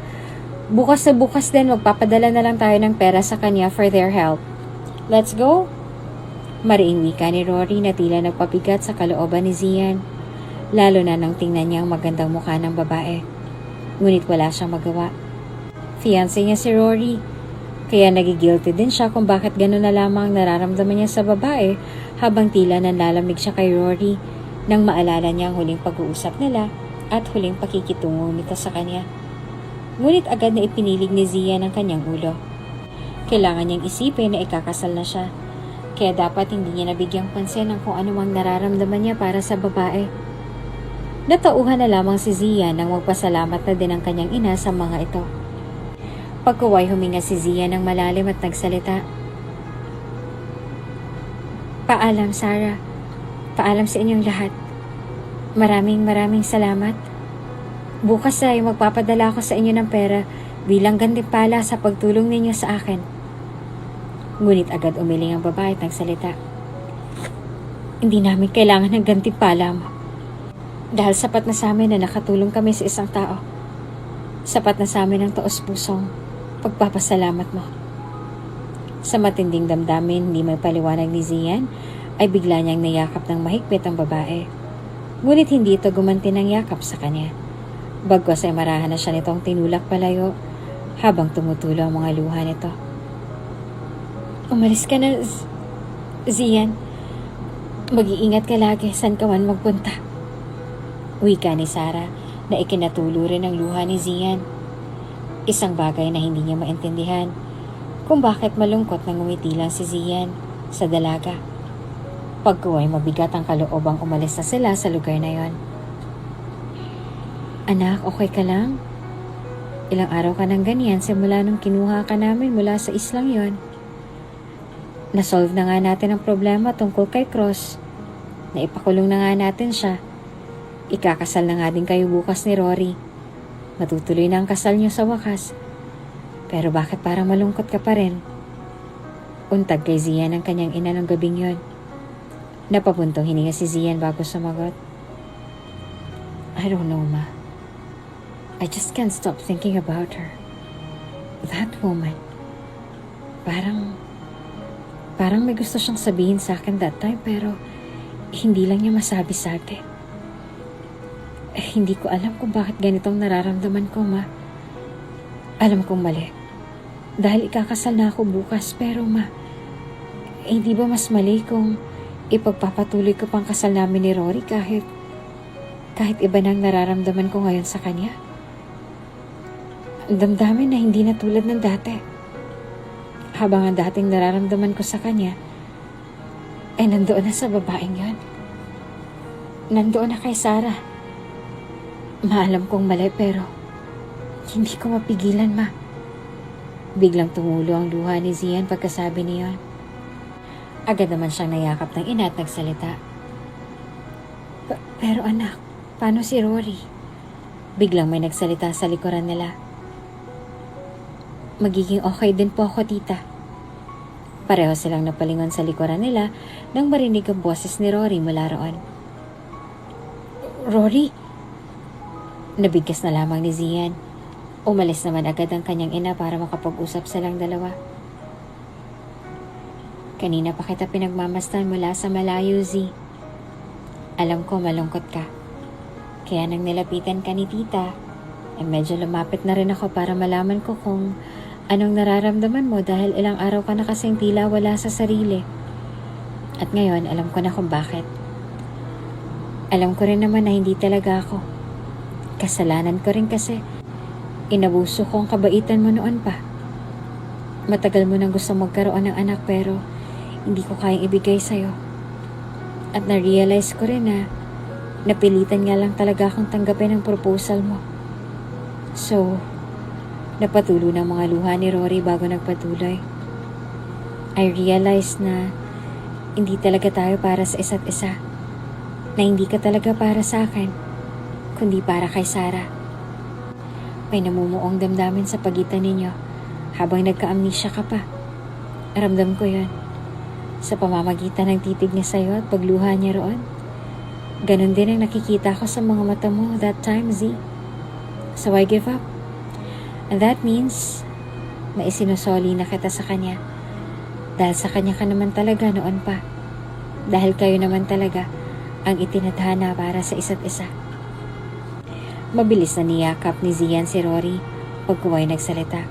Bukas na bukas din, magpapadala na lang tayo ng pera sa kanya for their help. Let's go? Mariing wika ni Rory na tila nagpabigat sa kalooban ni Zian. Lalo na nang tingnan niya ang magandang mukha ng babae. Ngunit wala siyang magawa. Fiancé niya si Rory. Kaya nagigilty din siya kung bakit gano'n na lamang nararamdaman niya sa babae habang tila nanlalamig siya kay Rory nang maalala niya ang huling pag-uusap nila at huling pakikitungo nito sa kanya. Ngunit agad na ipinilig ni Zian ang kanyang ulo. Kailangan niyang isipin na ikakasal na siya. Kaya dapat hindi niya nabigyang pansin ang kung anumang nararamdaman niya para sa babae. Natauhan na lamang si Zian nang magpasalamat na din ang kanyang ina sa mga ito. Pagkuway huminga si Zian ng malalim at nagsalita. Paalam, Sarah. Paalam sa inyong lahat. Maraming salamat. Bukas ay magpapadala ako sa inyo ng pera bilang gantimpala sa pagtulong ninyo sa akin. Ngunit agad umiling ang babae at nagsalita. Hindi namin kailangan ng gantimpala mo. Dahil sapat na sa amin na nakatulong kami sa isang tao. Sapat na sa amin ang taos-pusong pagpapasalamat mo. Sa matinding damdamin, hindi may paliwanag ni Zian, ay bigla niyang niyakap ng mahigpit ang babae. Ngunit hindi ito gumanti ng yakap sa kanya. Bagwas ay marahan na siya nitong tinulak palayo habang tumutulo ang mga luha nito. Umalis ka na, Zian. Mag-iingat ka lagi saan ka man magpunta. Wika ni Sarah na ikinatulo rin ang luha ni Zian. Isang bagay na hindi niya maintindihan kung bakit malungkot nang ngumiti lang si Zian sa dalaga. Pagkuway mabigat ang kaloobang umalis na sila sa lugar na yon. Anak, okay ka lang? Ilang araw ka nang ganyan simula nung kinuha ka namin mula sa islang yon. Nasolve na nga natin ang problema tungkol kay Cross. Naipakulong na nga natin siya. Ikakasal na nga din kayo bukas ni Rory. Matutuloy na ang kasal niyo sa wakas. Pero bakit parang malungkot ka pa rin? Untag kay Zian ang kanyang ina ng gabing yon. Napapuntong hininga si Zian bago sumagot. I don't know, Ma. I just can't stop thinking about her. That woman. Parang may gusto siyang sabihin sa akin that time pero hindi lang niya masabi sa atin. Hindi ko alam kung bakit ganitong nararamdaman ko, Ma. Alam kong mali. Dahil ikakasal na ako bukas pero Ma, hindi ba mas mali kung ipagpapatuloy ko pang kasal namin ni Rory kahit iba nang nararamdaman ko ngayon sa kanya? Ang damdamin na hindi na tulad ng dati. Habang ang dating nararamdaman ko sa kanya ay nandoon na sa babaeng yon. Nandoon na kay Sarah. Maalam kong mali pero hindi ko mapigilan, Ma. Biglang tumulo ang luha ni Zian pagkasabi niyon. Agad naman siyang nayakap ng ina at nagsalita. Pero anak, paano si Rory? Biglang may nagsalita sa likuran nila. Magiging okay din po ako, tita. Pareho silang napalingon sa likuran nila nang marinig ang boses ni Rory mula roon. Rory? Nabigkas na lamang ni Zian. Umalis naman agad ang kanyang ina para makapag-usap silang dalawa. Kanina pa kita pinagmamastan mula sa malayo, Z. Alam ko malungkot ka. Kaya nang nilapitan ka ni tita, medyo lumapit na rin ako para malaman ko kung anong nararamdaman mo dahil ilang araw ka na kasing tila wala sa sarili. At ngayon, alam ko na kung bakit. Alam ko rin naman na hindi talaga ako. Kasalanan ko rin kasi inabuso ko ang kabaitan mo noon pa. Matagal mo nang gusto magkaroon ng anak pero hindi ko kayang ibigay sa'yo. At na-realize ko rin na napilitan nga lang talaga akong tanggapin ang proposal mo. So, napatulo ng mga luha ni Rory bago nagpatuloy. I realized na hindi talaga tayo para sa isa't isa. Na hindi ka talaga para sa akin, kundi para kay Sarah. May namumuong damdamin sa pagitan ninyo habang nagka-amnesia ka pa. Ramdam ko yun. Sa pamamagitan ng titig niya sa'yo at pagluha niya roon. Ganon din ang nakikita ko sa mga mata mo that time, Z. So I give up. And that means na isinusoli na kita sa kanya. Dahil sa kanya ka naman talaga noon pa. Dahil kayo naman talaga ang itinadhana para sa isa't isa. Mabilis na niyakap ni Zian si Rory pagkuway nagsalita.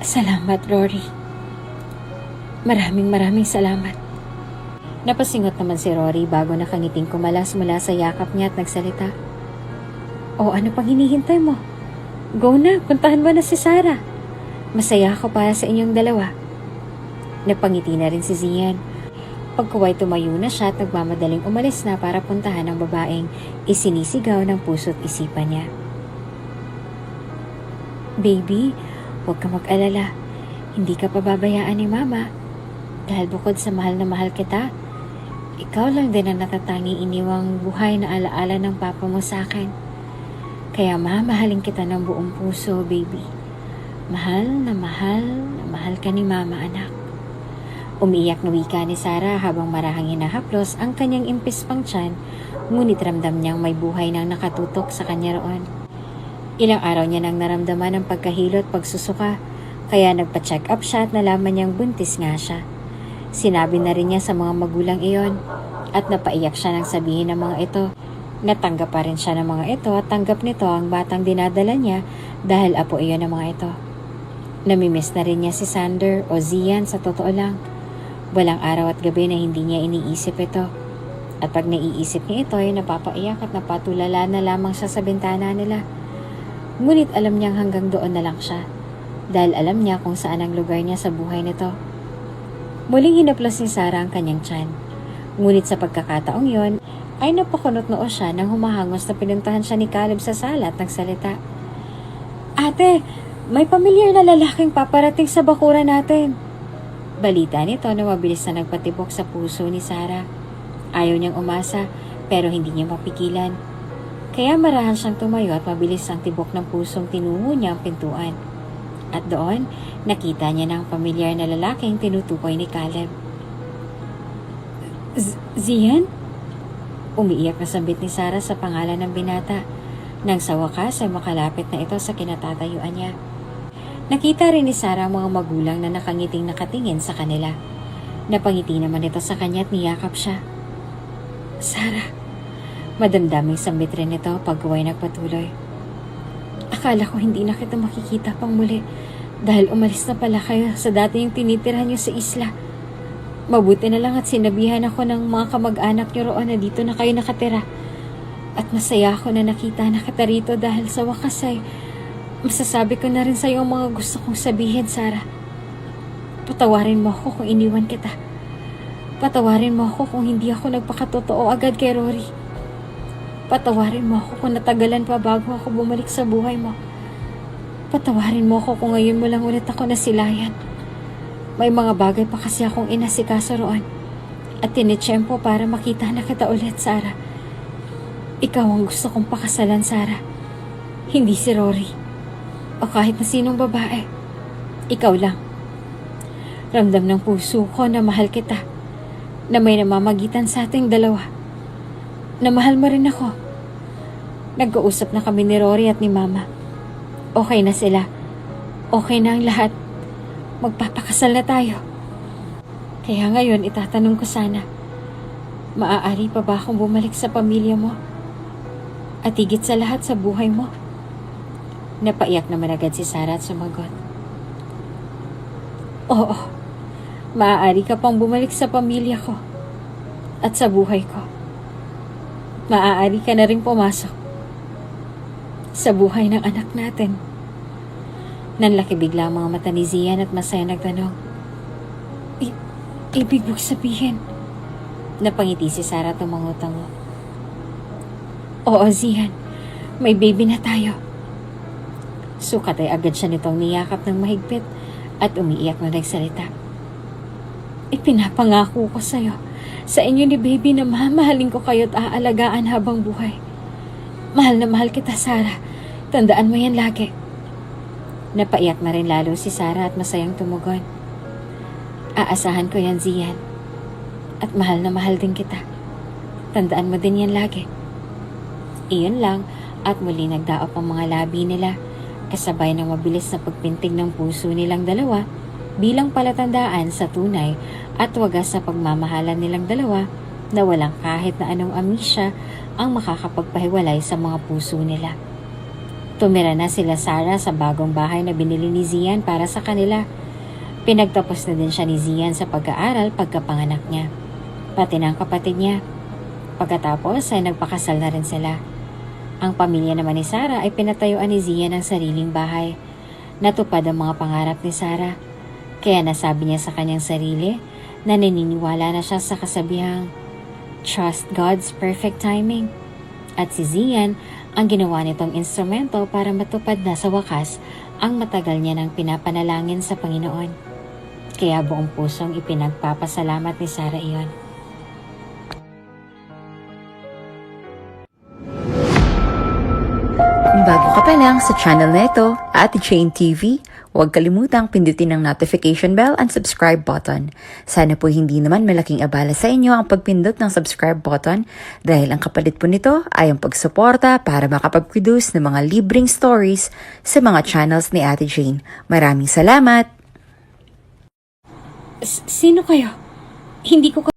Salamat, Rory. Maraming salamat. Napasingot naman si Rory bago nakangiting kumalas mula sa yakap niya at nagsalita. O ano pang hinihintay mo? Go na, puntahan mo na si Sarah. Masaya ako para sa inyong dalawa. Napangiti na rin si Zian. Pagkuway tumayo na siya at nagmamadaling umalis na para puntahan ang babaeng isinisigaw ng puso't isipan niya. Baby, huwag ka mag-alala. Hindi ka pababayaan ni Mama. Dahil bukod sa mahal na mahal kita, ikaw lang din ang natatanging iniwang buhay na alaala ng papa mo sa akin. Kaya mamahalin kita ng buong puso, baby. Mahal na mahal ka ni Mama, anak. Umiiyak na wika ni Sarah habang marahang hinahaplos ang kanyang impis pang tiyan, ngunit ramdam niyang may buhay nang nakatutok sa kanya roon. Ilang araw niya nang naramdaman ang pagkahilo at pagsusuka, kaya nagpa-check up siya at nalaman niyang buntis nga siya. Sinabi na rin niya sa mga magulang iyon at napaiyak siya nang sabihin ng mga ito Natanggap pa rin siya ng mga ito at tanggap nito ang batang dinadala niya dahil apo iyon ng mga ito. Namimiss na rin niya si Sander o Zian sa totoo lang. Walang araw at gabi na hindi niya iniisip ito. At pag naiisip niya ito ay napapaiyak at napatulala na lamang siya sa bintana nila. Ngunit alam niyang hanggang doon na lang siya dahil alam niya kung saan ang lugar niya sa buhay nito. Muling hinaplas ni Sarah ang kanyang tiyan. Ngunit sa pagkakataong yon ay napakunot noo siya nang humahangos na pinuntahan siya ni Caleb sa sala at nagsalita. Ate, may pamilyar na lalaking paparating sa bakuran natin. Balita nito na mabilis na nagpatibok sa puso ni Sarah. Ayaw niyang umasa pero hindi niya mapigilan. Kaya marahan siyang tumayo at mabilis ang tibok ng pusong tinungo niya ang pintuan. At doon, nakita niya na ang pamilyar na lalaking tinutukoy ni Caleb. Zian? Umiiyak na sambit ni Sarah sa pangalan ng binata. Nang sa wakas ay makalapit na ito sa kinatatayuan niya. Nakita rin ni Sarah ang mga magulang na nakangiting nakatingin sa kanila. Napangiti naman ito sa kanya at niyakap siya. Sarah, madamdaming sambit rin ito pagkaway nagpatuloy. Akala ko hindi na kita makikita pang muli dahil umalis na pala kayo sa dati yung tinitirhan niyo sa isla. Mabuti na lang at sinabihan ako ng mga kamag-anak niyo roon na dito na kayo nakatira. At masaya ako na nakita na kita rito dahil sa wakas ay masasabi ko na rin sa iyo ang mga gusto kong sabihin, Sarah. Patawarin mo ako kung iniwan kita. Patawarin mo ako kung hindi ako nagpakatotoo agad kay Rory. Patawarin mo ako kung natagalan pa bago ako bumalik sa buhay mo. Patawarin mo ako kung ngayon mo lang ulit ako nasilayan. May mga bagay pa kasi akong inasikaso roon at tinitsyempo para makita na kita ulit, Sarah. Ikaw ang gusto kong pakasalan, Sarah. Hindi si Rory o kahit na sinong babae. Ikaw lang. Ramdam ng puso ko na mahal kita, na may namamagitan sa ating dalawa. Na mahal mo rin ako. Nagkausap na kami ni Rory at ni Mama. Okay na sila. Okay na ang lahat. Magpapakasal na tayo. Kaya ngayon itatanong ko sana, maaari pa ba akong bumalik sa pamilya mo? At higit sa lahat sa buhay mo? Napaiyak naman agad si Sarah at sumagot. Oo, maaari ka pang bumalik sa pamilya ko at sa buhay ko. Maaari ka na rin pumasok sa buhay ng anak natin. Nanlaki bigla ang mga mata ni Zian at masaya nagtanong. Ibig mo sabihin? Napangiti si Sarah tumango-tango. Oo, Zian. May baby na tayo. Sukat ay agad siya nitong niyakap ng mahigpit at umiiyak na nagsalita. Ipinapangako ko sa'yo, sa inyo ni baby na mamahalin ko kayo at aalagaan habang buhay. Mahal na mahal kita, Sarah. Tandaan mo yan lagi. Napaiyak na rin lalo si Sarah at masayang tumugon. Aasahan ko yan, Zian. At mahal na mahal din kita. Tandaan mo din yan lagi. Iyon lang at muli nagdaop ang mga labi nila kasabay ng mabilis na pagpintig ng puso nilang dalawa bilang palatandaan sa tunay at wagas sa pagmamahalan nilang dalawa na walang kahit na anong amisya ang makakapagpahiwalay sa mga puso nila. Tumira na sila Sarah sa bagong bahay na binili ni Zian para sa kanila. Pinagtapos na din siya ni Zian sa pag-aaral pagkapanganak niya, pati ng kapatid niya. Pagkatapos ay nagpakasal na rin sila. Ang pamilya naman ni Sarah ay pinatayuan ni Zian ng sariling bahay. Natupad ang mga pangarap ni Sarah. Kaya nasabi niya sa kanyang sarili na naniniwala na siya sa kasabihang trust God's perfect timing. At si Zian ang ginawa nitong instrumento para matupad na sa wakas ang matagal niya nang pinapanalangin sa Panginoon. Kaya buong pusong ipinagpapasalamat ni Sarah iyon. Kung bago ka pa lang sa channel na ito, Ate Jane TV, huwag kalimutang pindutin ang notification bell and subscribe button. Sana po hindi naman malaking abala sa inyo ang pagpindot ng subscribe button dahil ang kapalit po nito ay ang pagsuporta para makapag-produce ng mga libreng stories sa mga channels ni Ate Jane. Maraming salamat! Sino kayo? Hindi ko